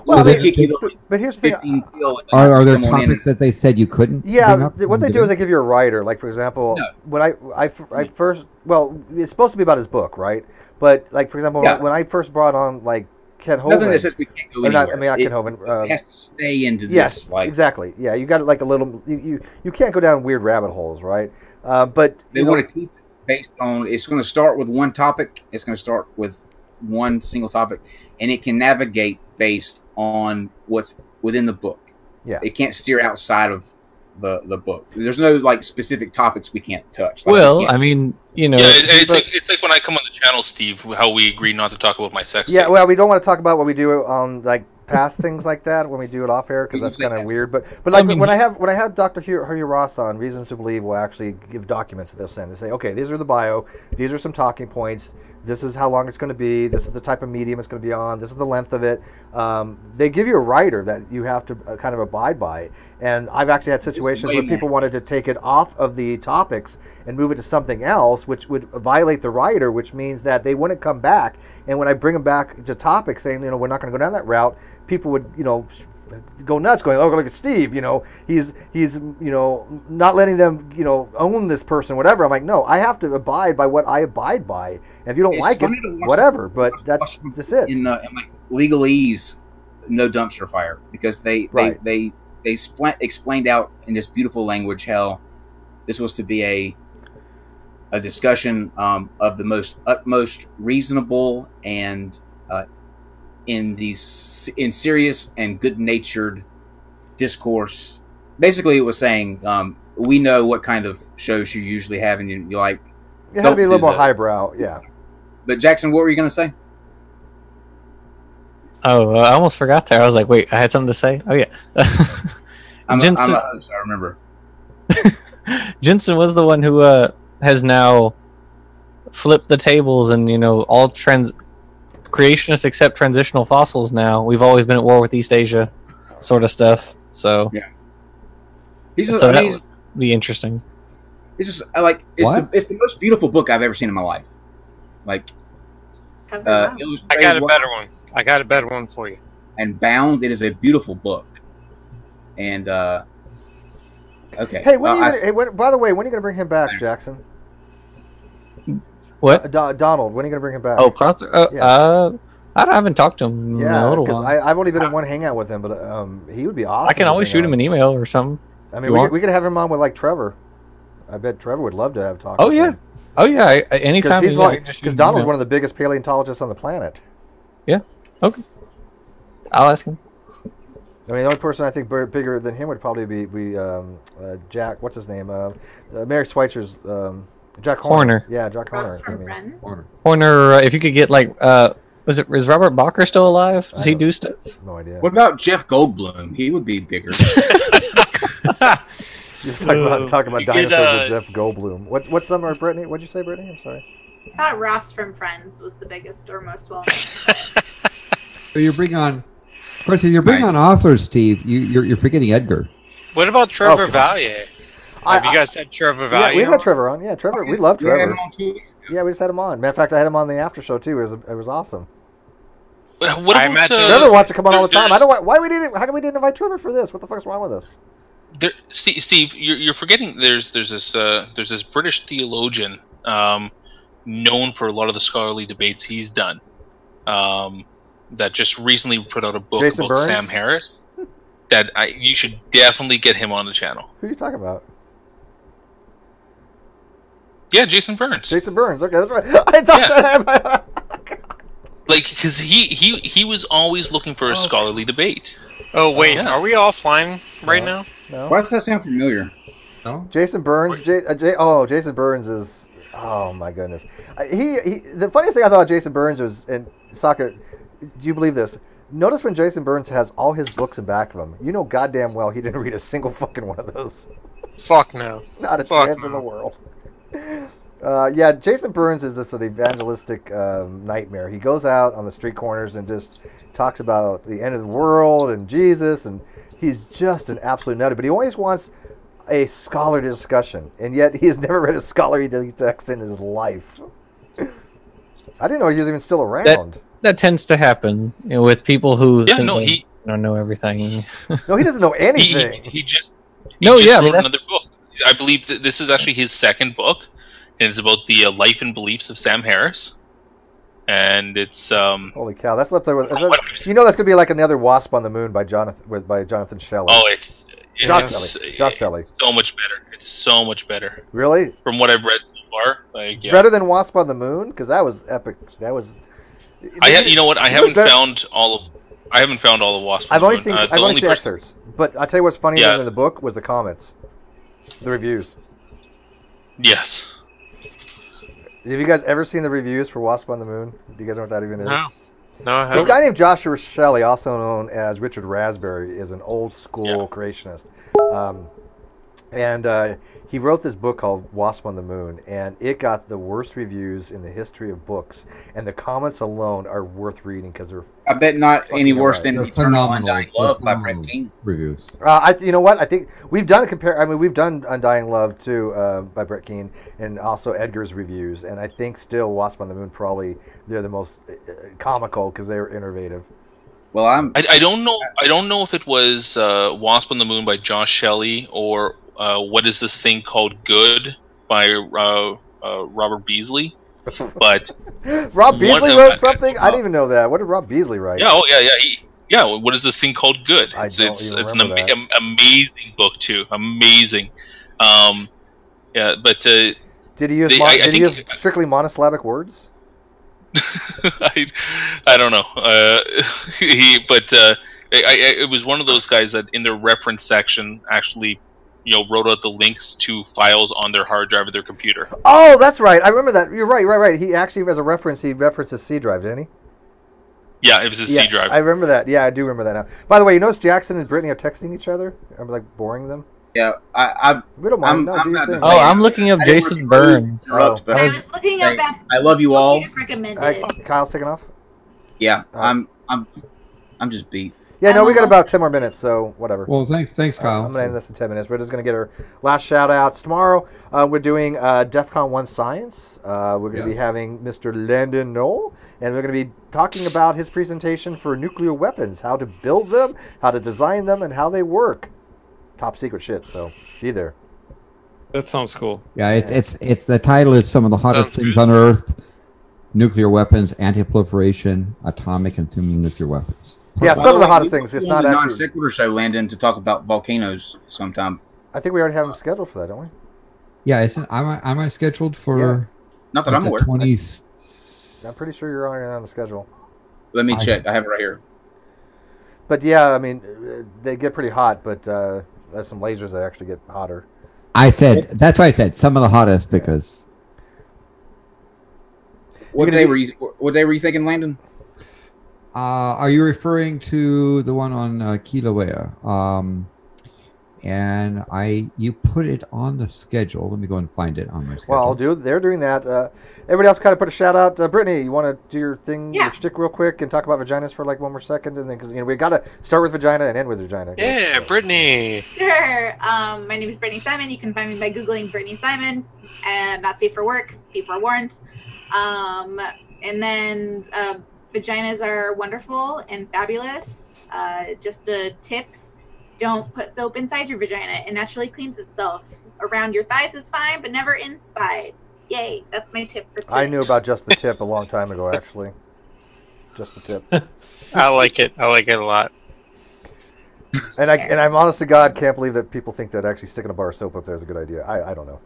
Speaker 1: Well,
Speaker 3: they
Speaker 1: they-
Speaker 3: kick you
Speaker 1: but here's the
Speaker 3: 15
Speaker 1: thing.
Speaker 3: kill.
Speaker 6: Are there
Speaker 3: come on in.
Speaker 6: topics that they said you couldn't? bring
Speaker 1: Yeah,
Speaker 6: up
Speaker 1: what they
Speaker 6: and
Speaker 1: do is they give you a writer. Like, for example,
Speaker 3: No.
Speaker 1: when I first, well, it's supposed to be about his book, right? But, like, for example,
Speaker 3: Yeah.
Speaker 1: when I first brought on, like, Ken Hovind.
Speaker 3: Nothing that says we can't go
Speaker 1: or
Speaker 3: anywhere.
Speaker 1: not, I mean, not Ken Hovind.
Speaker 3: It has to stay into
Speaker 1: Yes,
Speaker 3: this. Like
Speaker 1: exactly. Yeah, you got like a little. You can't go down weird rabbit holes, right? But
Speaker 3: they want to keep it based on. It's going to start with one topic. It's going to start with one single topic, and it can navigate based on what's within the book.
Speaker 1: Yeah.
Speaker 3: It can't steer outside of the book. There's no like specific topics we can't touch. Like,
Speaker 4: Well,
Speaker 3: we can't-
Speaker 4: I mean, you know,
Speaker 7: Yeah, it's like when I come on the channel, Steve, how we agree not to talk about my sex
Speaker 1: Yeah,
Speaker 7: tape.
Speaker 1: well, we don't want to talk about what we do on like past things like that when we do it off air because
Speaker 3: We
Speaker 1: that's
Speaker 3: can say
Speaker 1: kind of
Speaker 3: that.
Speaker 1: weird. But like
Speaker 4: I mean,
Speaker 1: when I have Dr. Hugh Ross on, Reasons to Believe will actually give documents that they'll send and say, okay, these are the bio, these are some talking points, this is how long it's going to be, this is the type of medium it's going to be on, this is the length of it. They give you a writer that you have to kind of abide by. And I've actually had situations
Speaker 3: Way
Speaker 1: where
Speaker 3: more.
Speaker 1: people wanted to take it off of the topics and move it to something else, which would violate the writer, which means that they wouldn't come back. And when I bring them back to topics saying, we're not going to go down that route, people would, go nuts going, oh, look at Steve, he's not letting them, own this person, whatever. I'm like, no, I have to abide by what I abide by. And if you don't
Speaker 3: It's
Speaker 1: like
Speaker 3: funny
Speaker 1: it,
Speaker 3: to watch-
Speaker 1: whatever, but
Speaker 3: watch
Speaker 1: that's
Speaker 3: them
Speaker 1: just it.
Speaker 3: in like legalese, no dumpster fire, because they
Speaker 1: Right.
Speaker 3: they explained out in this beautiful language how this was to be a discussion of the most utmost reasonable and in serious and good natured discourse. Basically, it was saying we know what kind of shows you usually have, and you like.
Speaker 1: It had to be a
Speaker 3: don't
Speaker 1: little
Speaker 3: do
Speaker 1: more
Speaker 3: that.
Speaker 1: highbrow, yeah.
Speaker 3: But Jackson, what were you going to say?
Speaker 4: oh, I almost forgot there. I was like, wait, I had something to say. Oh yeah,
Speaker 3: I'm
Speaker 4: Jensen,
Speaker 3: a host. I remember.
Speaker 4: Jensen was the one who has now flipped the tables, and all creationists accept transitional fossils now. We've always been at war with East Asia, sort of stuff. So,
Speaker 3: He's
Speaker 4: so that
Speaker 3: he's,
Speaker 4: would be interesting.
Speaker 3: it's just like it's
Speaker 6: What?
Speaker 3: the most beautiful book I've ever seen in my life. Like
Speaker 8: I
Speaker 3: illustrated
Speaker 8: got a
Speaker 3: work
Speaker 8: better one. I got a better one for you.
Speaker 3: and bound. It is a beautiful book. And okay.
Speaker 1: Hey, by the way, when are you going to bring him back, Jackson?
Speaker 4: What?
Speaker 1: Donald, when are you going to bring him back?
Speaker 4: Oh, Proctor. I haven't talked to him in
Speaker 1: yeah,
Speaker 4: a little
Speaker 1: because
Speaker 4: while.
Speaker 1: I've only been in one hangout with him, but he would be awesome.
Speaker 4: I can
Speaker 1: to
Speaker 4: always
Speaker 1: bring
Speaker 4: shoot him
Speaker 1: on.
Speaker 4: an email or something.
Speaker 1: I
Speaker 4: if
Speaker 1: mean,
Speaker 4: you want.
Speaker 1: we could have him on with like Trevor. I bet Trevor would love to have talked.
Speaker 4: Oh
Speaker 1: with
Speaker 4: yeah,
Speaker 1: him.
Speaker 4: oh yeah. Anytime.
Speaker 1: Because Donald's one of the biggest paleontologists on the planet.
Speaker 4: Yeah. Okay. I'll ask him.
Speaker 1: I mean, the only person I think bigger than him would probably be Jack. What's his name? Mary Schweitzer's Jack
Speaker 4: Horner.
Speaker 1: Yeah, Jack Horner.
Speaker 2: Ross from Friends.
Speaker 4: Horner, if you could get like, is Robert Bacher still alive? Does he do stuff?
Speaker 1: No idea.
Speaker 3: What about Jeff Goldblum? He would be bigger.
Speaker 1: You're talking about
Speaker 9: You
Speaker 1: dinosaurs
Speaker 9: could,
Speaker 1: with Jeff Goldblum. What's some or Brittany? What'd you say, Brittany? I'm sorry.
Speaker 2: I thought Ross from Friends was the biggest or most well.
Speaker 6: So you're bringing on, of course, if you're bringing
Speaker 3: Nice.
Speaker 6: on authors, Steve, you're forgetting Edgar.
Speaker 9: What about Trevor
Speaker 1: Okay.
Speaker 9: Valier? Have you guys had Trevor Valier?
Speaker 1: Yeah, we've had Trevor on. Yeah, Trevor. We love
Speaker 3: We had
Speaker 1: Trevor.
Speaker 3: him on too.
Speaker 1: Yeah, we just had him on. Matter of fact, I had him on the after show too. It was awesome.
Speaker 7: What
Speaker 9: I
Speaker 7: about,
Speaker 9: imagine-
Speaker 1: Trevor wants to come on all the time. I
Speaker 7: there's-
Speaker 1: don't know why we didn't. How come we didn't invite Trevor for this? What the fuck's wrong with us?
Speaker 7: Steve, you're forgetting. There's this British theologian known for a lot of the scholarly debates he's done. That just recently put out a book
Speaker 1: Jason
Speaker 7: about
Speaker 1: Burns?
Speaker 7: Sam Harris. That you should definitely get him on the channel.
Speaker 1: Who are you talking about?
Speaker 7: Yeah, Jason Burns.
Speaker 1: Jason Burns. Okay, that's right. I thought.
Speaker 7: Like, because he was always looking for a scholarly debate.
Speaker 9: Oh wait,
Speaker 7: Yeah.
Speaker 9: are we offline right now?
Speaker 1: No.
Speaker 3: Why does that sound familiar?
Speaker 6: No?
Speaker 1: Jason Burns. Jason Burns is. Oh my goodness. He. The funniest thing I thought about Jason Burns was in soccer. Do you believe this? Notice when Jason Burns has all his books in back of him. You know goddamn well he didn't read a single fucking one of those.
Speaker 9: Fuck no.
Speaker 1: Not a
Speaker 9: Fuck
Speaker 1: chance in
Speaker 9: no.
Speaker 1: the world. Yeah, Jason Burns is just an evangelistic nightmare. He goes out on the street corners and just talks about the end of the world and Jesus, and he's just an absolute nutty. But he always wants a scholarly discussion, and yet he has never read a scholarly text in his life. I didn't know he was even still around.
Speaker 4: That tends to happen, with people who
Speaker 7: Yeah,
Speaker 4: think
Speaker 7: no,
Speaker 4: they
Speaker 7: he
Speaker 4: don't know everything.
Speaker 1: No, he doesn't know
Speaker 7: he,
Speaker 1: anything.
Speaker 7: he just
Speaker 4: No, yeah, I mean,
Speaker 7: wrote
Speaker 4: that's-
Speaker 7: another book. I believe that this is actually his second book, and it's about the life and beliefs of Sam Harris. And it's
Speaker 1: Holy cow, that's up there with.
Speaker 7: from what I've
Speaker 1: You know, that's gonna be like another Wasp on the Moon by Jonathan Shelley.
Speaker 7: oh, it's
Speaker 1: Josh Shelley.
Speaker 7: so much better. It's so much better
Speaker 1: Really?
Speaker 7: from what I've read so far. Like, yeah.
Speaker 1: Better than Wasp on the Moon? Because that was epic. That was.
Speaker 7: You know what? I
Speaker 1: It was
Speaker 7: haven't
Speaker 1: better-
Speaker 7: found all of Wasp. on
Speaker 1: I've
Speaker 7: the
Speaker 1: only
Speaker 7: Moon.
Speaker 1: seen.
Speaker 7: The
Speaker 1: I've only
Speaker 7: only
Speaker 1: seen
Speaker 7: person-
Speaker 1: excerpts. But I'll tell you what's funnier
Speaker 7: Yeah.
Speaker 1: than the book was the comments, the reviews.
Speaker 7: Yes.
Speaker 1: Have you guys ever seen the reviews for Wasp on the Moon? Do you guys know what that even is?
Speaker 9: No. No, I
Speaker 1: This
Speaker 9: haven't.
Speaker 1: guy named Joshua Shelley, also known as Richard Raspberry, is an old school creationist. And he wrote this book called Wasp on the Moon, and it got the worst reviews in the history of books. And the comments alone are worth reading because they're.
Speaker 3: I bet not any
Speaker 1: Fucking
Speaker 3: worse
Speaker 1: right.
Speaker 3: than
Speaker 6: They're
Speaker 3: Eternal
Speaker 6: phenomenal.
Speaker 3: Undying Love by
Speaker 6: They're
Speaker 3: Brett
Speaker 6: phenomenal
Speaker 3: King.
Speaker 6: reviews.
Speaker 1: You know what? I think we've done we've done Undying Love too by Brett Keane, and also Edgar's reviews. And I think still Wasp on the Moon probably they're the most comical because they were innovative.
Speaker 3: Well,
Speaker 7: I don't know. I don't know if it was Wasp on the Moon by Josh Shelley or What Is This Thing Called Good by Robert Beasley. But
Speaker 1: Rob Beasley
Speaker 7: One-
Speaker 1: wrote something. I didn't even know that. What did Rob Beasley write?
Speaker 7: yeah, what is this thing called Good?
Speaker 1: I
Speaker 7: It's
Speaker 1: don't
Speaker 7: it's
Speaker 1: even
Speaker 7: it's an
Speaker 1: remember that.
Speaker 7: amazing book too. Amazing. Yeah, but
Speaker 1: Did he use
Speaker 7: I
Speaker 1: did he use
Speaker 7: think-
Speaker 1: strictly monosyllabic words?
Speaker 7: I don't know. It was one of those guys that in their reference section actually, wrote out the links to files on their hard drive of their computer.
Speaker 1: Oh, that's right. I remember that. You're right. He actually, as a reference, he referenced his C drive, didn't he?
Speaker 7: Yeah, it was a C drive.
Speaker 1: I remember that. Yeah, I do remember that now. By the way, you notice Jackson and Brittany are texting each other? I'm like boring them.
Speaker 3: yeah, I
Speaker 1: We don't mind.
Speaker 3: I'm
Speaker 1: do your
Speaker 3: not
Speaker 1: thing.
Speaker 3: the-
Speaker 4: Oh, I'm looking up
Speaker 3: I didn't
Speaker 4: Jason
Speaker 3: really
Speaker 4: Burns.
Speaker 3: interrupt, but
Speaker 2: I
Speaker 3: I
Speaker 2: was
Speaker 3: was
Speaker 2: looking up
Speaker 3: saying,
Speaker 2: that
Speaker 3: I love you
Speaker 2: book
Speaker 3: all.
Speaker 2: you just recommended.
Speaker 1: All right, Kyle's taking off.
Speaker 3: Yeah, I'm just beat.
Speaker 1: Yeah, no, we got about 10 more minutes, so whatever.
Speaker 6: Well, thanks, Kyle.
Speaker 1: I'm going to end this in 10 minutes. We're just going to get our last shout outs. Tomorrow, we're doing DEF CON 1 Science. We're going to be
Speaker 6: Yes.
Speaker 1: having Mr. Landon Knoll, and we're going to be talking about his presentation for nuclear weapons, how to build them, how to design them, and how they work. Top secret shit, so be there.
Speaker 5: That sounds cool.
Speaker 6: Yeah, it's the title is some of the hottest
Speaker 9: Sounds
Speaker 6: things
Speaker 9: good.
Speaker 6: on Earth: nuclear weapons, anti-proliferation, atomic and thermonuclear weapons.
Speaker 1: Yeah,
Speaker 3: By
Speaker 1: some of the
Speaker 3: way,
Speaker 1: hottest
Speaker 3: we
Speaker 1: things.
Speaker 3: put
Speaker 1: It's
Speaker 3: you on
Speaker 1: not
Speaker 3: the
Speaker 1: actually.
Speaker 3: non sequitur show, Landon, to talk about volcanoes sometime.
Speaker 1: I think we already have them scheduled for that, don't we?
Speaker 6: Yeah, am I scheduled for
Speaker 3: Not that I'm
Speaker 6: the
Speaker 3: aware.
Speaker 6: 20s?
Speaker 1: I'm pretty sure you're already on the schedule.
Speaker 3: Let me check. I have it right here.
Speaker 1: But yeah, I mean, they get pretty hot, but there's some lasers that actually get hotter.
Speaker 6: That's why I said some of the hottest because
Speaker 3: What
Speaker 1: gonna
Speaker 3: day
Speaker 1: be-
Speaker 3: were you? What day were you thinking, Landon?
Speaker 6: are you referring to the one on Kilauea? And you put it on the schedule. Let me go and find it on my schedule.
Speaker 1: Well, they're doing that. Everybody else kind of put a shout out. Brittany, you want to do your thing,
Speaker 2: Yeah.
Speaker 1: your shtick real quick and talk about vaginas for like one more second? And then, because we got to start with vagina and end with vagina.
Speaker 9: Yeah, Brittany.
Speaker 2: Sure. My name is Brittany Simon. You can find me by Googling Brittany Simon and Not Safe for Work. Be forewarned. And then vaginas are wonderful and fabulous. Just a tip. Don't put soap inside your vagina. It naturally cleans itself. Around your thighs is fine, but never inside. Yay. That's my tip for today.
Speaker 1: I knew about just the tip a long time ago, actually. Just the tip.
Speaker 9: I like it. I like it a lot.
Speaker 1: And I'm honest to God, can't believe that people think that actually sticking a bar of soap up there is a good idea. I don't know.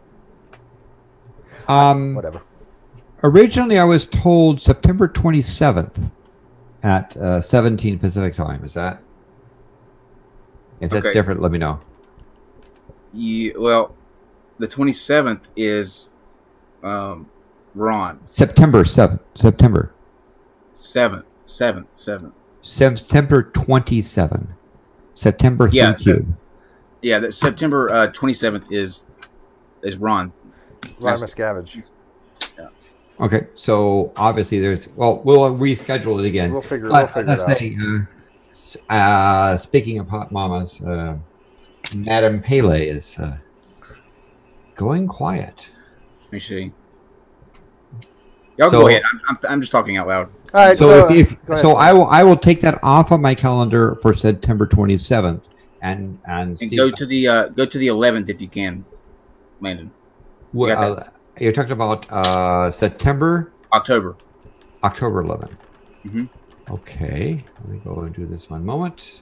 Speaker 1: Whatever.
Speaker 6: Originally, I was told September 27th at 17 Pacific time. Is that? If that's
Speaker 3: Okay.
Speaker 6: different, let me know.
Speaker 3: Well, the 27th is Ron.
Speaker 6: September 7th. September.
Speaker 3: 7th.
Speaker 6: September 27. September 13.
Speaker 3: Yeah, Yeah, that September 27th is Ron.
Speaker 1: Ron Miscavige.
Speaker 6: Okay, so obviously we'll reschedule it again.
Speaker 1: We'll figure
Speaker 6: But
Speaker 1: it
Speaker 6: let's
Speaker 1: out.
Speaker 6: say, speaking of hot mamas, Madame Pele is going quiet.
Speaker 3: Let me see. Y'all
Speaker 6: So-
Speaker 3: go ahead. I'm just talking out loud.
Speaker 1: All right.
Speaker 6: So
Speaker 1: go ahead.
Speaker 6: I will take that off of my calendar for September 27th, and
Speaker 3: And
Speaker 6: Steve,
Speaker 3: go to the 11th if you can, Landon.
Speaker 6: you're talking about September,
Speaker 3: October.
Speaker 6: October 11th.
Speaker 3: Mhm.
Speaker 6: Okay, let me go and do this one moment.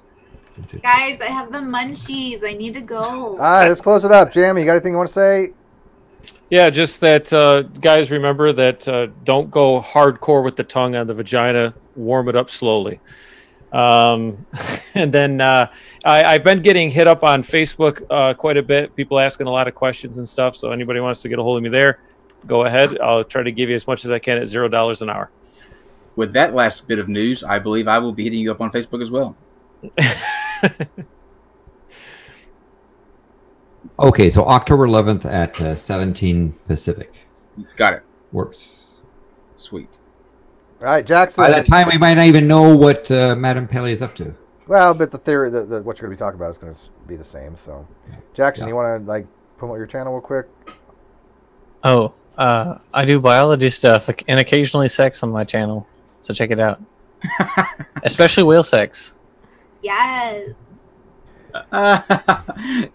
Speaker 2: Guys, I have the munchies. I need to go.
Speaker 1: All right, let's close it up. Jamie, you got anything you want to say?
Speaker 5: Yeah, just that, guys, remember that don't go hardcore with the tongue on the vagina. Warm it up slowly. And then I've been getting hit up on Facebook quite a bit. People asking a lot of questions and stuff. So anybody wants to get a hold of me there, go ahead. I'll try to give you as much as I can at $0 an hour.
Speaker 3: With that last bit of news, I believe I will be hitting you up on Facebook as well.
Speaker 6: Okay, so October 11th at 17 Pacific.
Speaker 3: Got it.
Speaker 6: Works.
Speaker 3: Sweet.
Speaker 1: All right, Jackson.
Speaker 6: By that time, we might not even know what Madame Pelé is up to.
Speaker 1: Well, but the theory, what you're going to be talking about is going to be the same. So, Jackson,
Speaker 6: Yeah.
Speaker 1: you want to promote your channel real quick?
Speaker 4: Oh, I do biology stuff and occasionally sex on my channel, so check it out. Especially whale sex.
Speaker 2: Yes.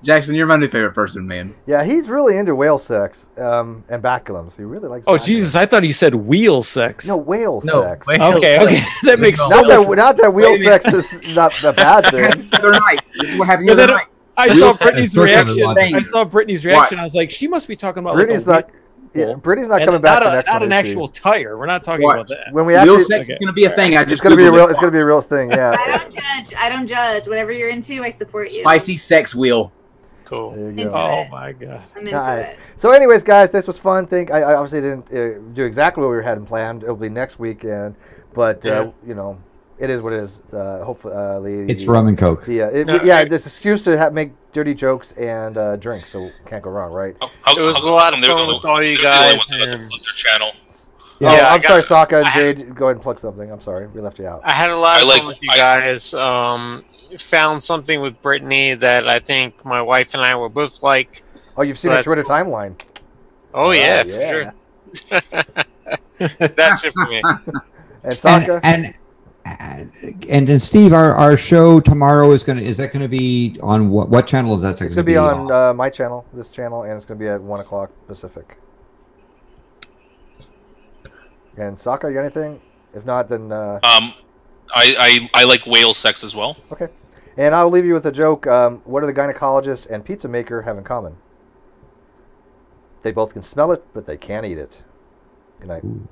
Speaker 3: Jackson, you're my new favorite person, man.
Speaker 1: Yeah, he's really into whale sex and baculums. He really likes.
Speaker 5: Oh,
Speaker 1: baculums.
Speaker 5: Jesus. I thought you said wheel sex.
Speaker 1: No, whale
Speaker 4: No,
Speaker 1: sex.
Speaker 4: whale
Speaker 5: Okay,
Speaker 4: sex.
Speaker 5: okay. That makes
Speaker 1: Not
Speaker 5: sense.
Speaker 1: that wheel
Speaker 3: Wait a minute.
Speaker 1: sex is not a bad thing.
Speaker 3: The other night. This is what happened
Speaker 5: Yeah,
Speaker 3: the other
Speaker 5: that-
Speaker 3: night.
Speaker 5: I
Speaker 3: Wheel
Speaker 5: saw
Speaker 3: sex
Speaker 5: Brittany's
Speaker 6: is certainly
Speaker 5: reaction.
Speaker 6: one thing.
Speaker 5: I saw Brittany's reaction.
Speaker 3: Watch.
Speaker 5: I was like, she must be talking about
Speaker 1: Brittany's
Speaker 5: like
Speaker 1: not.
Speaker 5: a
Speaker 1: Yeah,
Speaker 5: wheel.
Speaker 1: Brittany's not
Speaker 5: And
Speaker 1: coming back to the next
Speaker 5: not
Speaker 1: one.
Speaker 5: an
Speaker 1: is she?
Speaker 5: actual tire. We're not talking
Speaker 3: Watch.
Speaker 5: about that.
Speaker 1: When we
Speaker 3: Wheel
Speaker 1: actually,
Speaker 3: sex
Speaker 5: okay.
Speaker 3: is going to be a thing. I just
Speaker 1: it's gonna be a
Speaker 3: Googled
Speaker 1: real.
Speaker 3: it.
Speaker 1: It's gonna be a real thing.
Speaker 2: I
Speaker 1: Yeah.
Speaker 2: don't judge. I don't judge. Whatever you're into, I support you.
Speaker 3: Spicy sex wheel.
Speaker 9: Cool.
Speaker 1: There you
Speaker 2: Into
Speaker 1: go.
Speaker 5: Oh
Speaker 2: it.
Speaker 5: my god.
Speaker 2: I'm into
Speaker 1: All right.
Speaker 2: it.
Speaker 1: So, anyways, guys, this was fun. I obviously didn't do exactly what we had planned. It'll be next weekend, but you know, it is what it is. Hopefully,
Speaker 6: It's rum and coke.
Speaker 1: This excuse to make dirty jokes and drink, so can't go wrong, right?
Speaker 9: It was a lot of fun with all you guys. And
Speaker 7: Their channel.
Speaker 1: Yeah,
Speaker 9: Yeah, I
Speaker 1: I'm sorry,
Speaker 9: got-
Speaker 1: Sokka and
Speaker 9: I had-
Speaker 1: Jade. Go ahead and plug something. I'm sorry, we left you out.
Speaker 9: I had a lot of
Speaker 7: I
Speaker 9: fun
Speaker 7: like-
Speaker 9: with you guys. Found something with Brittany that I think my wife and I were both like.
Speaker 1: Oh, you've seen
Speaker 9: So
Speaker 1: her
Speaker 9: that's
Speaker 1: Twitter timeline.
Speaker 9: Oh yeah,
Speaker 1: yeah.
Speaker 9: for sure. That's it for me.
Speaker 1: And Sokka.
Speaker 6: And then Steve, our show tomorrow is that gonna be on what channel is that?
Speaker 1: It's gonna be on my channel, this channel, and it's gonna be at 1:00 Pacific. And Sokka, you got anything? If not, then
Speaker 7: I like whale sex as well.
Speaker 1: okay. And I'll leave you with a joke. What do the gynecologist and pizza maker have in common? They both can smell it, but they can't eat it. Good night.
Speaker 6: Ooh.